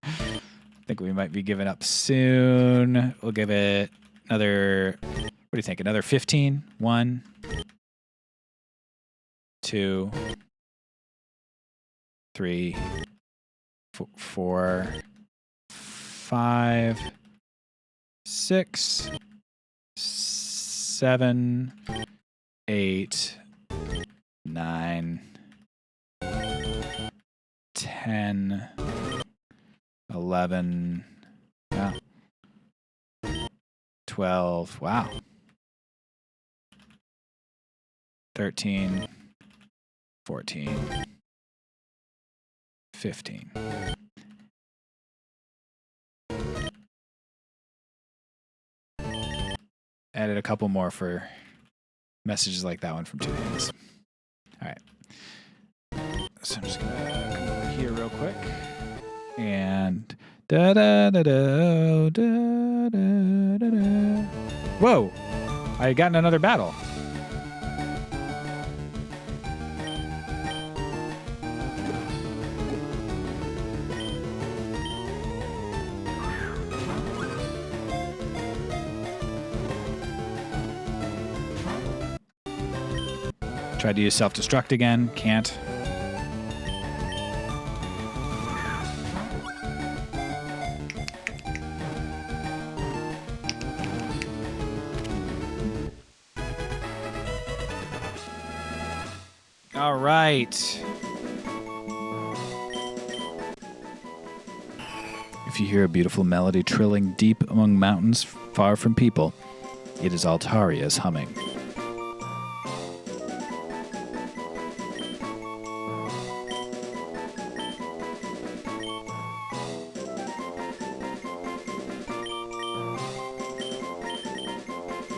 I think we might be giving up soon. We'll give it another, what do you think? Another 15? 1, 2, 3, 4, 5, 6, 7, 8, 9, 10, 11, yeah, 12, wow, 13, 14, 15. Added a couple more for messages like that one from 2 hands. All right. So I'm just going to come over here real quick. And da-da-da-da-da-da-da. Whoa! I got in another battle. Tried to use self-destruct again. Can't. All right. If you hear a beautiful melody trilling deep among mountains far from people, it is Altaria's humming.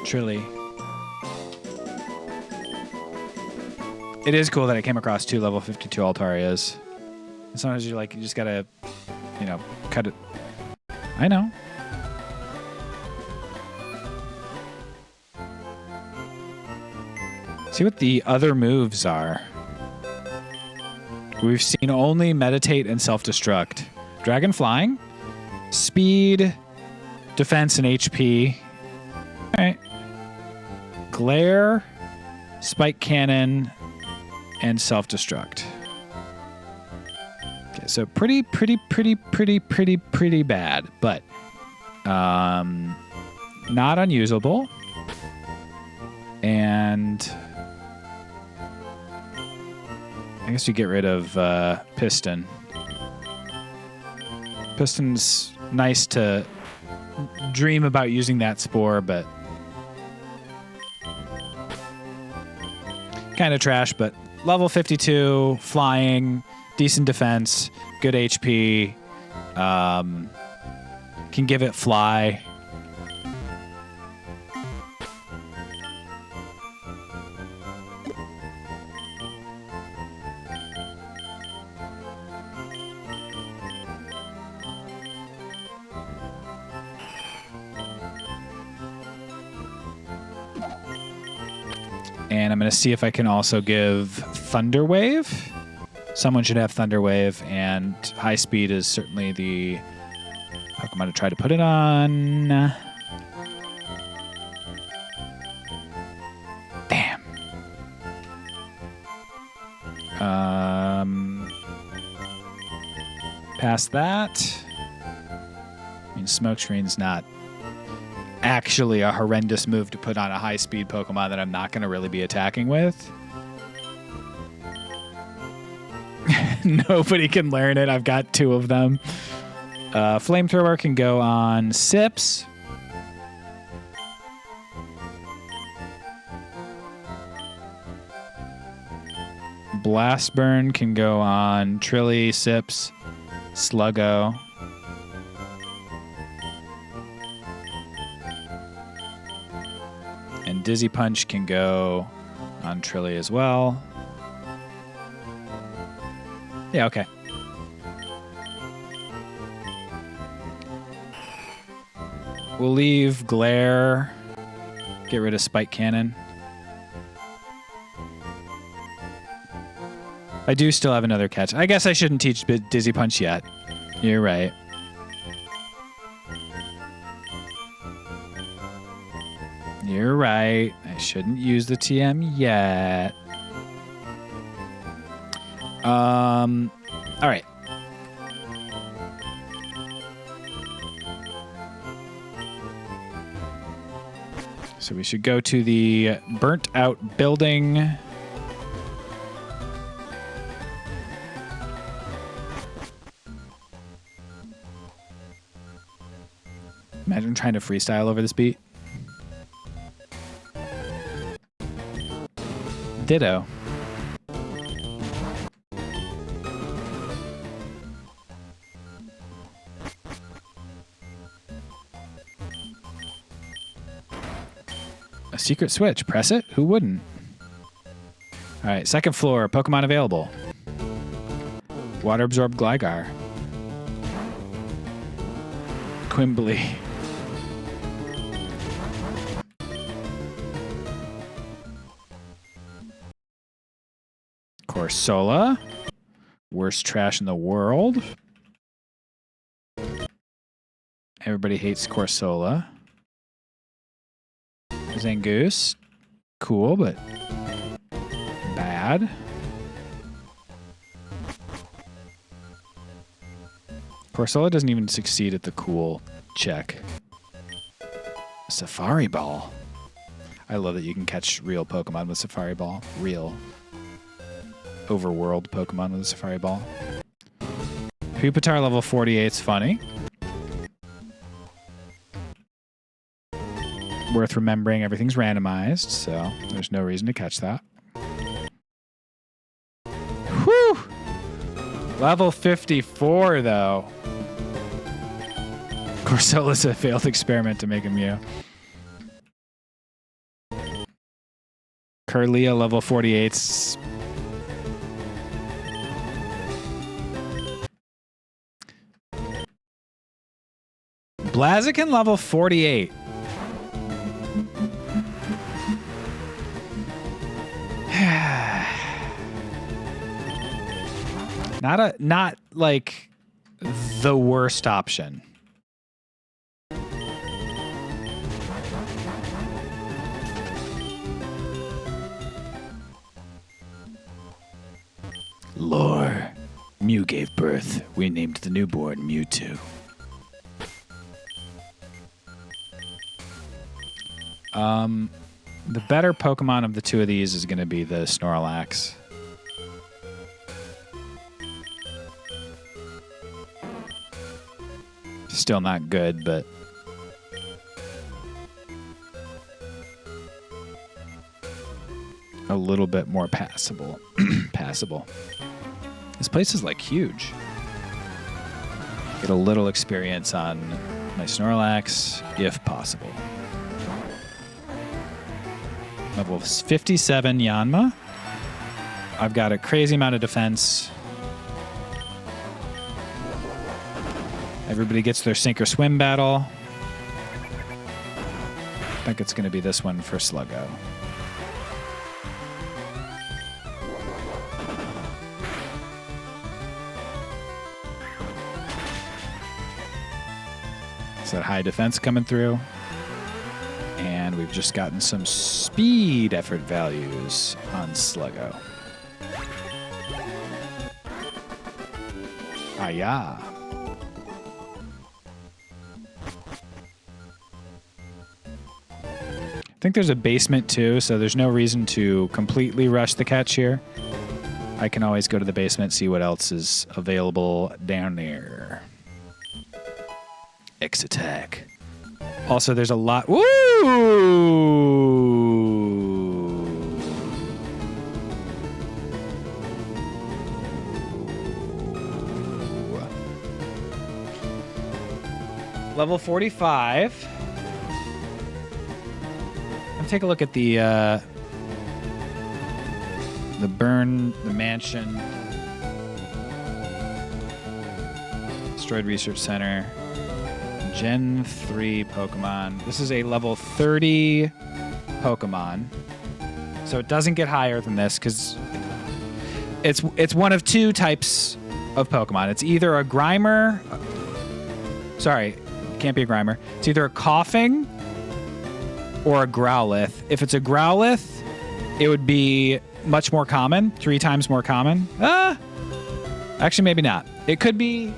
Trilly. It is cool that I came across 2 level 52 Altarias. Sometimes you just gotta, cut it. I know. See what the other moves are. We've seen only Meditate and Self-Destruct. Dragon Flying, Speed, Defense, and HP. All right. Glare, Spike Cannon, and Self-Destruct. Okay, so pretty bad, but not unusable. And I guess you get rid of Piston. Piston's nice to dream about using that spore, but kind of trash. But level 52, flying, decent defense, good HP, can give it fly. And I'm going to see if I can also give Thunder Wave. Someone should have Thunder Wave, and High Speed is certainly the Pokemon to try to put it on. Damn. Past that. I mean, Smoke Screen's not actually a horrendous move to put on a high-speed Pokemon that I'm not going to really be attacking with. Nobody can learn it. I've got 2 of them. Flamethrower can go on Sips. Blast Burn can go on Trilly, Sips, Sluggo. And Dizzy Punch can go on Trilly as well. Yeah, okay. We'll leave Glare. Get rid of Spike Cannon. I do still have another catch. I guess I shouldn't teach Dizzy Punch yet. You're right. You're right. I shouldn't use the TM yet. All right. So we should go to the burnt out building. Imagine trying to freestyle over this beat. Ditto. A secret switch. Press it? Who wouldn't? All right, second floor. Pokemon available. Water absorbed Gligar. Quimbley. Corsola. Worst trash in the world. Everybody hates Corsola. Zangoose. Cool, but bad. Corsola doesn't even succeed at the cool check. Safari Ball. I love that you can catch real Pokemon with Safari Ball. Real overworld Pokemon with a Safari Ball. Pupitar level 48's funny. Worth remembering, everything's randomized, so there's no reason to catch that. Whew! Level 54, though. Corsola's a failed experiment to make a Mew. Kirlia level 48s. Blaziken level 48. Not like the worst option. Lore. Mew gave birth. We named the newborn Mewtwo. The better Pokemon of the two of these is going to be the Snorlax. Still not good, but a little bit more passable. Passable. This place is like huge. Get a little experience on my Snorlax, if possible. Level 57 Yanma. I've got a crazy amount of defense. Everybody gets their sink or swim battle. I think it's going to be this one for Sluggo. Is that high defense coming through? And we've just gotten some speed effort values on Sluggo. Ah, yeah. I think there's a basement too, so there's no reason to completely rush the catch here. I can always go to the basement, see what else is available down there. X attack. Also, there's a lot. Woo! Level 45. Take a look at the burn, the mansion, destroyed research center, Gen 3 Pokemon. This is a level 30 Pokemon, so it doesn't get higher than this because it's one of two types of Pokemon. It's either a Grimer. Sorry, it can't be a Grimer. It's either a Coughing or a Growlithe. If it's a Growlithe, it would be much more common, 3 times more common. Actually, maybe not. It could be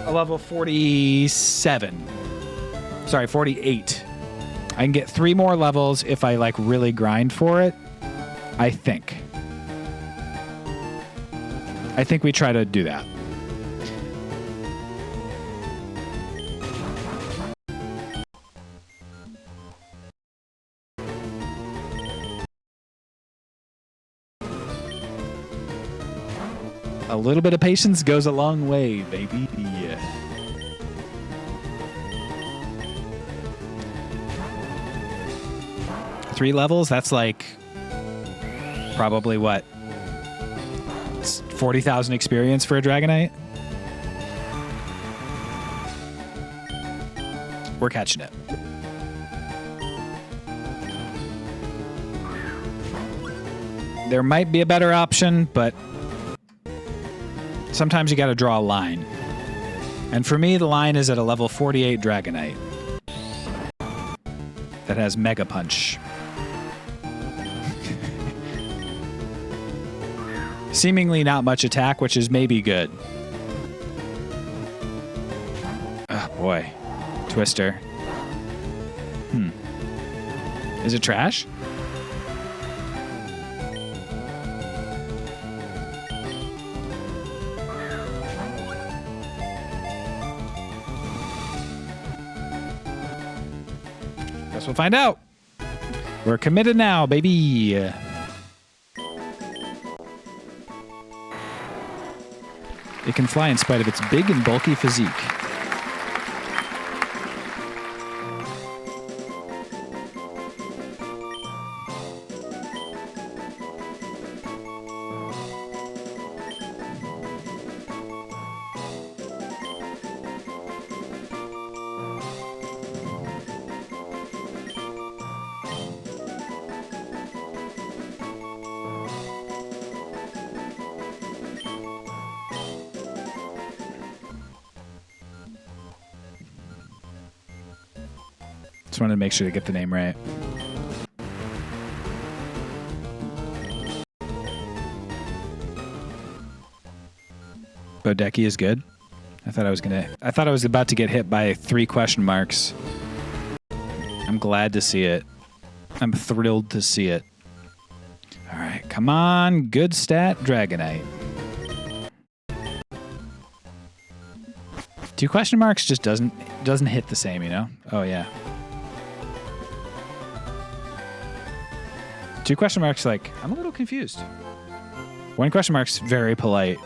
a level 47. Sorry, 48. I can get 3 more levels if I like really grind for it. I think we try to do that. A little bit of patience goes a long way, baby. Yeah. Three levels, that's like probably what? 40,000 experience for a Dragonite? We're catching it. There might be a better option, but sometimes you got to draw a line. And for me, the line is at a level 48 Dragonite that has Mega Punch. Seemingly not much attack, which is maybe good. Oh, boy. Twister. Is it trash? Guess we'll find out. We're committed now, baby. It can fly in spite of its big and bulky physique. Just wanted to make sure to get the name right. Bodeki is good. I thought I was about to get hit by 3 question marks. I'm glad to see it. I'm thrilled to see it. All right, come on, good stat, Dragonite. 2 question marks just doesn't hit the same, you know? Oh yeah. 2 question marks, like, I'm a little confused. 1 question mark's very polite.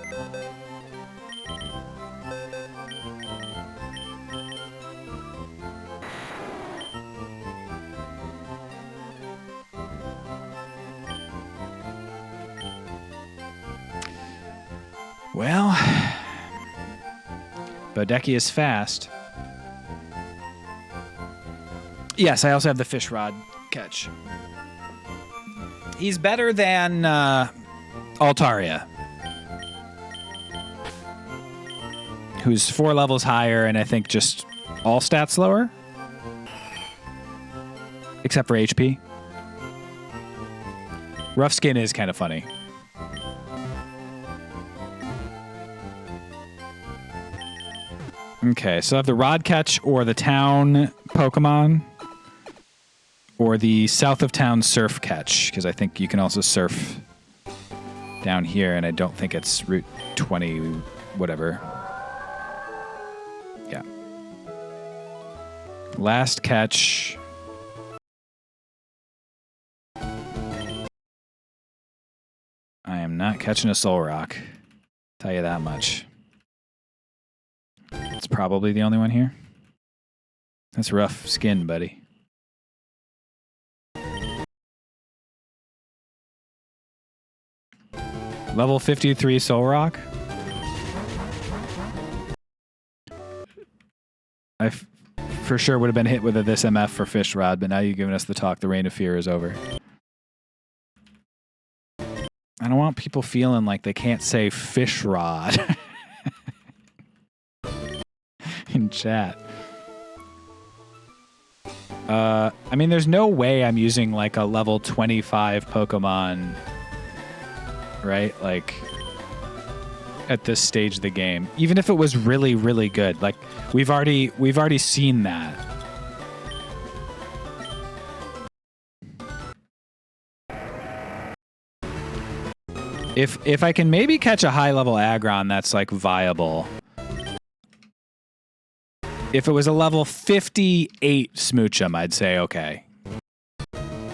Well, Bodeki is fast. Yes, I also have the fish rod catch. He's better than Altaria, who's 4 levels higher and I think just all stats lower, except for HP. Rough Skin is kind of funny. Okay, so I have the Rod Catch or the Town Pokemon or the South of Town Surf Catch, because I think you can also surf down here, and I don't think it's Route 20, whatever. Yeah. Last catch. I am not catching a Soul Rock. Tell you that much. It's probably the only one here. That's Rough Skin, buddy. Level 53 Soul Rock. I for sure would have been hit with this MF for Fish Rod, but now you've given us the talk. The Reign of Fear is over. I don't want people feeling like they can't say Fish Rod. In chat. I mean, there's no way I'm using like a level 25 Pokemon, right? Like at this stage of the game, even if it was really, really good. Like we've already seen that. If I can maybe catch a high level Aggron that's like viable. If it was a level 58 Smoochum, I'd say, okay.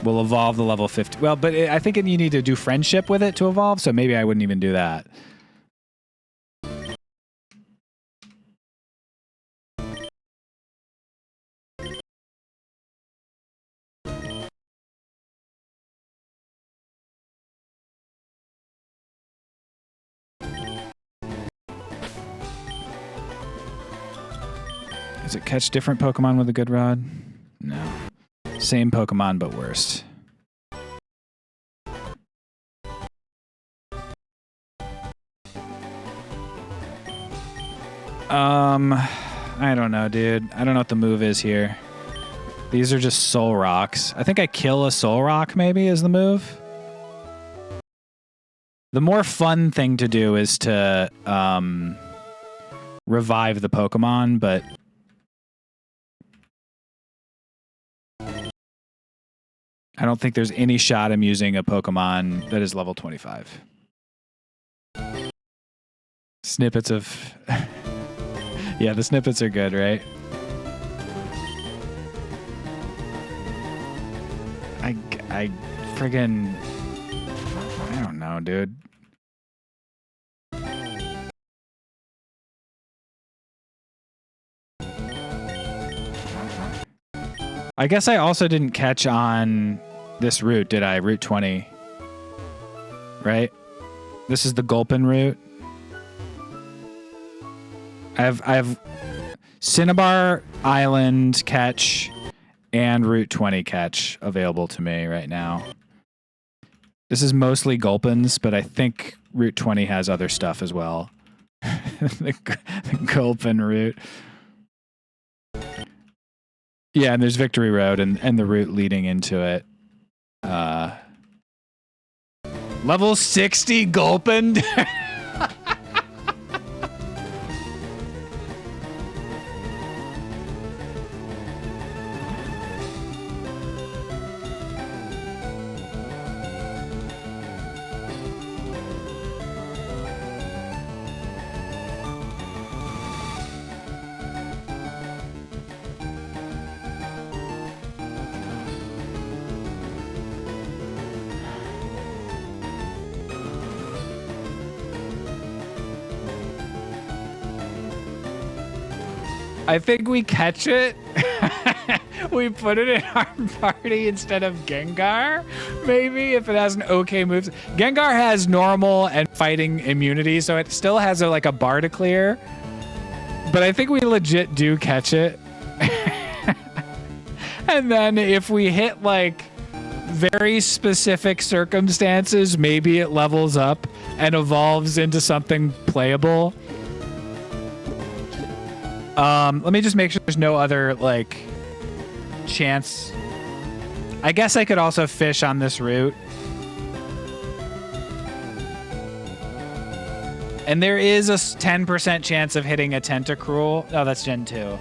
We'll evolve the level 50. Well, but I think you need to do friendship with it to evolve, so maybe I wouldn't even do that. Does it catch different Pokemon with a good rod? No. Same Pokemon, but worse. I don't know, dude. I don't know what the move is here. These are just Soul Rocks. I think I kill a Soul Rock, maybe, is the move. The more fun thing to do is to revive the Pokemon, but I don't think there's any shot I'm using a Pokemon that is level 25. Snippets of... Yeah, the snippets are good, right? I friggin... I don't know, dude. I guess I also didn't catch on this route, did I? Route 20. Right? This is the Gulpin route. I have Cinnabar Island catch and Route 20 catch available to me right now. This is mostly Gulpins, but I think Route 20 has other stuff as well. the Gulpin route. Yeah, and there's Victory Road and the route leading into it. Level 60 Gulpin. I think we catch it. We put it in our party instead of Gengar. Maybe if it has an okay moves. Gengar has normal and fighting immunity, so it still has like a bar to clear. But I think we legit do catch it. And then if we hit like very specific circumstances, maybe it levels up and evolves into something playable. Let me just make sure there's no other like chance. I guess I could also fish on this route. And there is a 10% chance of hitting a Tentacruel. Oh, that's Gen 2.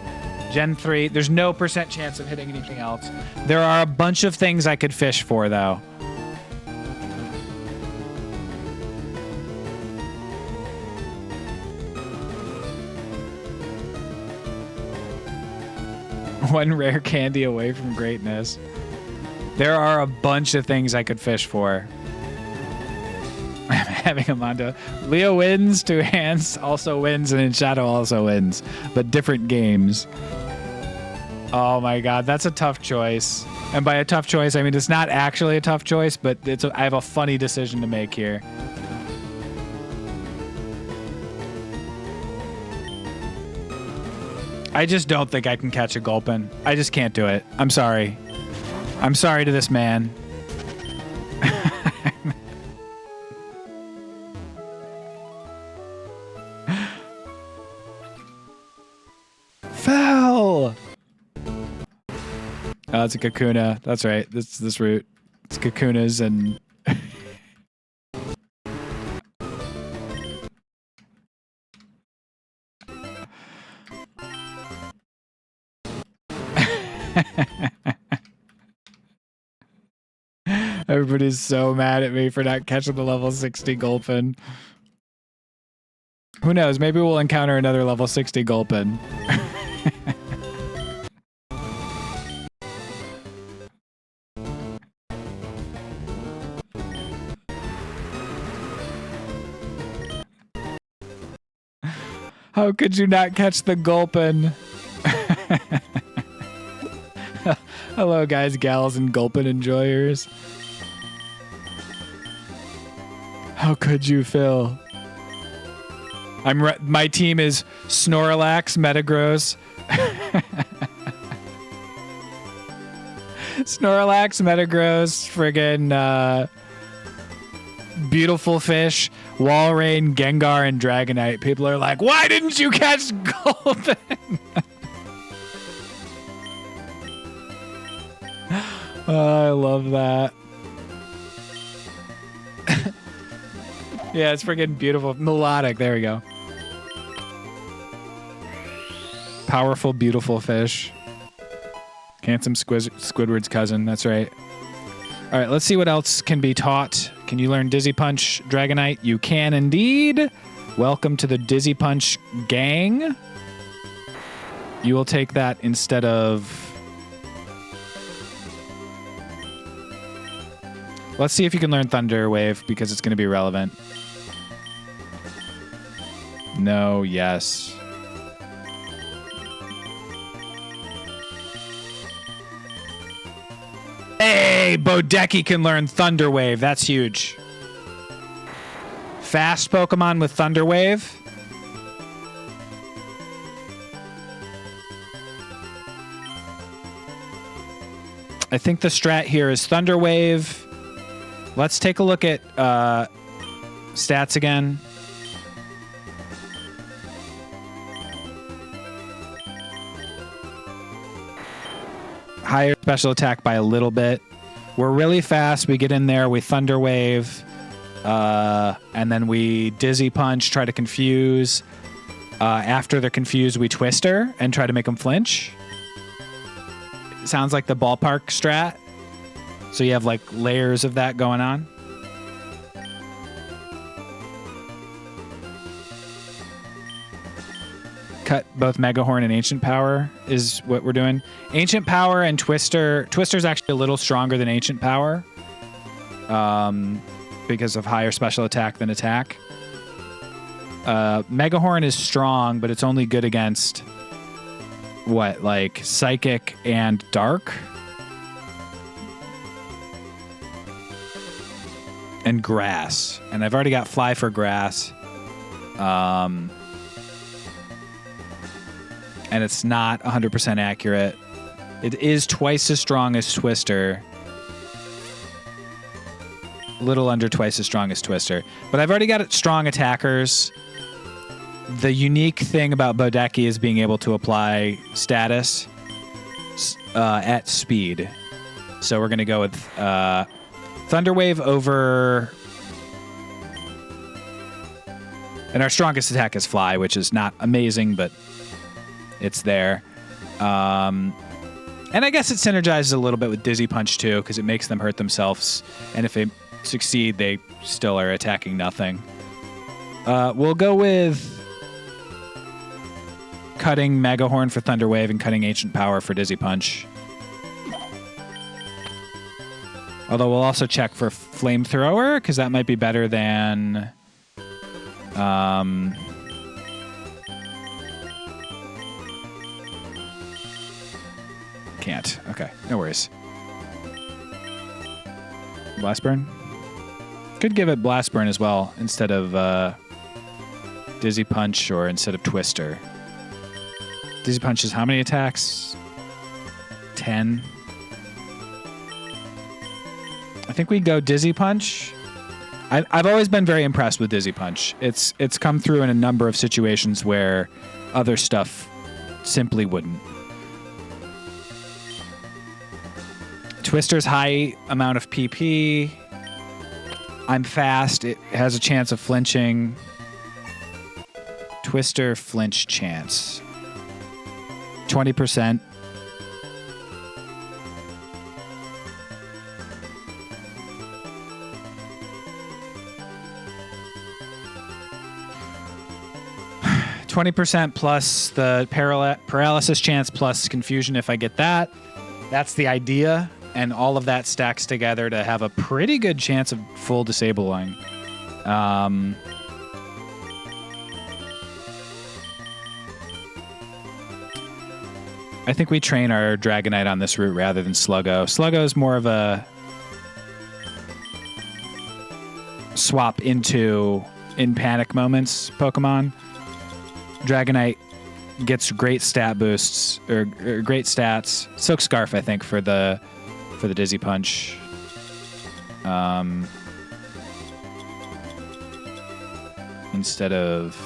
Gen 3, there's no percent chance of hitting anything else. There are a bunch of things I could fish for, though. One rare candy away from greatness. There are a bunch of things I could fish for. I'm having a Mondo. Leo wins, two hands also wins, and in Shadow also wins, but different games. Oh my god, that's a tough choice. And by a tough choice, I mean it's not actually a tough choice, but I have a funny decision to make here. I just don't think I can catch a Gulpin. I just can't do it. I'm sorry. I'm sorry to this man. Foul! Oh, it's a Kakuna. That's right. This route. It's Kakunas and... Everybody's so mad at me for not catching the level 60 Gulpin. Who knows? Maybe we'll encounter another level 60 Gulpin. How could you not catch the Gulpin? Hello, guys, gals, and Gulpin enjoyers. How could you, Phil? My team is Snorlax, Metagross. Snorlax, Metagross, friggin' Beautiful Fish, Walrein, Gengar, and Dragonite. People are like, why didn't you catch Gulpin? Oh, I love that. Yeah, it's freaking beautiful. Melodic. There we go. Powerful, beautiful fish. Handsome Squidward's cousin. That's right. All right, let's see what else can be taught. Can you learn Dizzy Punch, Dragonite? You can indeed. Welcome to the Dizzy Punch gang. You will take that instead of... Let's see if you can learn Thunder Wave because it's going to be relevant. No, yes. Hey, Bodeki can learn Thunder Wave. That's huge. Fast Pokemon with Thunder Wave. I think the strat here is Thunder Wave. Let's take a look at stats again. higher special attack by a little bit. We're really fast. We get in there. We Thunder Wave. And then we Dizzy Punch, try to confuse. After they're confused, we Twister and try to make them flinch. Sounds like the ballpark strat. So you have like layers of that going on. Cut both Mega Horn and Ancient Power is what we're doing. Ancient Power and Twister. Twister's actually a little stronger than Ancient Power. Because of higher special attack than attack. Mega Horn is strong, but it's only good against what, like Psychic and Dark? And Grass. And I've already got Fly for Grass. And it's not 100% accurate. It is twice as strong as Twister. A little under twice as strong as Twister. But I've already got strong attackers. The unique thing about Bodeki is being able to apply status at speed. So we're going to go with Thunder Wave over... And our strongest attack is Fly, which is not amazing, but it's there. And I guess it synergizes a little bit with Dizzy Punch, too, because it makes them hurt themselves. And if they succeed, they still are attacking nothing. We'll go with cutting Mega Horn for Thunder Wave and cutting Ancient Power for Dizzy Punch. Although we'll also check for Flamethrower, because that might be better than... Can't. Okay, no worries. Blast Burn? Could give it Blast Burn as well, instead of Dizzy Punch or instead of Twister. Dizzy Punch is how many attacks? 10. I think we go Dizzy Punch. I've always been very impressed with Dizzy Punch. It's come through in a number of situations where other stuff simply wouldn't. Twister's high amount of PP. I'm fast. It has a chance of flinching. Twister flinch chance. 20%. %, plus the paralysis chance plus confusion if I get that. That's the idea. And all of that stacks together to have a pretty good chance of full disabling. I think we train our Dragonite on this route rather than Sluggo. Sluggo is more of a swap into in panic moments Pokemon. Dragonite gets great stat boosts or great stats. Silk Scarf, I think, for the Dizzy Punch. Instead of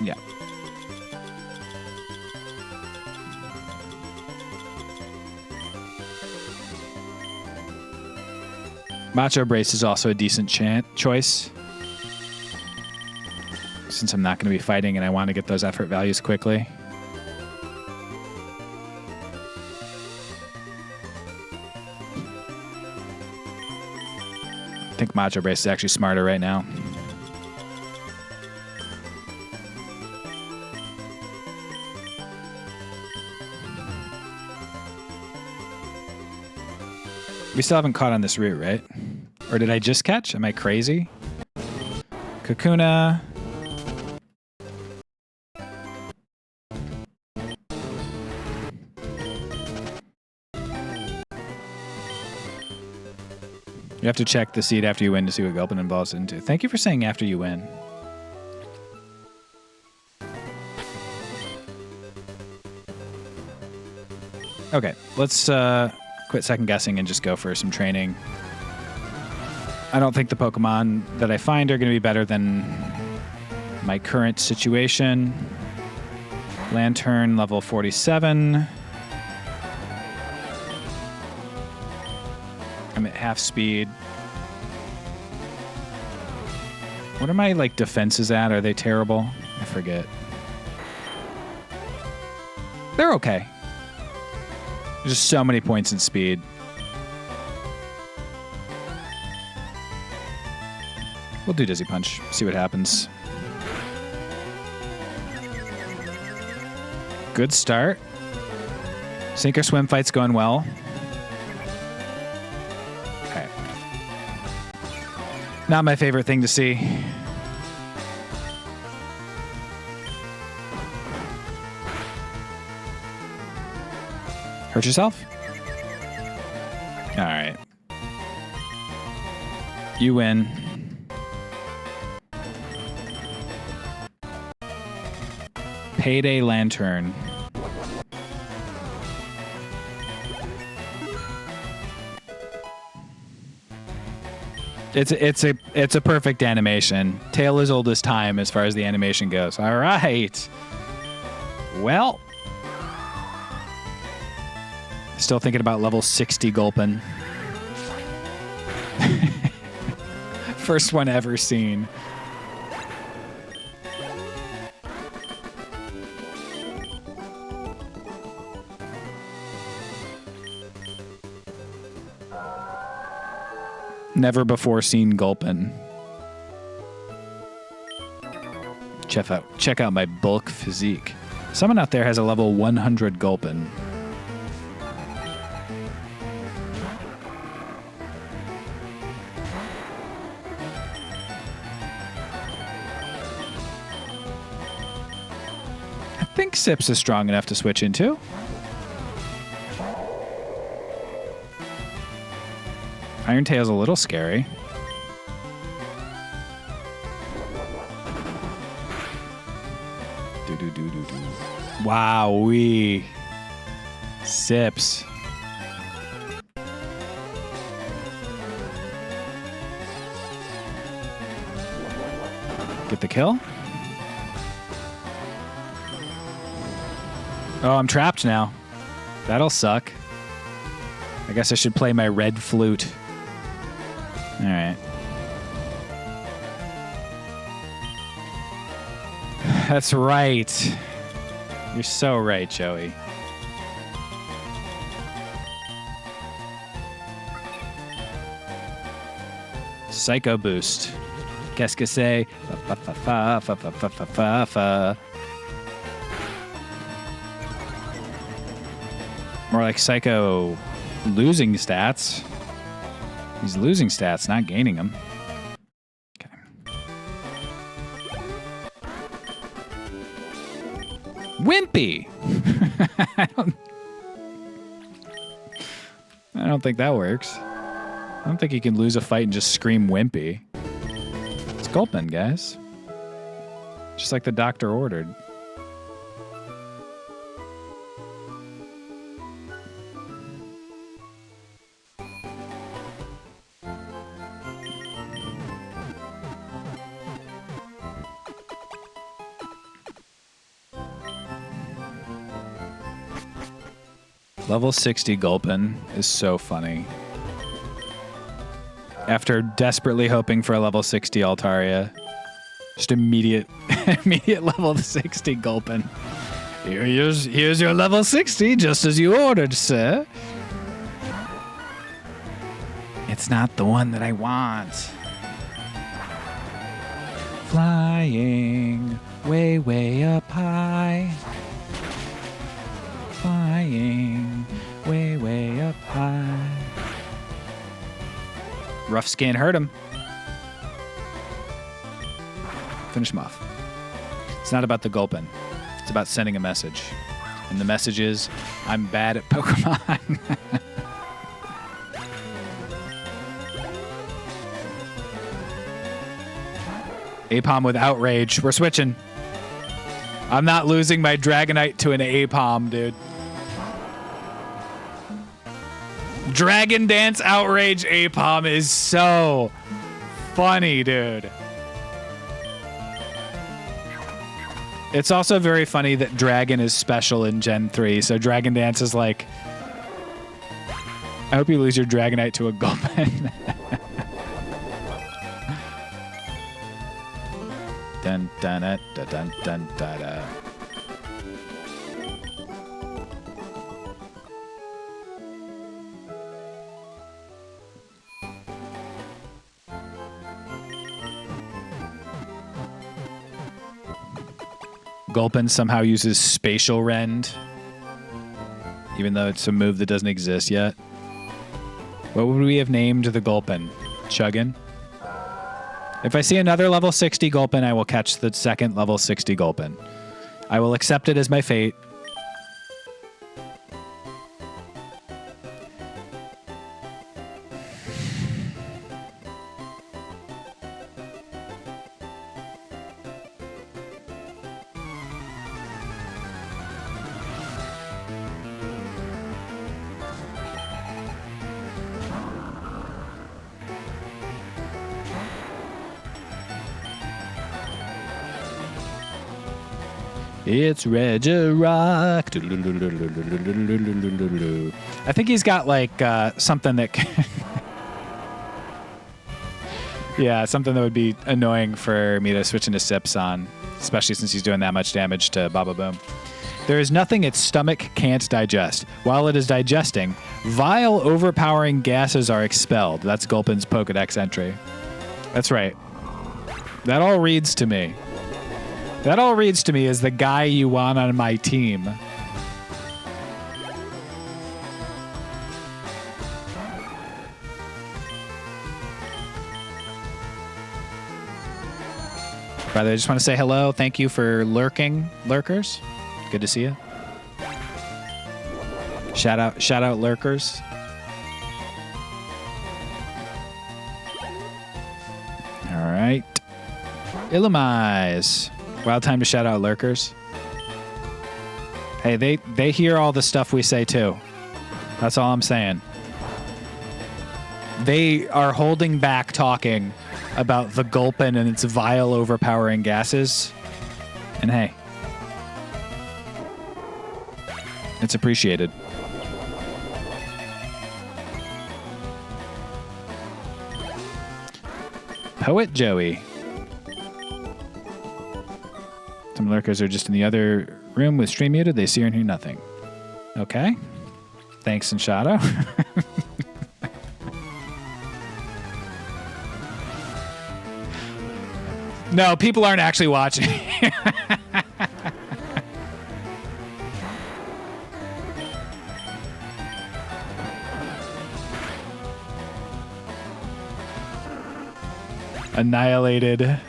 yeah. Macho Brace is also a decent choice. Since I'm not going to be fighting and I want to get those effort values quickly. I think Macho Brace is actually smarter right now. We still haven't caught on this route, right? Or did I just catch? Am I crazy? Kakuna. You have to check the seed after you win to see what Gulpin evolves into. Thank you for saying after you win. Okay, let's quit second guessing and just go for some training. I don't think the Pokemon that I find are going to be better than my current situation. Lantern, level 47. I'm at half speed. What are my, like, defenses at? Are they terrible? I forget. They're okay. There's just so many points in speed. We'll do Dizzy Punch. See what happens. Good start. Sink or swim fight's going well. Okay. Not my favorite thing to see. Hurt yourself? All right. You win. Payday Lantern. It's a perfect animation. Tale as old as time as far as the animation goes. All right. Well, still thinking about level 60 Gulpin. First one ever seen. Never before seen Gulpin. Check out my bulk physique. Someone out there has a level 100 Gulpin. I think Sips is strong enough to switch into. Iron Tail's a little scary. Wowee. Sips. Get the kill. Oh, I'm trapped now. That'll suck. I guess I should play my red flute. All right. That's right. You're so right, Joey. Psycho Boost. Qu'est-ce que c'est? More like Psycho losing stats. He's losing stats, not gaining them. Okay. Wimpy! I don't think that works. I don't think he can lose a fight and just scream Wimpy. It's Gulpin, guys. Just like the doctor ordered. Level 60 Gulpin is so funny. After desperately hoping for a level 60 Altaria, just immediate level 60 Gulpin. Here's your level 60, just as you ordered, sir. It's not the one that I want. Flying way, way up high. Flying way, way up high. Rough skin hurt him. Finish him off. It's not about the Gulpin. It's about sending a message. And the message is, I'm bad at Pokemon. Apom with Outrage. We're switching. I'm not losing my Dragonite to an Apom, dude. Dragon Dance Outrage Apom is so funny, dude. It's also very funny that Dragon is special in Gen 3, so Dragon Dance is like, I hope you lose your Dragonite to a Gulpin. Dun dun dun dun dun dun dun. Gulpin somehow uses Spatial Rend, even though it's a move that doesn't exist yet. What would we have named the Gulpin? Chuggin? If I see another level 60 Gulpin, I will catch the second level 60 Gulpin. I will accept it as my fate. It's Regirock. I think he's got like something that yeah, something that would be annoying for me to switch into Sips on, especially since he's doing that much damage to Baba Boom. There is nothing its stomach can't digest. While it is digesting, vile, overpowering gases are expelled. That's Gulpin's Pokedex entry. That's right. That all reads to me. That all reads to me as the guy you want on my team. By the way, I just want to say hello. Thank you for lurking, lurkers. Good to see you. Shout out, lurkers. All right. Illumise. Wild time to shout out lurkers. Hey, they hear all the stuff we say too. That's all I'm saying. They are holding back talking about the Gulpin and its vile, overpowering gases. And hey, it's appreciated. Poet Joey. Some lurkers are just in the other room with stream muted. They see and hear nothing. Okay. Thanks, Shadow. No, people aren't actually watching. Annihilated.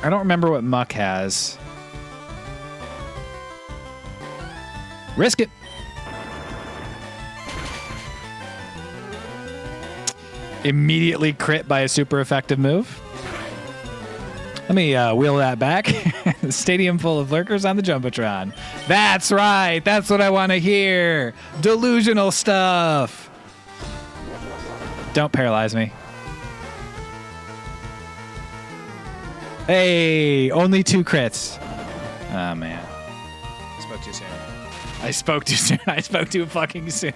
I don't remember what Muck has. Risk it. Immediately crit by a super effective move. Let me wheel that back. Stadium full of lurkers on the Jumbotron. That's right. That's what I want to hear. Delusional stuff. Don't paralyze me. Hey, only 2 crits. Oh, man. I spoke too soon. I spoke too soon. I spoke too fucking soon.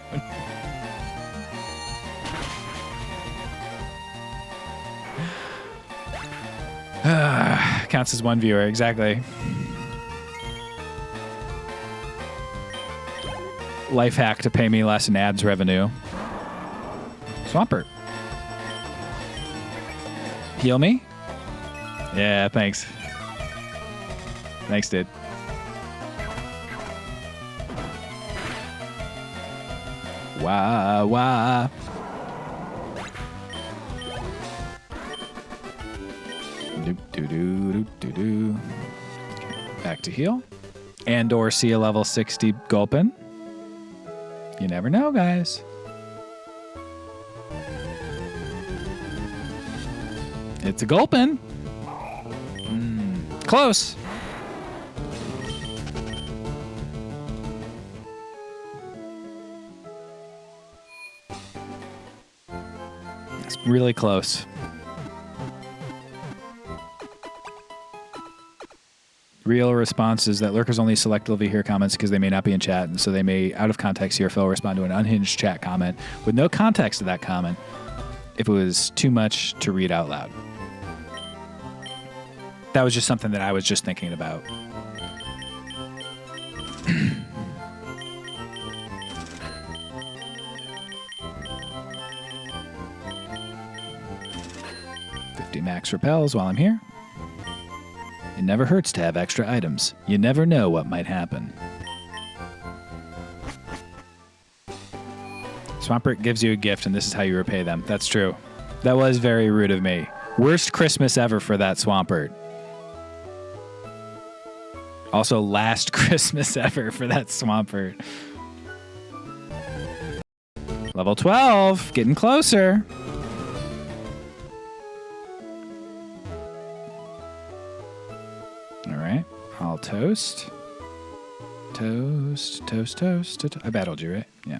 Counts as 1 viewer, exactly. Life hack to pay me less in ads revenue. Swampert. Heal me? Yeah, thanks. Thanks, dude. Wah, wah. Do. Back to heal. And or see a level 60 Gulpin. You never know, guys. It's a Gulpin. Close. Really close. Real response is that lurkers only selectively hear comments because they may not be in chat, and so they may, out of context, hear Phil respond to an unhinged chat comment with no context to that comment if it was too much to read out loud. That was just something that I was just thinking about. Max repels while I'm here. It never hurts to have extra items. You never know what might happen. Swampert gives you a gift, and this is how you repay them. That's true. That was very rude of me. Worst Christmas ever for that Swampert. Also, last Christmas ever for that Swampert. Level 12. Getting closer. I'll toast. Toast. I battled you, right? Yeah.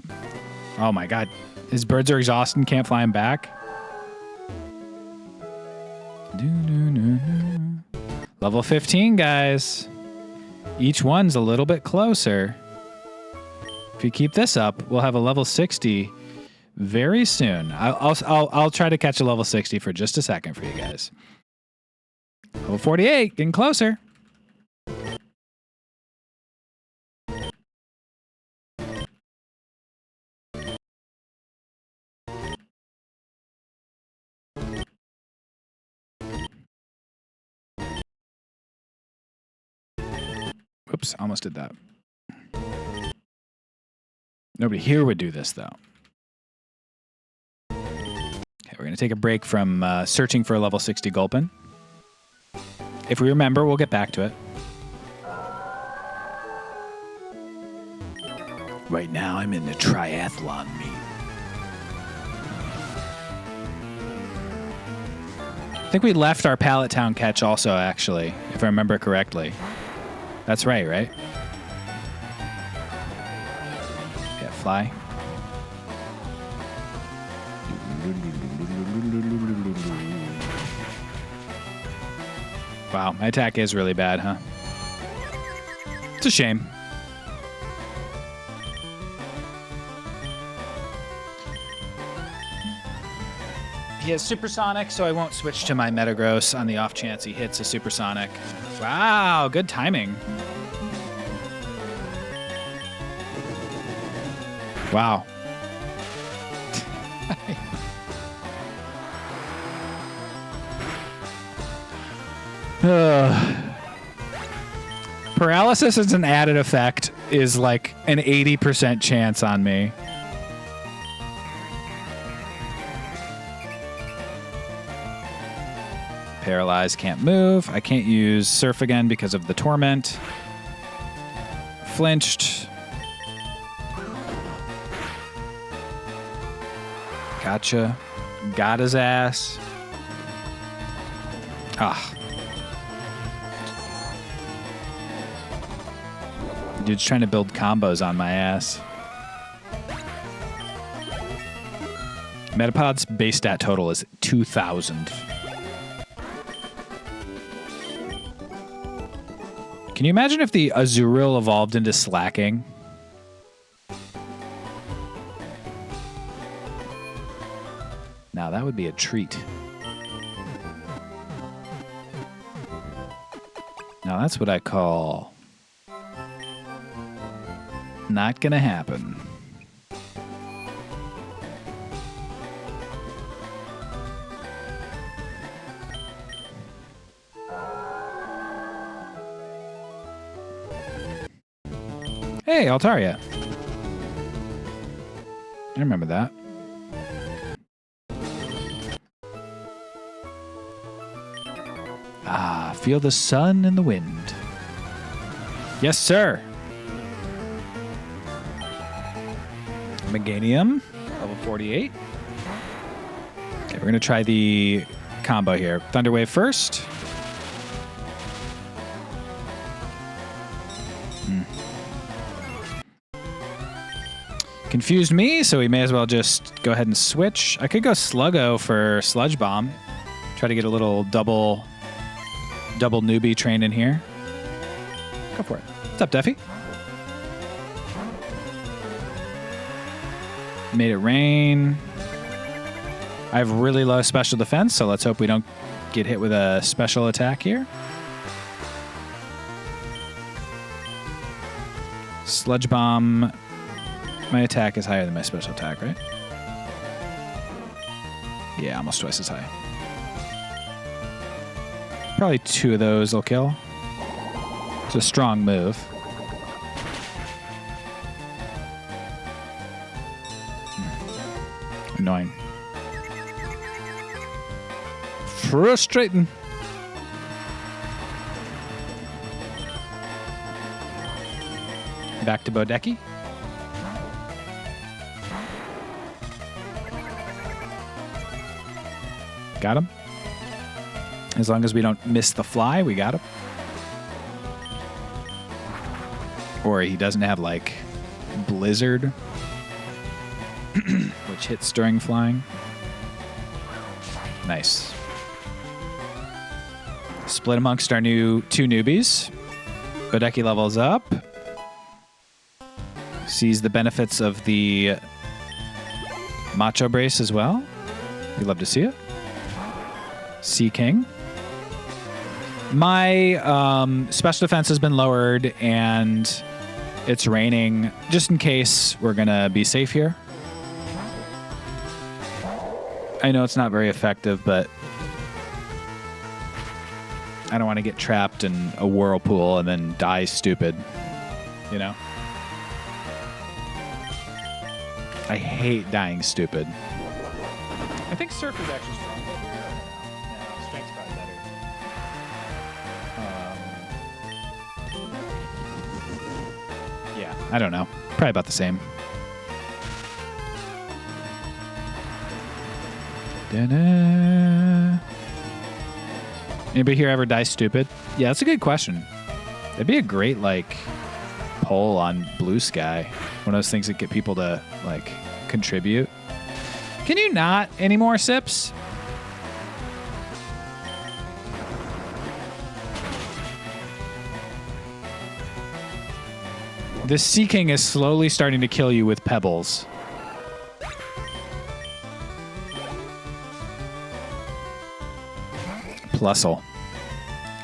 Oh my god. His birds are exhausted and can't fly him back. Level 15, guys. Each one's a little bit closer. If you keep this up, we'll have a level 60 very soon. I'll try to catch a level 60 for just a second for you guys. Level 48, getting closer. Oops, almost did that. Nobody here would do this, though. Okay, we're going to take a break from searching for a level 60 Gulpin. If we remember, we'll get back to it. Right now, I'm in the triathlon meet. I think we left our Pallet Town catch also, actually, if I remember correctly. That's right, right? Yeah, fly. Wow, my attack is really bad, huh? It's a shame. He has Supersonic, so I won't switch to my Metagross on the off chance he hits a Supersonic. Wow, good timing. Wow. Paralysis as an added effect is like an 80% chance on me. Paralyzed, can't move. I can't use Surf again because of the Torment. Flinched. Gotcha. Got his ass. Ah. Dude's trying to build combos on my ass. Metapod's base stat total is 2,000. Can you imagine if the Azurill evolved into Slacking? Now that would be a treat. Now that's what I call not gonna happen. Hey, Altaria. I remember that. Ah, feel the sun and the wind. Yes, sir. Meganium, level 48. Okay, we're going to try the combo here. Thunderwave first. confused me, so we may as well just go ahead and switch. I could go Sluggo for Sludge Bomb. Try to get a little double newbie train in here. Go for it. What's up, Duffy? Made it rain. I have really low special defense, so let's hope we don't get hit with a special attack here. Sludge Bomb. My attack is higher than my special attack, right? Yeah, almost twice as high. Probably 2 of those will kill. It's a strong move. Annoying. Frustrating. Back to Bodeki. Got him. As long as we don't miss the fly, we got him. Or he doesn't have, like, Blizzard, which hits during flying. Nice. Split amongst our new 2 newbies. Bodeki levels up. Sees the benefits of the Macho Brace as well. We'd love to see it. Sea King. My special defense has been lowered, and it's raining. Just in case, we're going to be safe here. I know it's not very effective, but I don't want to get trapped in a whirlpool and then die stupid, you know? I hate dying stupid. I think Surf is actually strong. Yeah, Strength's probably better. Yeah, I don't know. Probably about the same. Da-da. Anybody here ever die stupid? Yeah, that's a good question. That'd be a great, like, poll on Blue Sky. One of those things that get people to, like, contribute. Can you not anymore, Sips? This Sea King is slowly starting to kill you with pebbles. Plusle.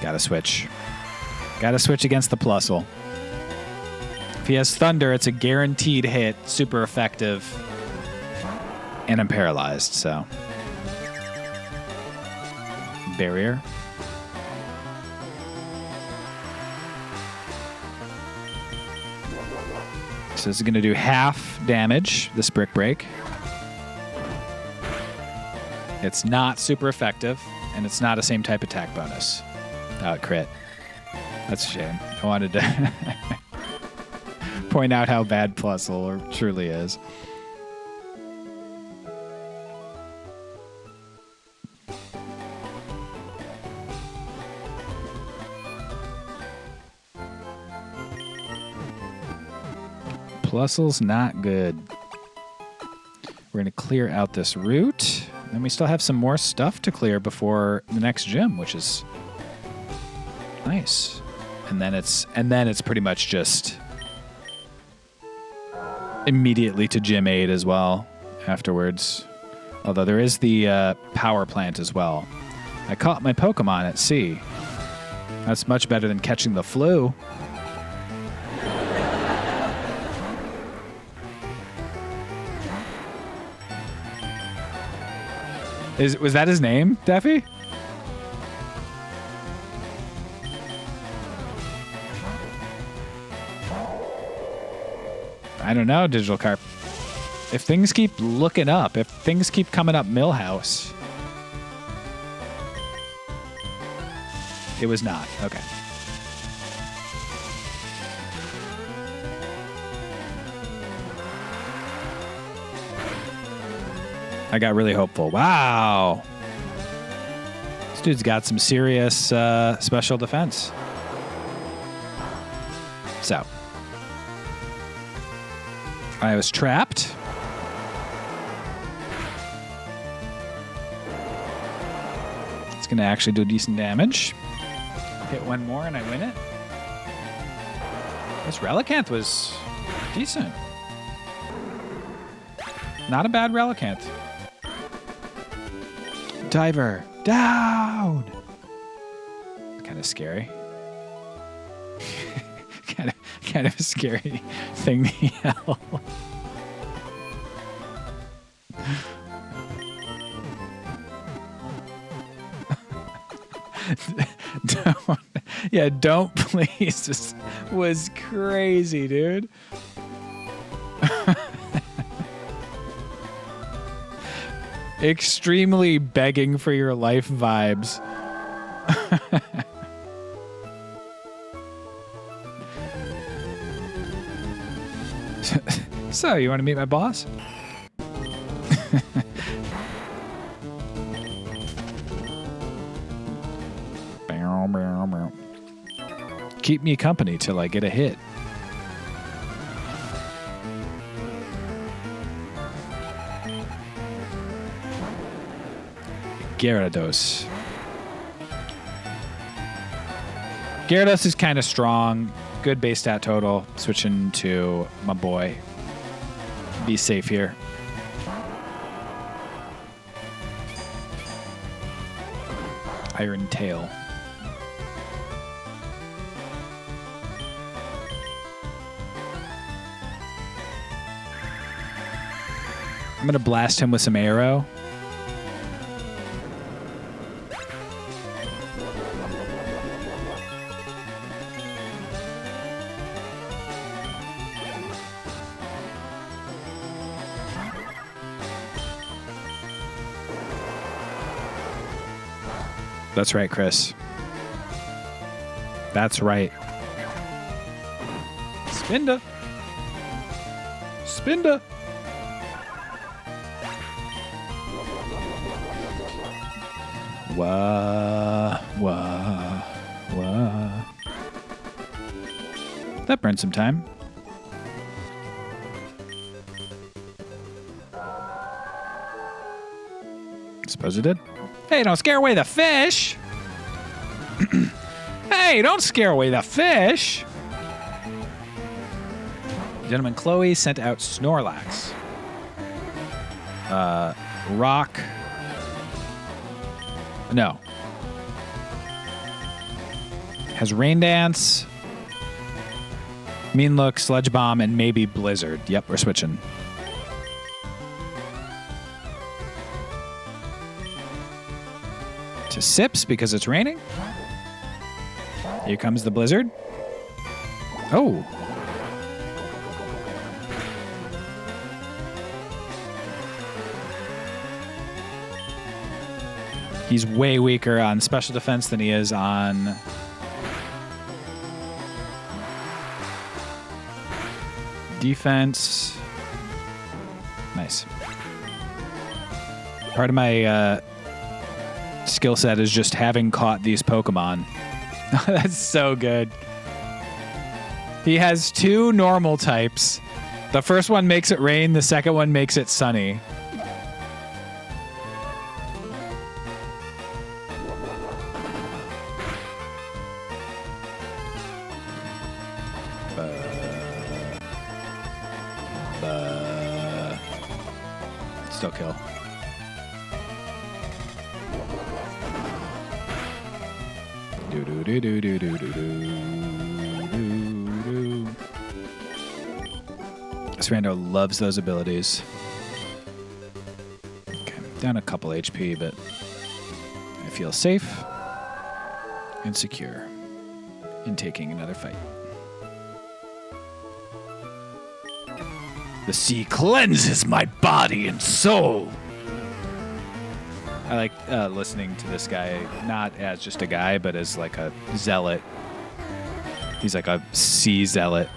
Gotta switch. Gotta switch against the Plusle. If he has Thunder, it's a guaranteed hit, super effective. And I'm paralyzed, so. Barrier. So this is going to do half damage, this Brick Break. It's not super effective, and it's not a same type attack bonus. Oh, it crit. That's a shame. I wanted to point out how bad Plusle truly is. Plusle's not good. We're going to clear out this route. And we still have some more stuff to clear before the next gym, which is nice. And then it's pretty much just immediately to Gym 8 as well afterwards. Although there is the power plant as well. I caught my Pokemon at sea. That's much better than catching the flu. Was that his name, Daffy? I don't know, Digital Carp. If things keep looking up, if things keep coming up Millhouse. It was not. Okay. I got really hopeful. Wow. This dude's got some serious special defense. So. I was trapped. It's going to actually do decent damage. Hit one more and I win it. This Relicanth was decent. Not a bad Relicanth. Diver. Down! Kind of scary. kind of a scary thing to yell. Don't please. This was crazy, dude. Extremely begging for your life vibes. So, you want to meet my boss? Keep me company till I get a hit. Gyarados. Gyarados is kind of strong. Good base stat total. Switching to my boy. Be safe here. Iron Tail. I'm going to blast him with some arrow. That's right, Chris. That's right. Spinda. Spinda. Wah, wah, wah. That burned some time. Suppose it did. Hey, don't scare away the fish! Hey, don't scare away the fish! Gentleman Chloe sent out Snorlax. Rock. No. Has Rain Dance, Mean Look, Sludge Bomb, and maybe Blizzard. Yep, we're switching. To Sips because it's raining. Here comes the Blizzard. Oh. He's way weaker on special defense than he is on defense. Nice. Part of my skill set is just having caught these Pokemon. That's so good. He has two normal types. The first one makes it rain. The second one makes it sunny. Still kill. This rando loves those abilities. Okay, down a couple HP, but I feel safe and secure in taking another fight. The sea cleanses my body and soul. I like listening to this guy, not as just a guy, but as like a zealot. He's like a sea zealot.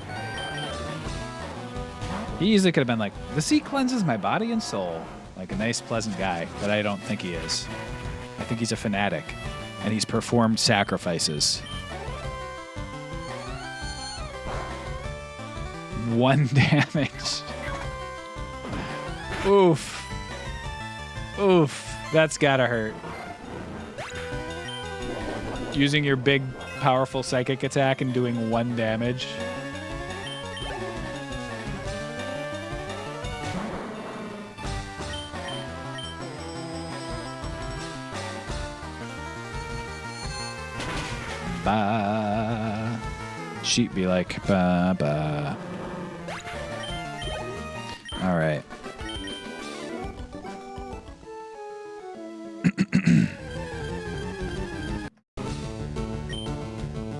He easily could have been like, the sea cleanses my body and soul. Like a nice, pleasant guy, but I don't think he is. I think he's a fanatic, and he's performed sacrifices. 1 damage. Oof. Oof. That's gotta hurt. Using your big, powerful psychic attack and doing 1 damage. Ba. Sheep be like, ba, ba. All right.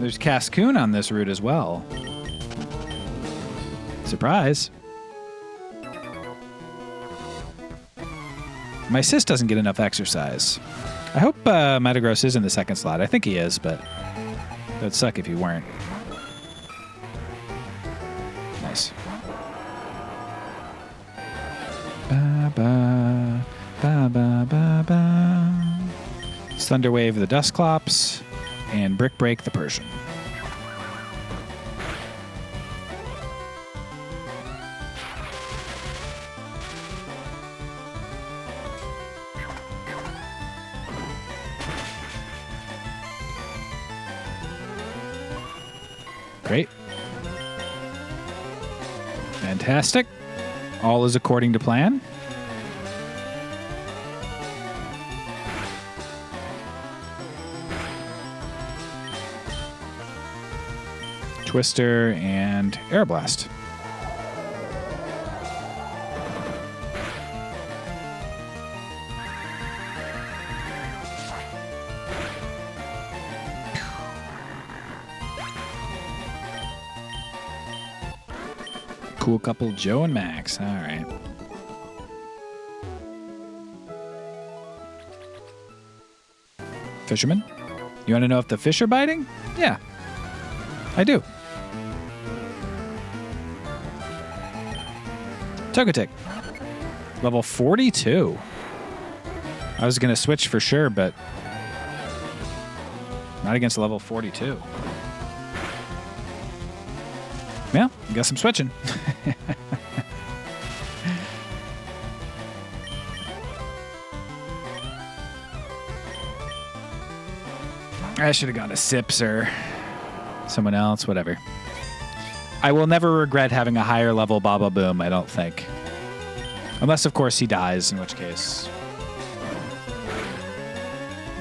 There's Cascoon on this route as well. Surprise. My sis doesn't get enough exercise. I hope Metagross is in the second slot. I think he is, but that'd suck if he weren't. Nice. Ba, ba, ba, ba, ba, ba. Thunder Wave the Dusclops, and Brick Break the Persian. Great. Fantastic. All is according to plan. Twister and Air Blast. Cool couple, Joe and Max. All right. Fisherman? You want to know if the fish are biting? Yeah, I do. Togetic. Level 42. I was going to switch for sure, but not against level 42. Well, I guess I'm switching. I should have gone to Sips or someone else, whatever. I will never regret having a higher level Baba Boom, I don't think. Unless, of course, he dies, in which case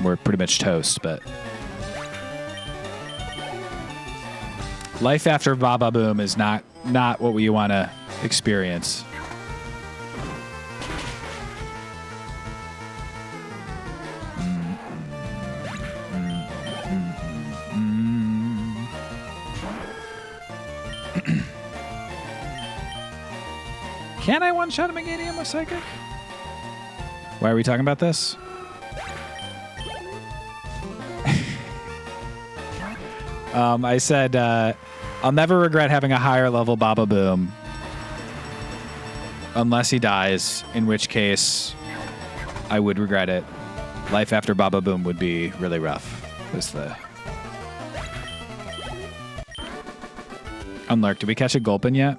we're pretty much toast, but life after Baba Boom is not what we want to experience. Can I one-shot a Meganium with Psychic? Why are we talking about this? I said, I'll never regret having a higher level Baba Boom. Unless he dies, in which case I would regret it. Life after Baba Boom would be really rough. Was the Unlurk. Did we catch a Gulpin yet?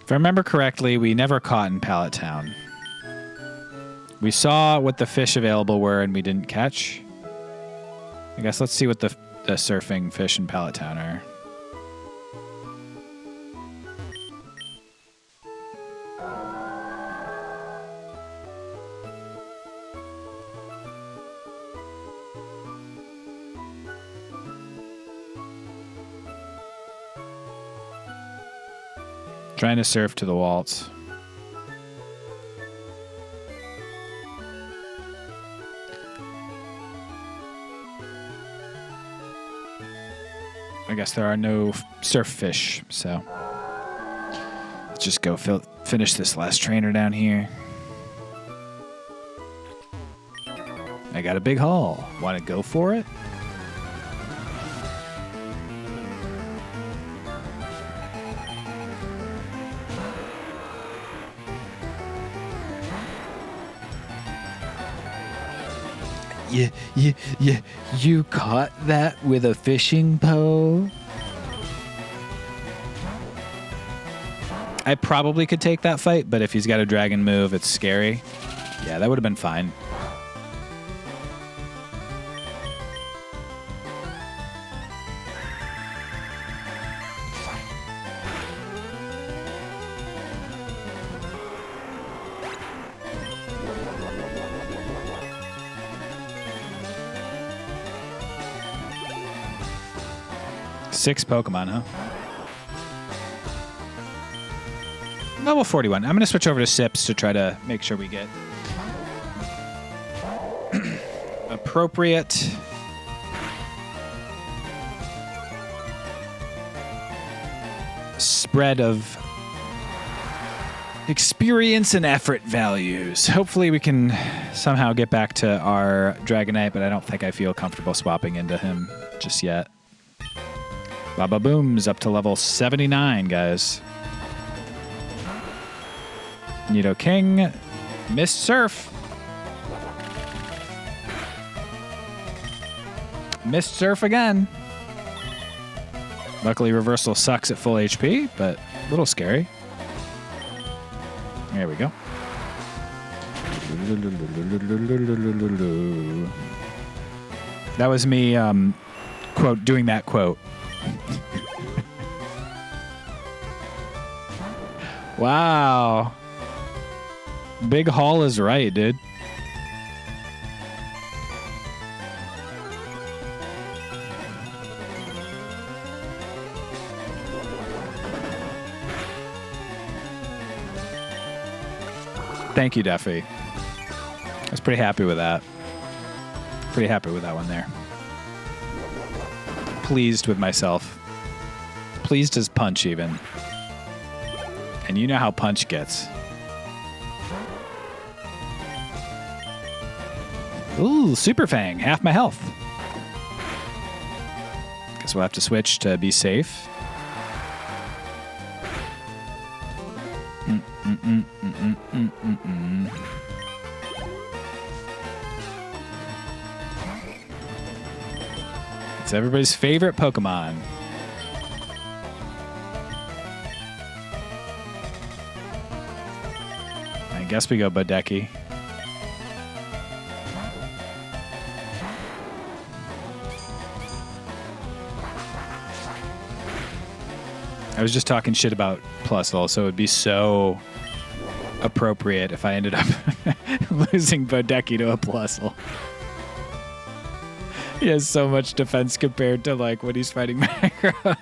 If I remember correctly, we never caught in Pallet Town. We saw what the fish available were and we didn't catch. I guess let's see what the surfing fish in Pallet Town are. Trying to surf to the waltz. I guess there are no surf fish, so let's just go finish this last trainer down here. I got a big haul. Want to go for it? You caught that with a fishing pole? I probably could take that fight, but if he's got a dragon move, it's scary. Yeah, that would have been fine. Six Pokemon, huh? Level 41. I'm going to switch over to Sips to try to make sure we get appropriate spread of experience and effort values. Hopefully we can somehow get back to our Dragonite, but I don't think I feel comfortable swapping into him just yet. Baba Boom's up to level 79, guys. Nidoking. Missed Surf. Missed Surf again. Luckily, Reversal sucks at full HP, but a little scary. There we go. That was me, quote, doing that quote. Wow. Big haul is right, dude. Thank you, Duffy. I was pretty happy with that. Pretty happy with that one there. Pleased with myself. Pleased as Punch, even. And you know how Punch gets. Ooh, Super Fang. Half my health. Guess we'll have to switch to be safe. It's everybody's favorite Pokemon. I guess we go Bodeki. I was just talking shit about Plusle, so it would be so appropriate if I ended up losing Bodeki to a Plusle. He has so much defense compared to like when he's fighting Metagross.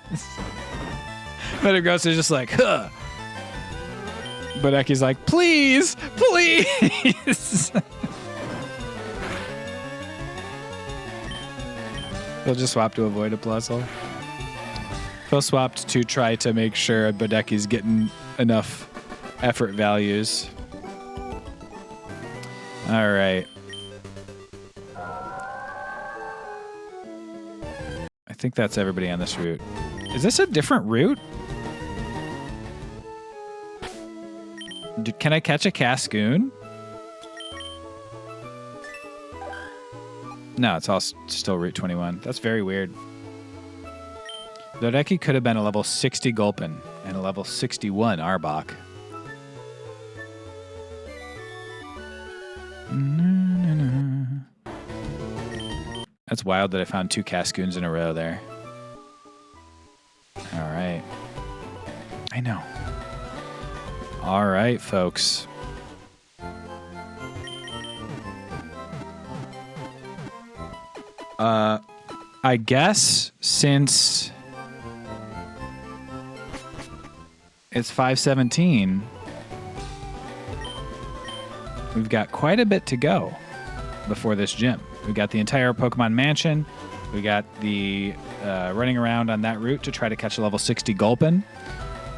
Metagross is just like, huh. Bodeki's like, please, please. He'll just swap to avoid a Plusle. He'll swap to try to make sure Bodeki's getting enough effort values. All right. I think that's everybody on this route. Is this a different route? Can I catch a Cascoon? No, it's all still Route 21. That's very weird. Bodeki could have been a level 60 Gulpin and a level 61 Arbok. That's wild that I found 2 Cascoons in a row there. All right. I know. All right, folks. I guess since it's 5:17, we've got quite a bit to go before this gym. We've got the entire Pokemon Mansion. We got the running around on that route to try to catch a level 60 Gulpin.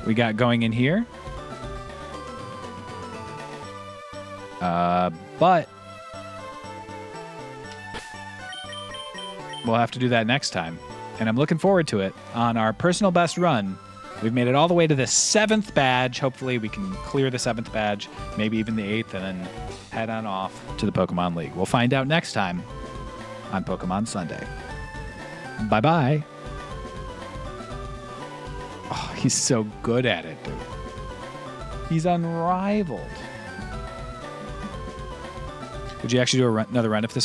We got going in here. But we'll have to do that next time. And I'm looking forward to it. On our personal best run, we've made it all the way to the 7th badge. Hopefully we can clear the 7th badge, maybe even the 8th, and then head on off to the Pokemon League. We'll find out next time on Pokemon Sunday. Bye-bye. Oh, he's so good at it, dude. He's unrivaled. Would you actually do another run if this